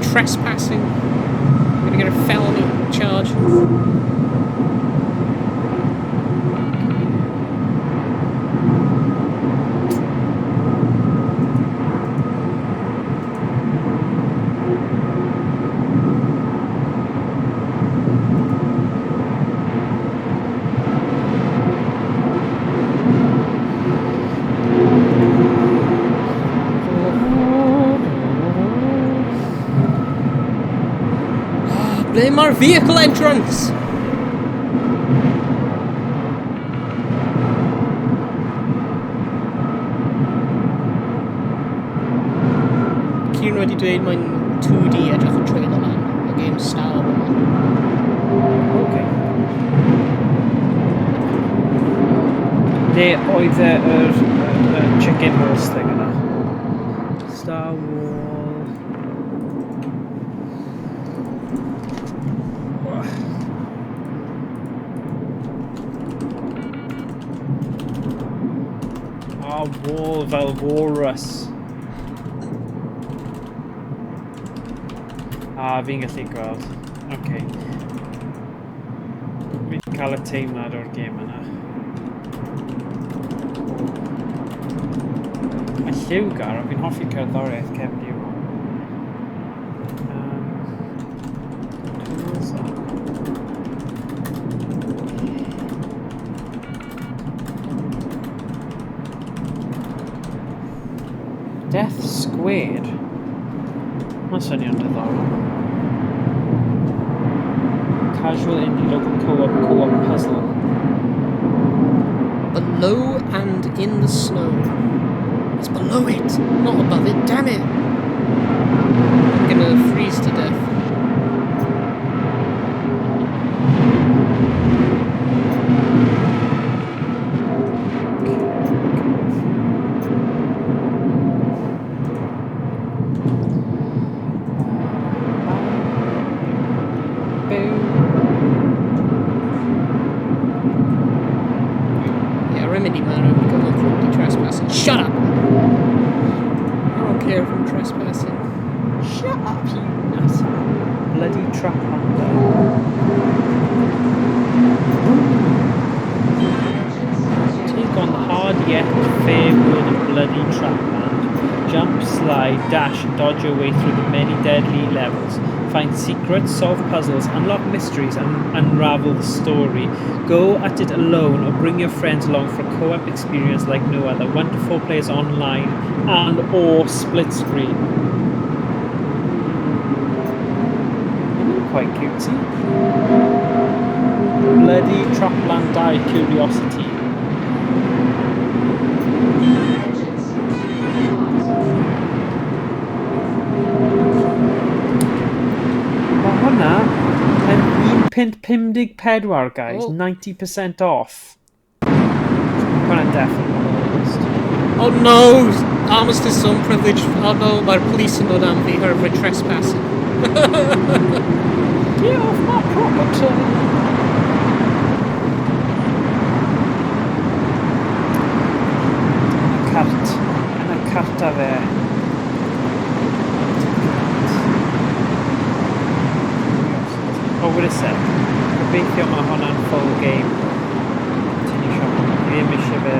Trespassing. I'm gonna get a felony charge. Blame our vehicle entrance! Ci'n wedi dweud mae'n 2D edrych y trailer man, y game Star Wars. Okay. Ne, oedd yr chicken horse thing yna. Star Wars... wall fel walrus. Fi'n gallu gweld. Okay. Fi'n cael y teimlad o'r gêm yna. Mae lliwgar, ond fi'n hoffi cerddoriaeth cefn i'w. Death Squared. Mae'n swnio'n diddorol. Casual indie local co-op puzzle. Below and in the snow. It's below it, not above it, damn it! I'm gonna freeze to death. Shut up! I don't care if I'm trespassing. Shut up, you nut. Bloody trap hunter. Take on the hard yet fair world of bloody trapland. Jump, slide, dash and dodge your way through the many deadly levels. Find secrets, solve puzzles, unlock mysteries and unravel the story. Go at it alone or bring your friends along for a co-op experience like no other. 1 to 4 players online and or split screen. Quite cutesy. Bloody Trapland Die Curiosity. £1.54, guys. Oh. 90% off. Hwnna'n definitely on the list. Oh no! Armistice zone privilege. Oh no, mae'r police yn dod am fi her for trespassing. Get off my property! Yn y carta fe. Oh, wait a sec. Gobeithio mae hwnna'n full game. Continue shop. Fi ddim eisiau fe.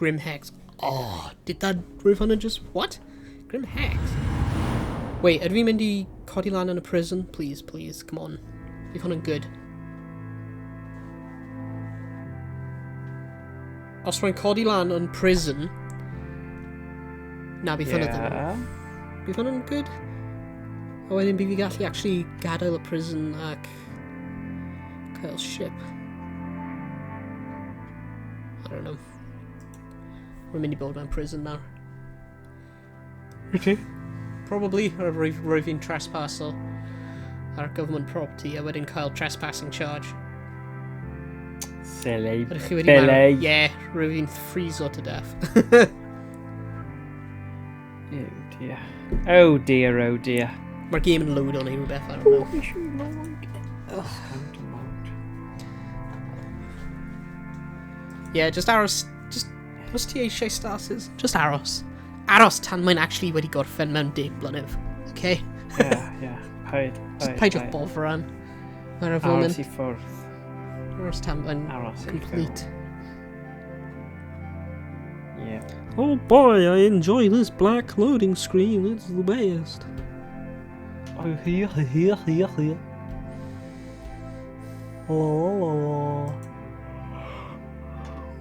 Grim Hex. Oh, did that rwyf hwnna just... What? Grim Hex? Wait, ydw i'n mynd i codi lan yn y prison? Please, please, come on. Bydd hwnna'n good. Os rwy'n codi lan yn prison... Na, bydd hwnna ddim. Bydd hwnna'n good? A wedyn bydd fi gallu actually gadael y prison ac... cael ship. I don't know. Rwy'n mynd I bod mewn prison nawr. Really? Probably, rwyf fi'n trespasso ar government property a wedyn cael trespassing charge. Silly. Ydych chi wedi Billy. Yeah, rwyf fi'n freezo to death. Oh dear. Oh dear, oh dear. Mae'r game yn load o'n ei rhywbeth, I don't know. Yeah, just aros... Os ti eisiau starters, just aros. Aros tan mae'n actually wedi gorffen mewn 10 blynedd. Okay? Yeah. Paid. Just peidiwch bofran. Mae'r foment. Aros I ffwrdd. Aros tan mae'n Aros I complete. Yeah. Oh boy, I enjoy this black loading screen. It's the best. Oh, here. Oh.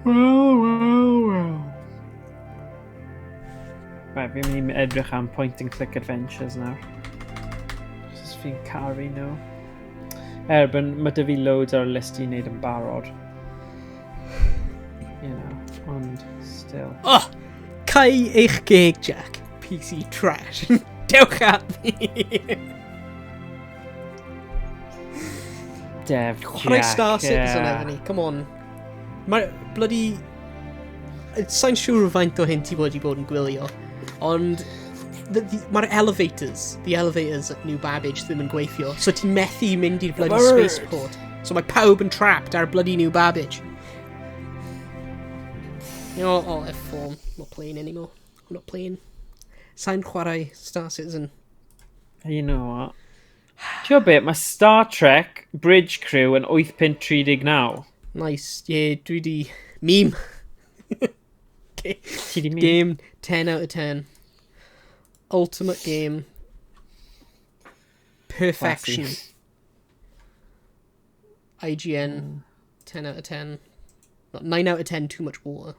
Well. Right, fi'n mynd I edrych am point and click adventures nawr. Just fi'n caru nhw. Erbyn, mae dy fi loads ar y list I wneud yn barod. You know, ond still. Oh! Cai eich geg, Jack. PC trash. Dewch at me. Dev Chwarae Jack, Star Citizen efo ni, come on. Mae'r bloody... Sa'n siŵr faint o hyn ti wedi bod yn gwylio, ond mae'r elevators, the elevators at New Babbage ddim yn gweithio, so ti'n methu mynd i'r bloody spaceport. So mae pawb yn trapped ar bloody New Babbage. You know, oh, F4, I'm not playing anymore. I'm not playing. Sa'n chwarae Star Citizen. You know what? Ti'n bit, mae Star Trek Bridge Crew yn 8.39. Nice, yeah, dwi di... Meme. Ti di meme? Game 10 out of 10. Ultimate game. Perfection. IGN 10 out of 10. Not 9 out of 10, too much water.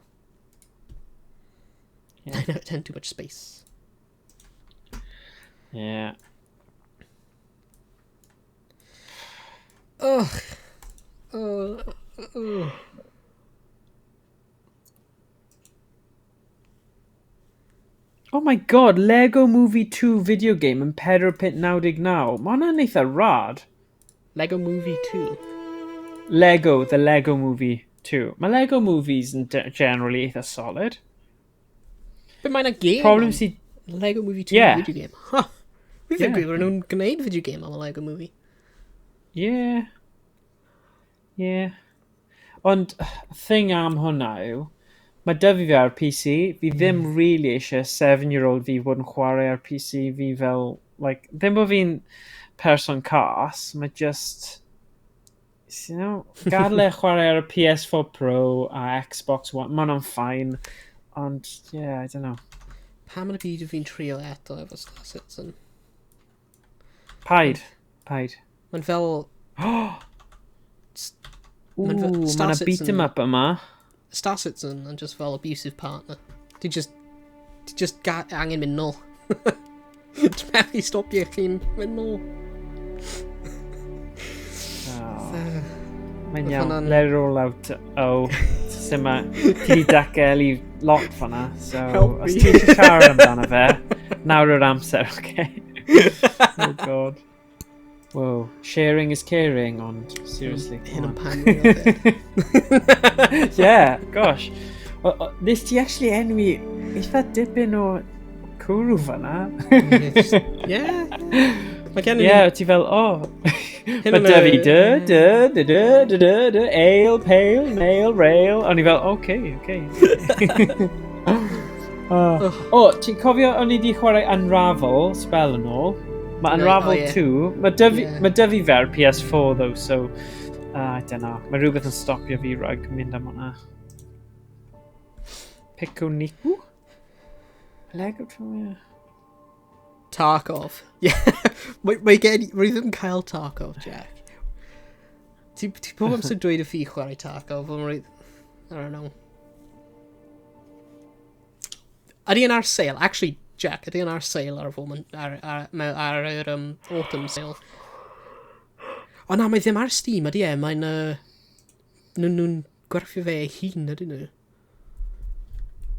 Yeah. 9 out of 10, too much space. Yeah. Ugh. Oh my god, Lego Movie 2 video game yn 4.99. Mae hwnna'n eitha rad. Lego Movie 2. The Lego Movie 2. Mae Lego movies yn generally eitha solid. But mae'n a game. Problem si... Lego Movie 2 Yeah. video game. Huh. We've Yeah. agreed nhw'n gwneud video game am a Lego Movie. Yeah. Ond, thing am hwnna yw, mae dyfu fi ar PC, fi ddim really eisiau 7-year-old fi fod yn chwarae ar PC fi fel, like, ddim bod fi'n person cas, mae just, you know, gadle chwarae ar y PS4 Pro a Xbox One, mae hwnna'n fine, ond, yeah, I don't know. Pam yn y byd fi'n trio eto efo Star Citizen? Paid. Mae'n fel... Ooh, Star mae'n beat Citizen- him up yma. Star Citizen and just fel abusive partner. Ti just angen mynd nôl. Ti'n methu stopio chi'n mynd nôl. Mae'n Wrth iawn, hwnna'n- let it all out. Oh, syma, ti di dacel I lot fanna, so Help os me. ti eisiau siarad amdano fe, nawr yw'r amser, okay? Oh god. Whoa, sharing is caring, ond seriously. Hyn yn come pan. on. Yeah, gosh. Nes ti actually enwi eitha dipyn o cwrw fanna. Yeah. Mae gen i... Yeah, ti fel, oh. Mae yn dy y- fi, ale, pale, nail, rail. O'n i fel, okay. Ti'n cofio o'n i di chwarae Unravel, spell yn ôl? Mae Unravel yeah. 2, mae dy fi Yeah. fer PS4 though, so I don't know. Mae rhywbeth yn stopio fi rhag mynd am hwnna. Piconicu? Lego trivia. Tarkov. Yeah. Mae ddim cael Tarkov, Jack. Ti pob amser dweud y fi chwarae Tarkov, ond I don't know. Ydy yn ar sale? Actually, Jack, ydy yn ar sale ar y foment, ar yr autumn sale. O na, mae ddim ar Steam, ydy e? Mae'n... nhw'n gwerthu fe ei hun, ydyn nhw?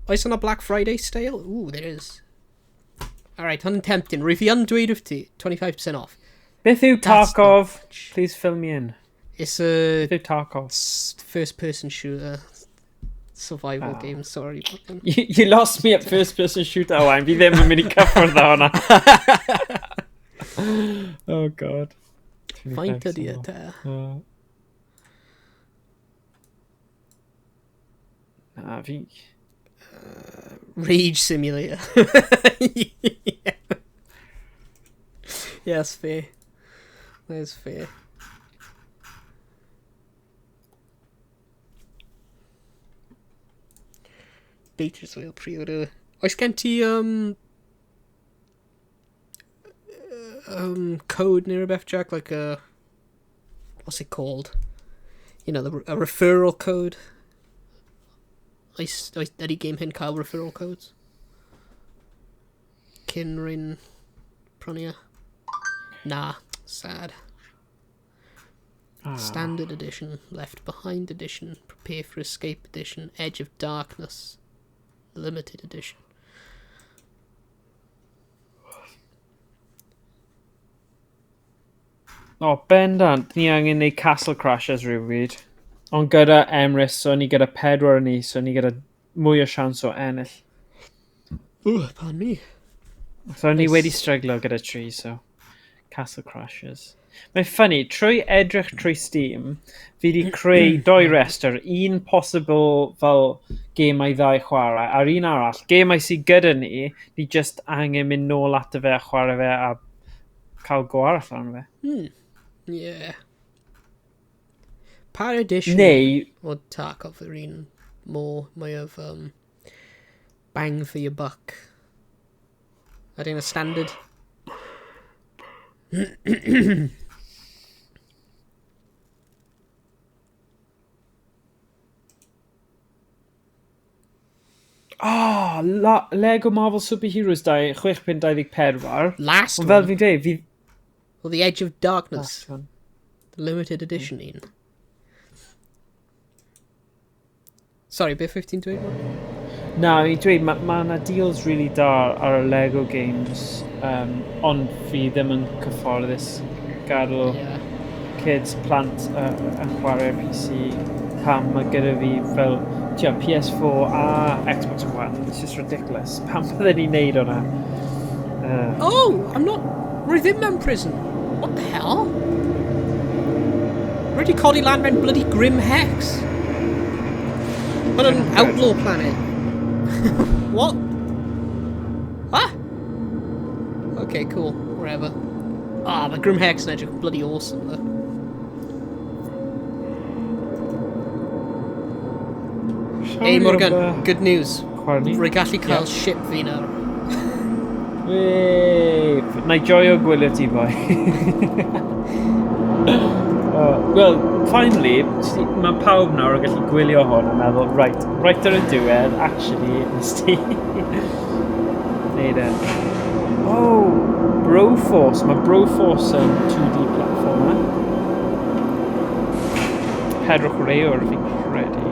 Oes yna Black Friday sale? Ooh, there is. Alright, hwn yn tempting. Rwy fi yn dweud wrth ti, 25% off. Beth yw Tarkov? Please fill me in. It's a Beth yw Tarkov? first-person shooter. Survival game, sorry. You lost me at first-person shooter, Owain. Fi ddim yn mynd I cyffwrdd o hwnna. Oh, God. Faint ydi e te? Na, fi... Rage Simulator. Yeah. Yeah, that's fair. That's fair. Beatrice will pre-order. Oes gen ti code near Beth Jack, like a, what's it called? You know, a referral code. Oes ydy game hyn cael referral codes? Cynrin Pronia? Nah, sad. Standard edition, Left Behind edition, Prepare for Escape edition, Edge of Darkness, limited edition. O, bendant, ni angen neud Castle Crashers rhywbryd. Ond gyda Emrys, so ni gyda 4 ni, so ni gyda mwy o sians o ennill. Ooh, pardon me. So ni wedi stryglo gyda 3, so Castle Crashers. Mae'n ffynnu, trwy edrych trwy Steam, fi wedi creu 2 rester, un possible fel gemau ddau chwarae, a'r un arall, gemau sydd gyda ni just angen mynd nôl at y fe a chwarae fe a cael go arall arno fe. Yeah. Pa edition Neu... o Tarkov yr un mwy of bang for your buck? Ydy'n y standard? Oh, Lego Marvel Superheroes 6.24. Last Ond fel one? fi'n dweud, Or The Edge of Darkness? Last one. The limited edition un? Sorry, bit 15 to 8 one? Na, fi'n dweud, mae yna deals really da ar y Lego games, ond fi ddim yn cyfforddus gadw kids, plant yn chwarae'r PC pam mae gyda fi fel PS4 a Xbox One. It's just ridiculous. Pam bydden ni'n neud hwnna? Oh, I'm not... Rwy ddim mewn prison. What the hell? Rwy wedi codi lan mewn bloody Grim Hex. Mae'n an outlaw planet. What? Ah? Okay, cool. Whatever. Ah, mae Grim Hex yn edrych bloody awesome, though. Hey Morgan, good news. Rwy gallu cael ship fi nawr. Wee! Na I joio gwylio ti, boi. Well, finally, mae pawb nawr yn gallu gwylio hwn a meddwl, right ar y diwedd, actually, nes ti neud e. Oh, Broforce. Mae Broforce yn 2D platformer. Pedro Chwaraewr, fi'n credu.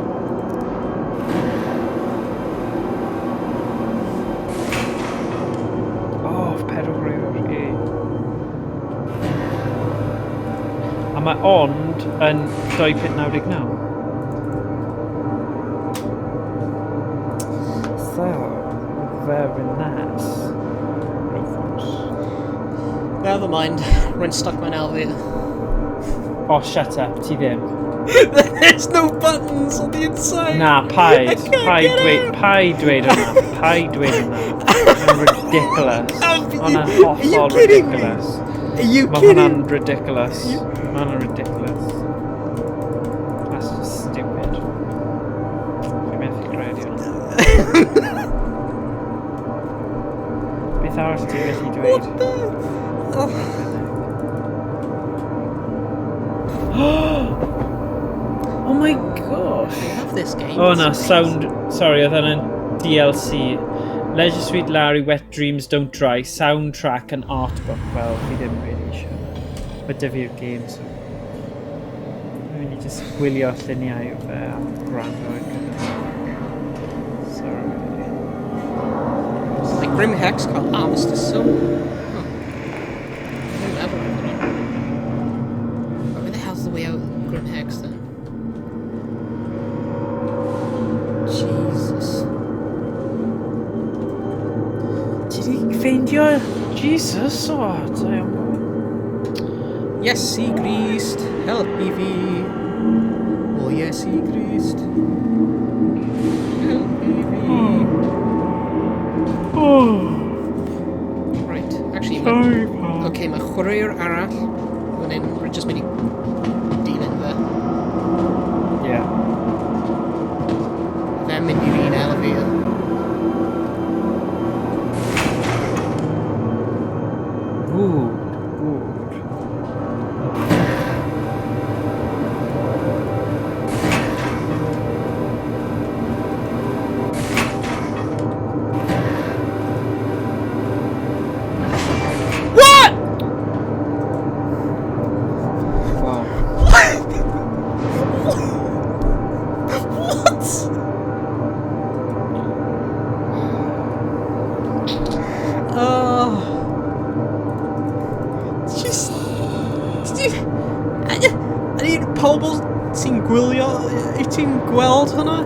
A mae ond yn 2.99. So, very nice. Never mind. Rwy'n stuck mewn elfyr. Oh, shut up. Ti ddim. There's no buttons on the inside. Na, paid dweud hwnna. Paid dweud hwnna. Mae'n ridiculous. Hwnna'n hollol ridiculous. Are you Mae kidding? hwnna'n ridiculous. Mae hwnna'n ridiculous. That's just stupid. Fi methu credu hwnna. What the? Oh my gosh. I love this game. Oh It's no, amazing. sound. Sorry, oedd hwnna'n DLC. Leisure Suite Larry, Wet Dreams Don't Dry, soundtrack and art book. Wel, fi ddim really eisiau. Mae dy fi'r game, so... Dwi'n mynd I just gwylio lluniau o fe am gwrando o'r gyda. Sorry. It's like Grim Hex called Armistice Zone. Huh. Where the hell's the way out of Grim Hex then? Jesus. Did he ffeindio Jesus? O, da iawn. Yes, he greased. Help me, V. Oh, yes, he greased. Help me, V. Oh, Right, actually, sorry, pal. okay, mae chwaraewr arall. Fan hyn, we're just mynd I dilyn fe. Yeah. Fe'n mynd i'r un elevator. Ooh. What? Wow. What? Just... Ydy pobl sy'n gwylio... Wyt ti'n gweld hwnna?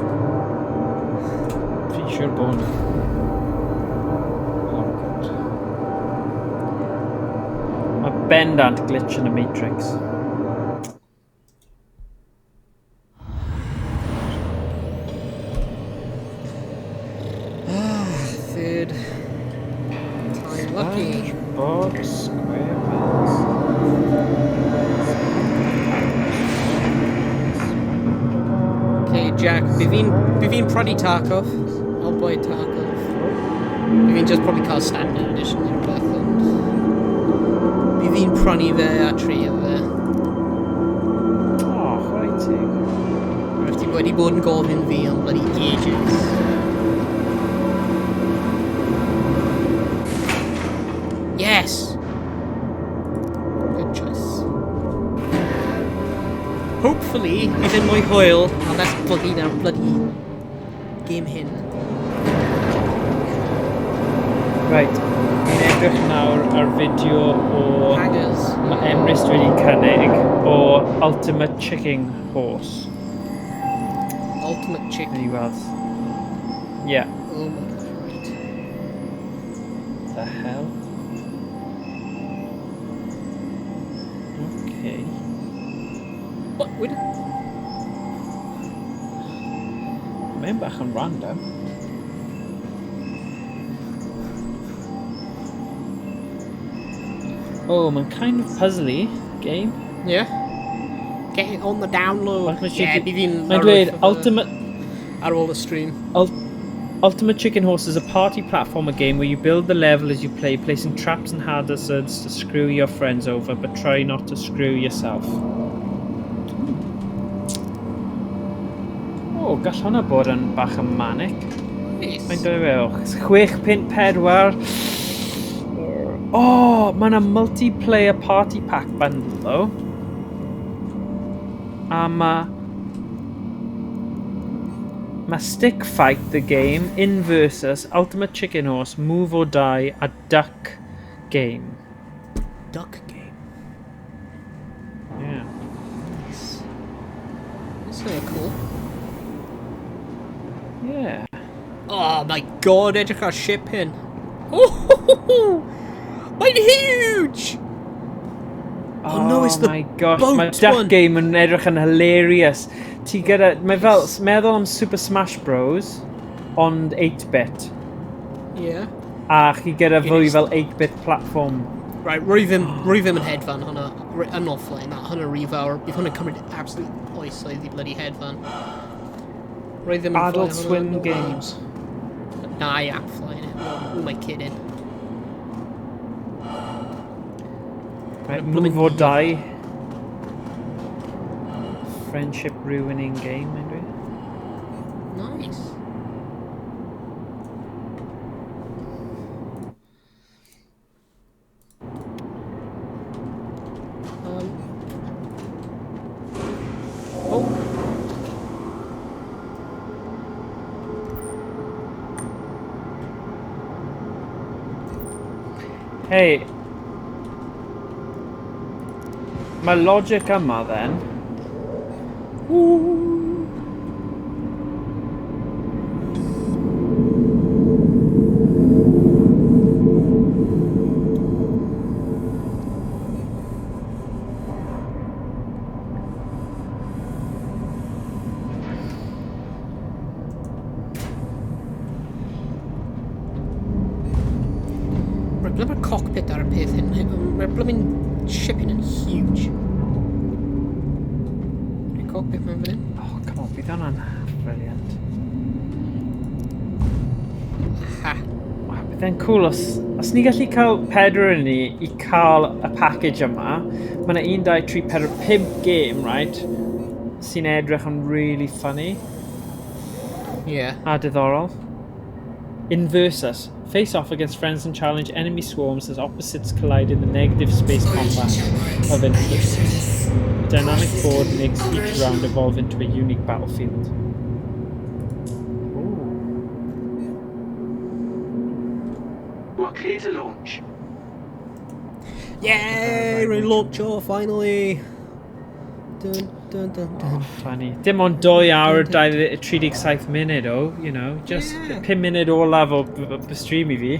Fi'n siŵr bod hwnna. Oh god. Mae bendant glitch yn y Matrix. Third time lucky. Box, square pants. Okay, Jack, bydd fi'n prodi Tarkov. I'll buy Tarkov. Bydd fi'n just probably cael standard edition neu rhywbeth, ond... Bydd fi'n prynu fe a trio fe. Oh, chwarae teg. Rwyf ti wedi bod yn gofyn fi am bloody ages. Yes! Good choice. Hopefully, bydd yn mwy hwyl, a let's buggy na'r bloody game hyn. Right, ni'n edrych nawr ar fideo o... Hangers. Mae Emrys wedi cynnig o Ultimate Chicken Horse. Ultimate chick. Yn I weld. Yeah. Oh my god, right. The hell? Okay. What? Wait. Mae'n bach yn random. Oh, mae'n kind of puzzly game. Yeah. Get it on the download. Yeah, bydd fi'n... Mae'n dweud Ultimate... Ar ôl y stream. Ultimate Chicken Horse is a party platformer game where you build the level as you play, placing traps and hazards to screw your friends over, but try not to screw yourself. Oh, gall hwnna bod yn bach yn manic. Nice. Mae'n dweud fel 6.4. Oh, mae'n a multiplayer party pack bundle though. A ma Stick Fight the game, In Versus, Ultimate Chicken Horse, Move or Die, a Duck game. Duck game. Yeah. Nice. That's really cool. Yeah. Oh my god, edrych ar ship hyn. Oh, mae'n huge! Oh no, it's the my gosh, boat mae Duck one. game yn edrych yn hilarious. Ti gyda, mae fel, meddwl am Super Smash Bros, ond 8-bit. Yeah. A chi gyda fwy is. fel 8-bit platform. Right, rwy ddim yn hedfan hwnna. I'm not flying that. Hwnna rifawr. Bydd hwnna'n cymryd absolute oesoedd I bloody hedfan. Rwy ddim yn Adult flying Swim hwnna. games. Nah, I am flying it. Who am I kidding? Right, move or die. Friendship ruining game, maybe. Nice. Oh. Hey. Mae logic yma then. Mae'r blymmer cockpit ar y peth hyn. Mae'r blymyn shipping yn huge. Mae'r cockpit mewn fan hyn. Oh, come on, bydd hwnna'n brilliant. Ha. Wow, bydd e'n cool os ni gallu cael 4 yn ni I cael y package yma. Mae yna 1, 2, 3, 4, 5 game, right? Sy'n edrych yn really funny. Yeah. A diddorol. Inversus. Face off against friends and challenge enemy swarms as opposites collide in the negative space combat of interest. The dynamic board makes each round evolve into a unique battlefield. We're clear to launch. Yay! Relaunch off finally! Dun, dun, dun, dun. Oh, funny. Dim ond 2 awr 37 munud o, you know, just 5 munud olaf o stream I fi.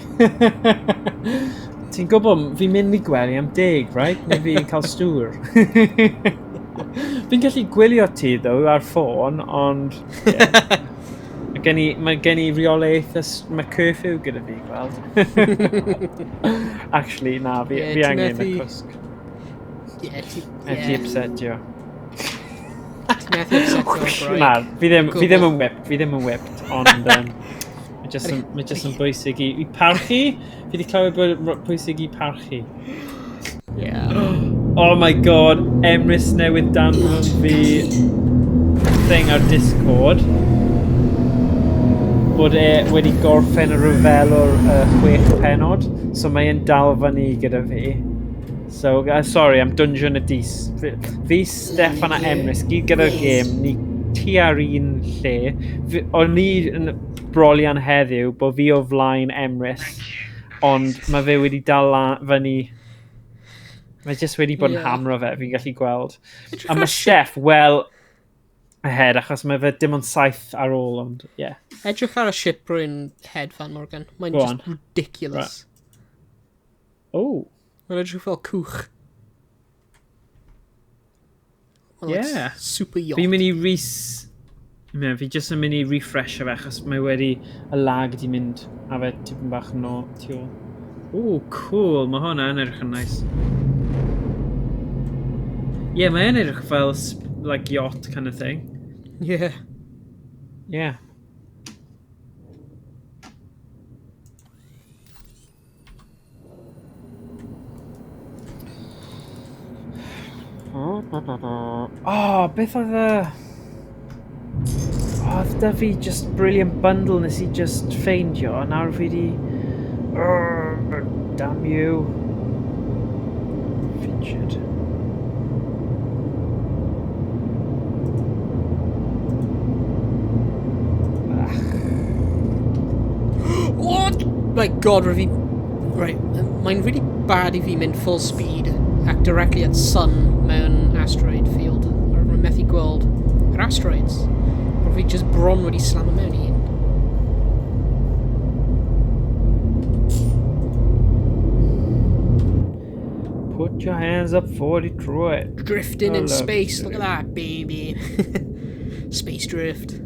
Ti'n gwybod, fi'n mynd I gwely am 10, right? Neu fi'n cael stŵr. Fi'n gallu gwylio ti, ddo, ar ffôn, ond... Yeah. Mae gen I reolaeth, mae curfew gyda fi, gweld. Actually, na, fi angen y cwsg. Yeah, Ti upsetio. Ti'n methu upsetio Na, fi ddim yn whipped, ond mae jyst yn bwysig I parchu. Fi wedi clywed bod bwysig I parchu. Yeah. Oh my god, Emrys newydd danfon fi thing ar Discord bod wedi gorffen y ryfel o'r 6 penod, so mae'n dal fyny gyda fi. So, sorry, I'm Dungeon a Dis. Fi, Steffan a Emrys, gyd gyda'r gêm, ni tu ar un lle. O'n ni yn brolian heddiw bod fi o flaen Emrys, ond mae fe wedi dal fyny. Mae jyst wedi bod yn hamro fe, fi'n gallu gweld. A mae Steff, well ahead, achos mae fe dim ond 7 ar ôl, ond, yeah. Edrych ar y ship rwy'n head fan Morgan. Mae'n just ridiculous. Right. Oh. Mae'n edrych fel cwch. Well, yeah. Super yacht. Fi'n mynd I fi jyst yn mynd I refresh fe, achos mae wedi y lag di mynd a fe tipyn bach no tu ôl. Ooh, cool. Mae hwnna yn edrych yn nice. Yeah, mae yn edrych fel, like, yacht kind of thing. Yeah. Yeah. Oh, beth oedd y... Oh, oedd da fi just brilliant bundle nes I just ffeindio, a nawr fi di... Damn you. Featured. What? My god, fi... Right, mae'n really bad I fi mynd full speed ac directly at sun mewn asteroid field. Rwy'n methu gweld yr asteroids. Rwy'n fi just bron wedi slam mewn I un. Put your hands up for Detroit. Drifting in space, look at that, baby. Space drift.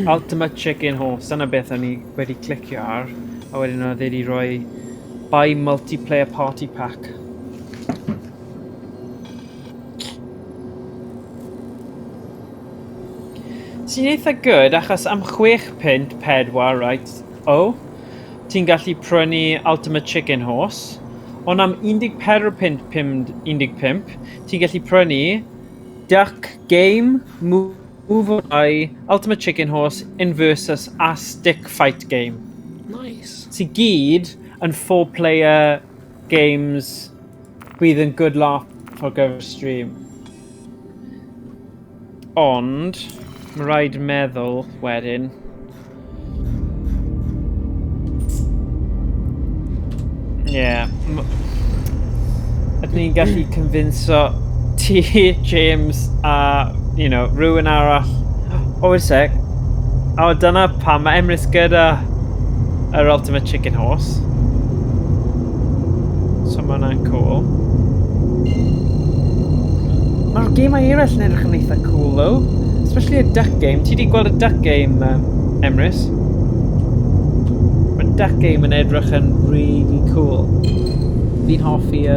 Ultimate Chicken Horse. Dyna beth o'n i wedi clicio ar. A wedyn oedd wedi rhoi Buy Multiplayer Party Pack. Sy'n eitha good, achos am 6 pint pedwar, right? Ti'n gallu prynu Ultimate Chicken Horse. Ond am 14 pint 15, ti'n gallu prynu Duck Game, Move or Die, Ultimate Chicken Horse, Inversus a Stick Fight Game. Nice. Sy'n gyd yn 4-player games bydd yn good laugh for gyfer stream. Ond, mae rhaid meddwl wedyn. Yeah. Ydyn ni'n gallu convinso ti, James, a, rhywun arall. Oh, wait a sec. O, dyna pam mae Emrys gyda yr Ultimate Chicken Horse. So mae hwnna'n cool. Mae'r gemau eraill yn edrych yn eitha cool, though. Especially a duck game. Ti wedi gweld y duck game, Emrys? Mae'r duck game yn edrych yn really cool. Fi'n hoffi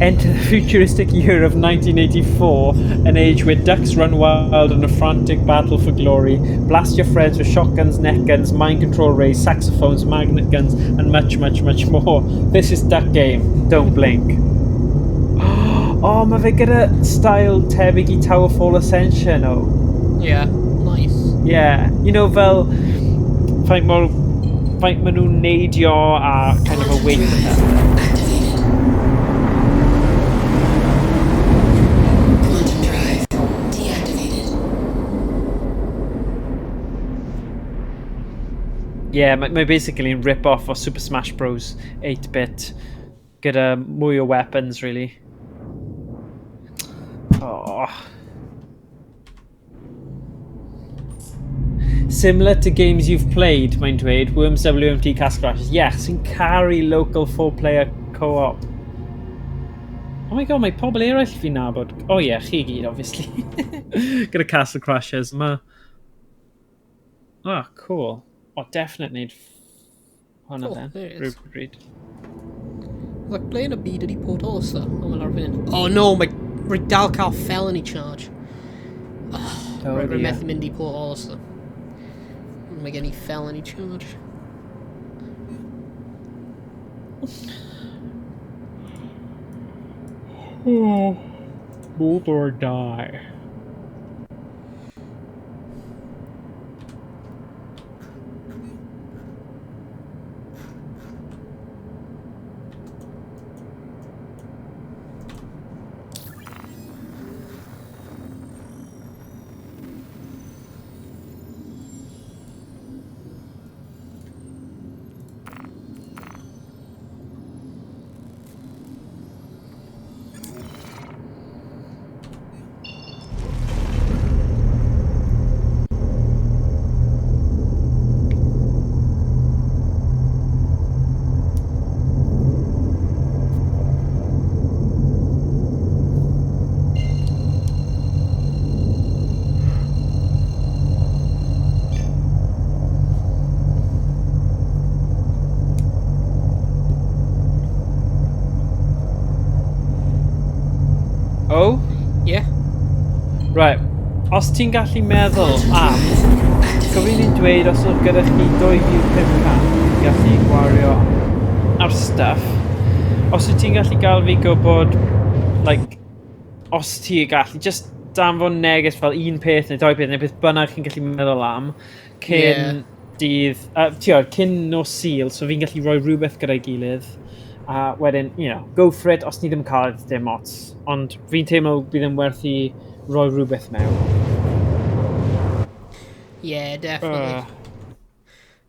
Enter the futuristic year of 1984, an age where ducks run wild in a frantic battle for glory. Blast your friends with shotguns, net guns, mind control rays, saxophones, magnet guns, and much, much, much more. This is Duck Game. Don't blink. Oh, mae fe gyda style tebyg I Towerfall Ascension, Yeah, nice. Yeah, fel faint maen nhw'n neidio a kind of a weight. Yeah, mae basically yn rip-off o Super Smash Bros 8-bit gyda mwy o weapons, really. Oh. Similar to games you've played, mae'n dweud, Worms WMT Cast Crashes. Yes, sy'n caru local 4-player co-op. Oh my god, mae pobl eraill fi'n nabod. Oh yeah, chi gyd, obviously. Gyda Castle Crashes, ma. Oh, cool. Oh, definitely. Hwna then. Rupert Reed. Like playing a beat at Port also. Oh no, my dal cael felony charge. Right, methu mynd I Port also. Mae gen I felony charge. Move or die. Oh? Yeah. Right. Os ti'n gallu meddwl am, gofyn i'n dweud os oedd gyda chi 2,500 gallu gwario ar stuff. Os wyt ti'n gallu gael fi gwybod, like, os ti'n gallu, just danfon neges fel un peth neu 2 peth neu beth bynnag chi'n gallu meddwl am, cyn dydd, cyn nos Sul, so fi'n gallu rhoi rhywbeth gyda'i gilydd. A wedyn, go for it, os ni ddim cael dim ots. Ond fi'n teimlo bydd yn werth I rhoi rhywbeth mewn. Yeah, definitely.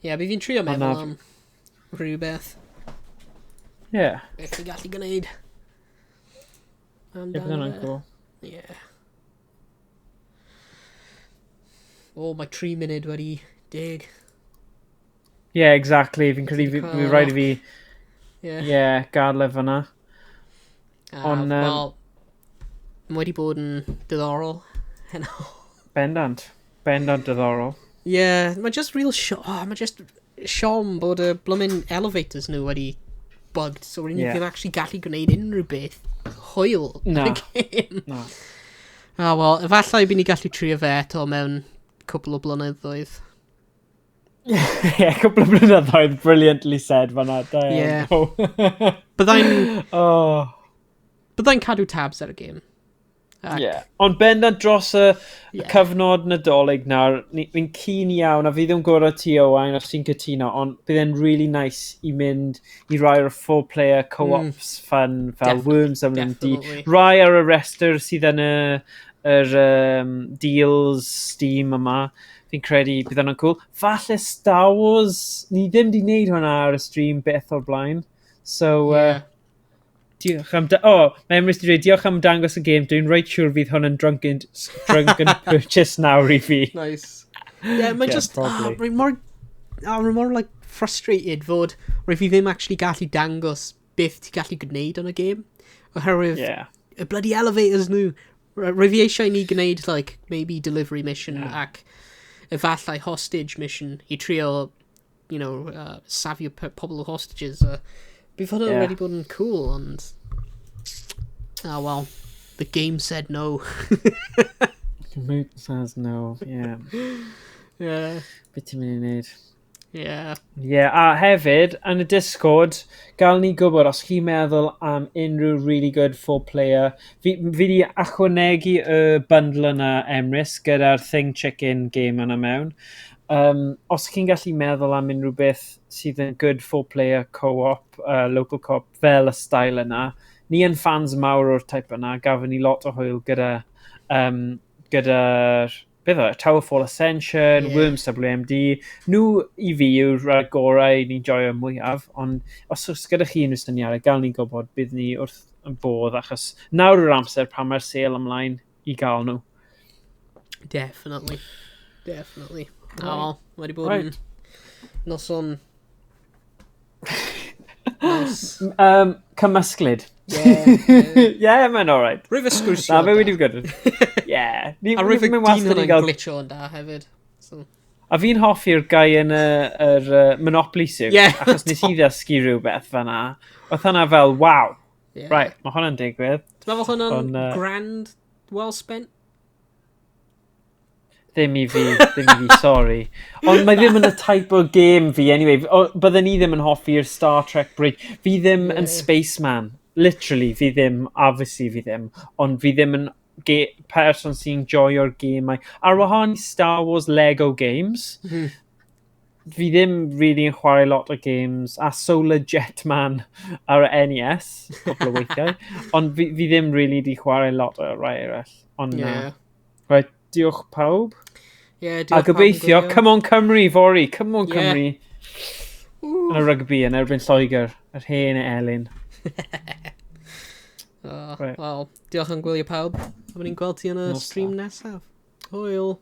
Yeah, bydd fi'n trio meddwl am rhywbeth. Yeah. Beth fi'n gallu gwneud. Bydd hwnna'n cool. Yeah. Oh, mae 3 munud wedi dig. Yeah, exactly. Fi'n credu fi'n rhaid I fi... Yeah, gadle fyna. Well, Mae wedi bod yn diddorol. Bendant diddorol. Yeah, mae just real mae just siom bod y blwmin elevators nhw wedi bugged, so rydyn ni ddim actually gallu gwneud unrhyw beth hwyl Na. yn y game. Na. Wel, efallai bydd ni gallu trio fe eto mewn cwbl o blynyddoedd. Yeah, cwbl o blynyddoedd, brilliantly said fanna. Yeah. Yeah. Byddai'n cadw tabs ar y game. Yeah. Ond bendant dros y cyfnod nadolig nawr, fi'n keen iawn, a fi ddim gwrdd ti Owain os ti'n cytuno, ond bydd e'n really nice i mynd i rai o'r 4-player co-ops fun fel Worms am D. Rai ar y rester sydd yn yr deals Steam yma. Fi'n credu bydd hwnna'n cool. Falle Star Wars, ni ddim di wneud hwnna ar y stream beth o'r blaen. So, diolch am... Emrys di dweud, diolch am dangos y game. Dwi'n reit siwr fydd hwn yn drunken purchase nawr i fi. Nice. Yeah, mae'n just... Rwy'n mor like, frustrated fod rwy fi ddim actually gallu dangos beth ti gallu gwneud yn y game. Oherwydd y bloody elevators nhw. Rwy fi eisiau ni gwneud, like, maybe delivery mission ac efallai hostage mission i trio, you know, safio pobl o hostages. Bydd hwnna wedi bod yn cool, ond... well, the game said no. The mood says no, yeah. Yeah. Beth ti'n mynd i wneud? Yeah. Yeah, a hefyd, yn y Discord, gael ni gwybod os chi'n meddwl am unrhyw really good 4-player. Fi di achwanegu y bundle yna Emrys gyda'r Thing Chicken game yna mewn. Os chi'n gallu meddwl am unrhyw beth sydd yn good 4-player co-op, local co-op fel y style yna, ni yn fans mawr o'r type yna, gafon ni lot o hwyl gyda Towerfall Ascension, Worms WMD. Nhw i fi yw'r gorau ni'n joio mwyaf, ond os oes gyda chi unrhyw syniadau, gael ni'n gwybod bydd ni wrth yn bodd, achos nawr yw'r amser pan mae'r sale ymlaen i gael nhw. Definitely. Wedi bod yn noson... Nice. Cymysglyd. Yeah, mae'n alright. Rwyf ysgwrsio. Na, fe wedi gwybod. Yeah. A rwyf y dyn yn glitcho yn da hefyd. A fi'n hoffi'r gai yn yr Monopoly suit. Achos nes i ddysgu rhywbeth fanna. Oedd hwnna fel, wow. Right, mae hwnna'n digwydd. Ti'n meddwl hwnna'n grand well spent? Ddim i fi, sorry. Ond mae ddim yn y type o game fi, anyway. Bydden ni ddim yn hoffi'r Star Trek Bridge. Fi ddim yn spaceman. Literally, fi ddim, obviously fi ddim. Ond fi ddim yn person sy'n joio'r gemau. Ar wahân i Star Wars Lego games, fi ddim really yn chwarae lot o games, a Solar Jetman ar y NES, cwbl o weithiau. Ond fi ddim really di chwarae lot o rai eraill. Ond right, diolch pawb. A gobeithio, come on Cymru, fori, come on Cymru. Yn y rygbi, yn erbyn Lloegr, yr hen Elin. Wel, diolch yn gwylio pawb. A ni'n gweld ti yn y stream nesaf. Hwyl.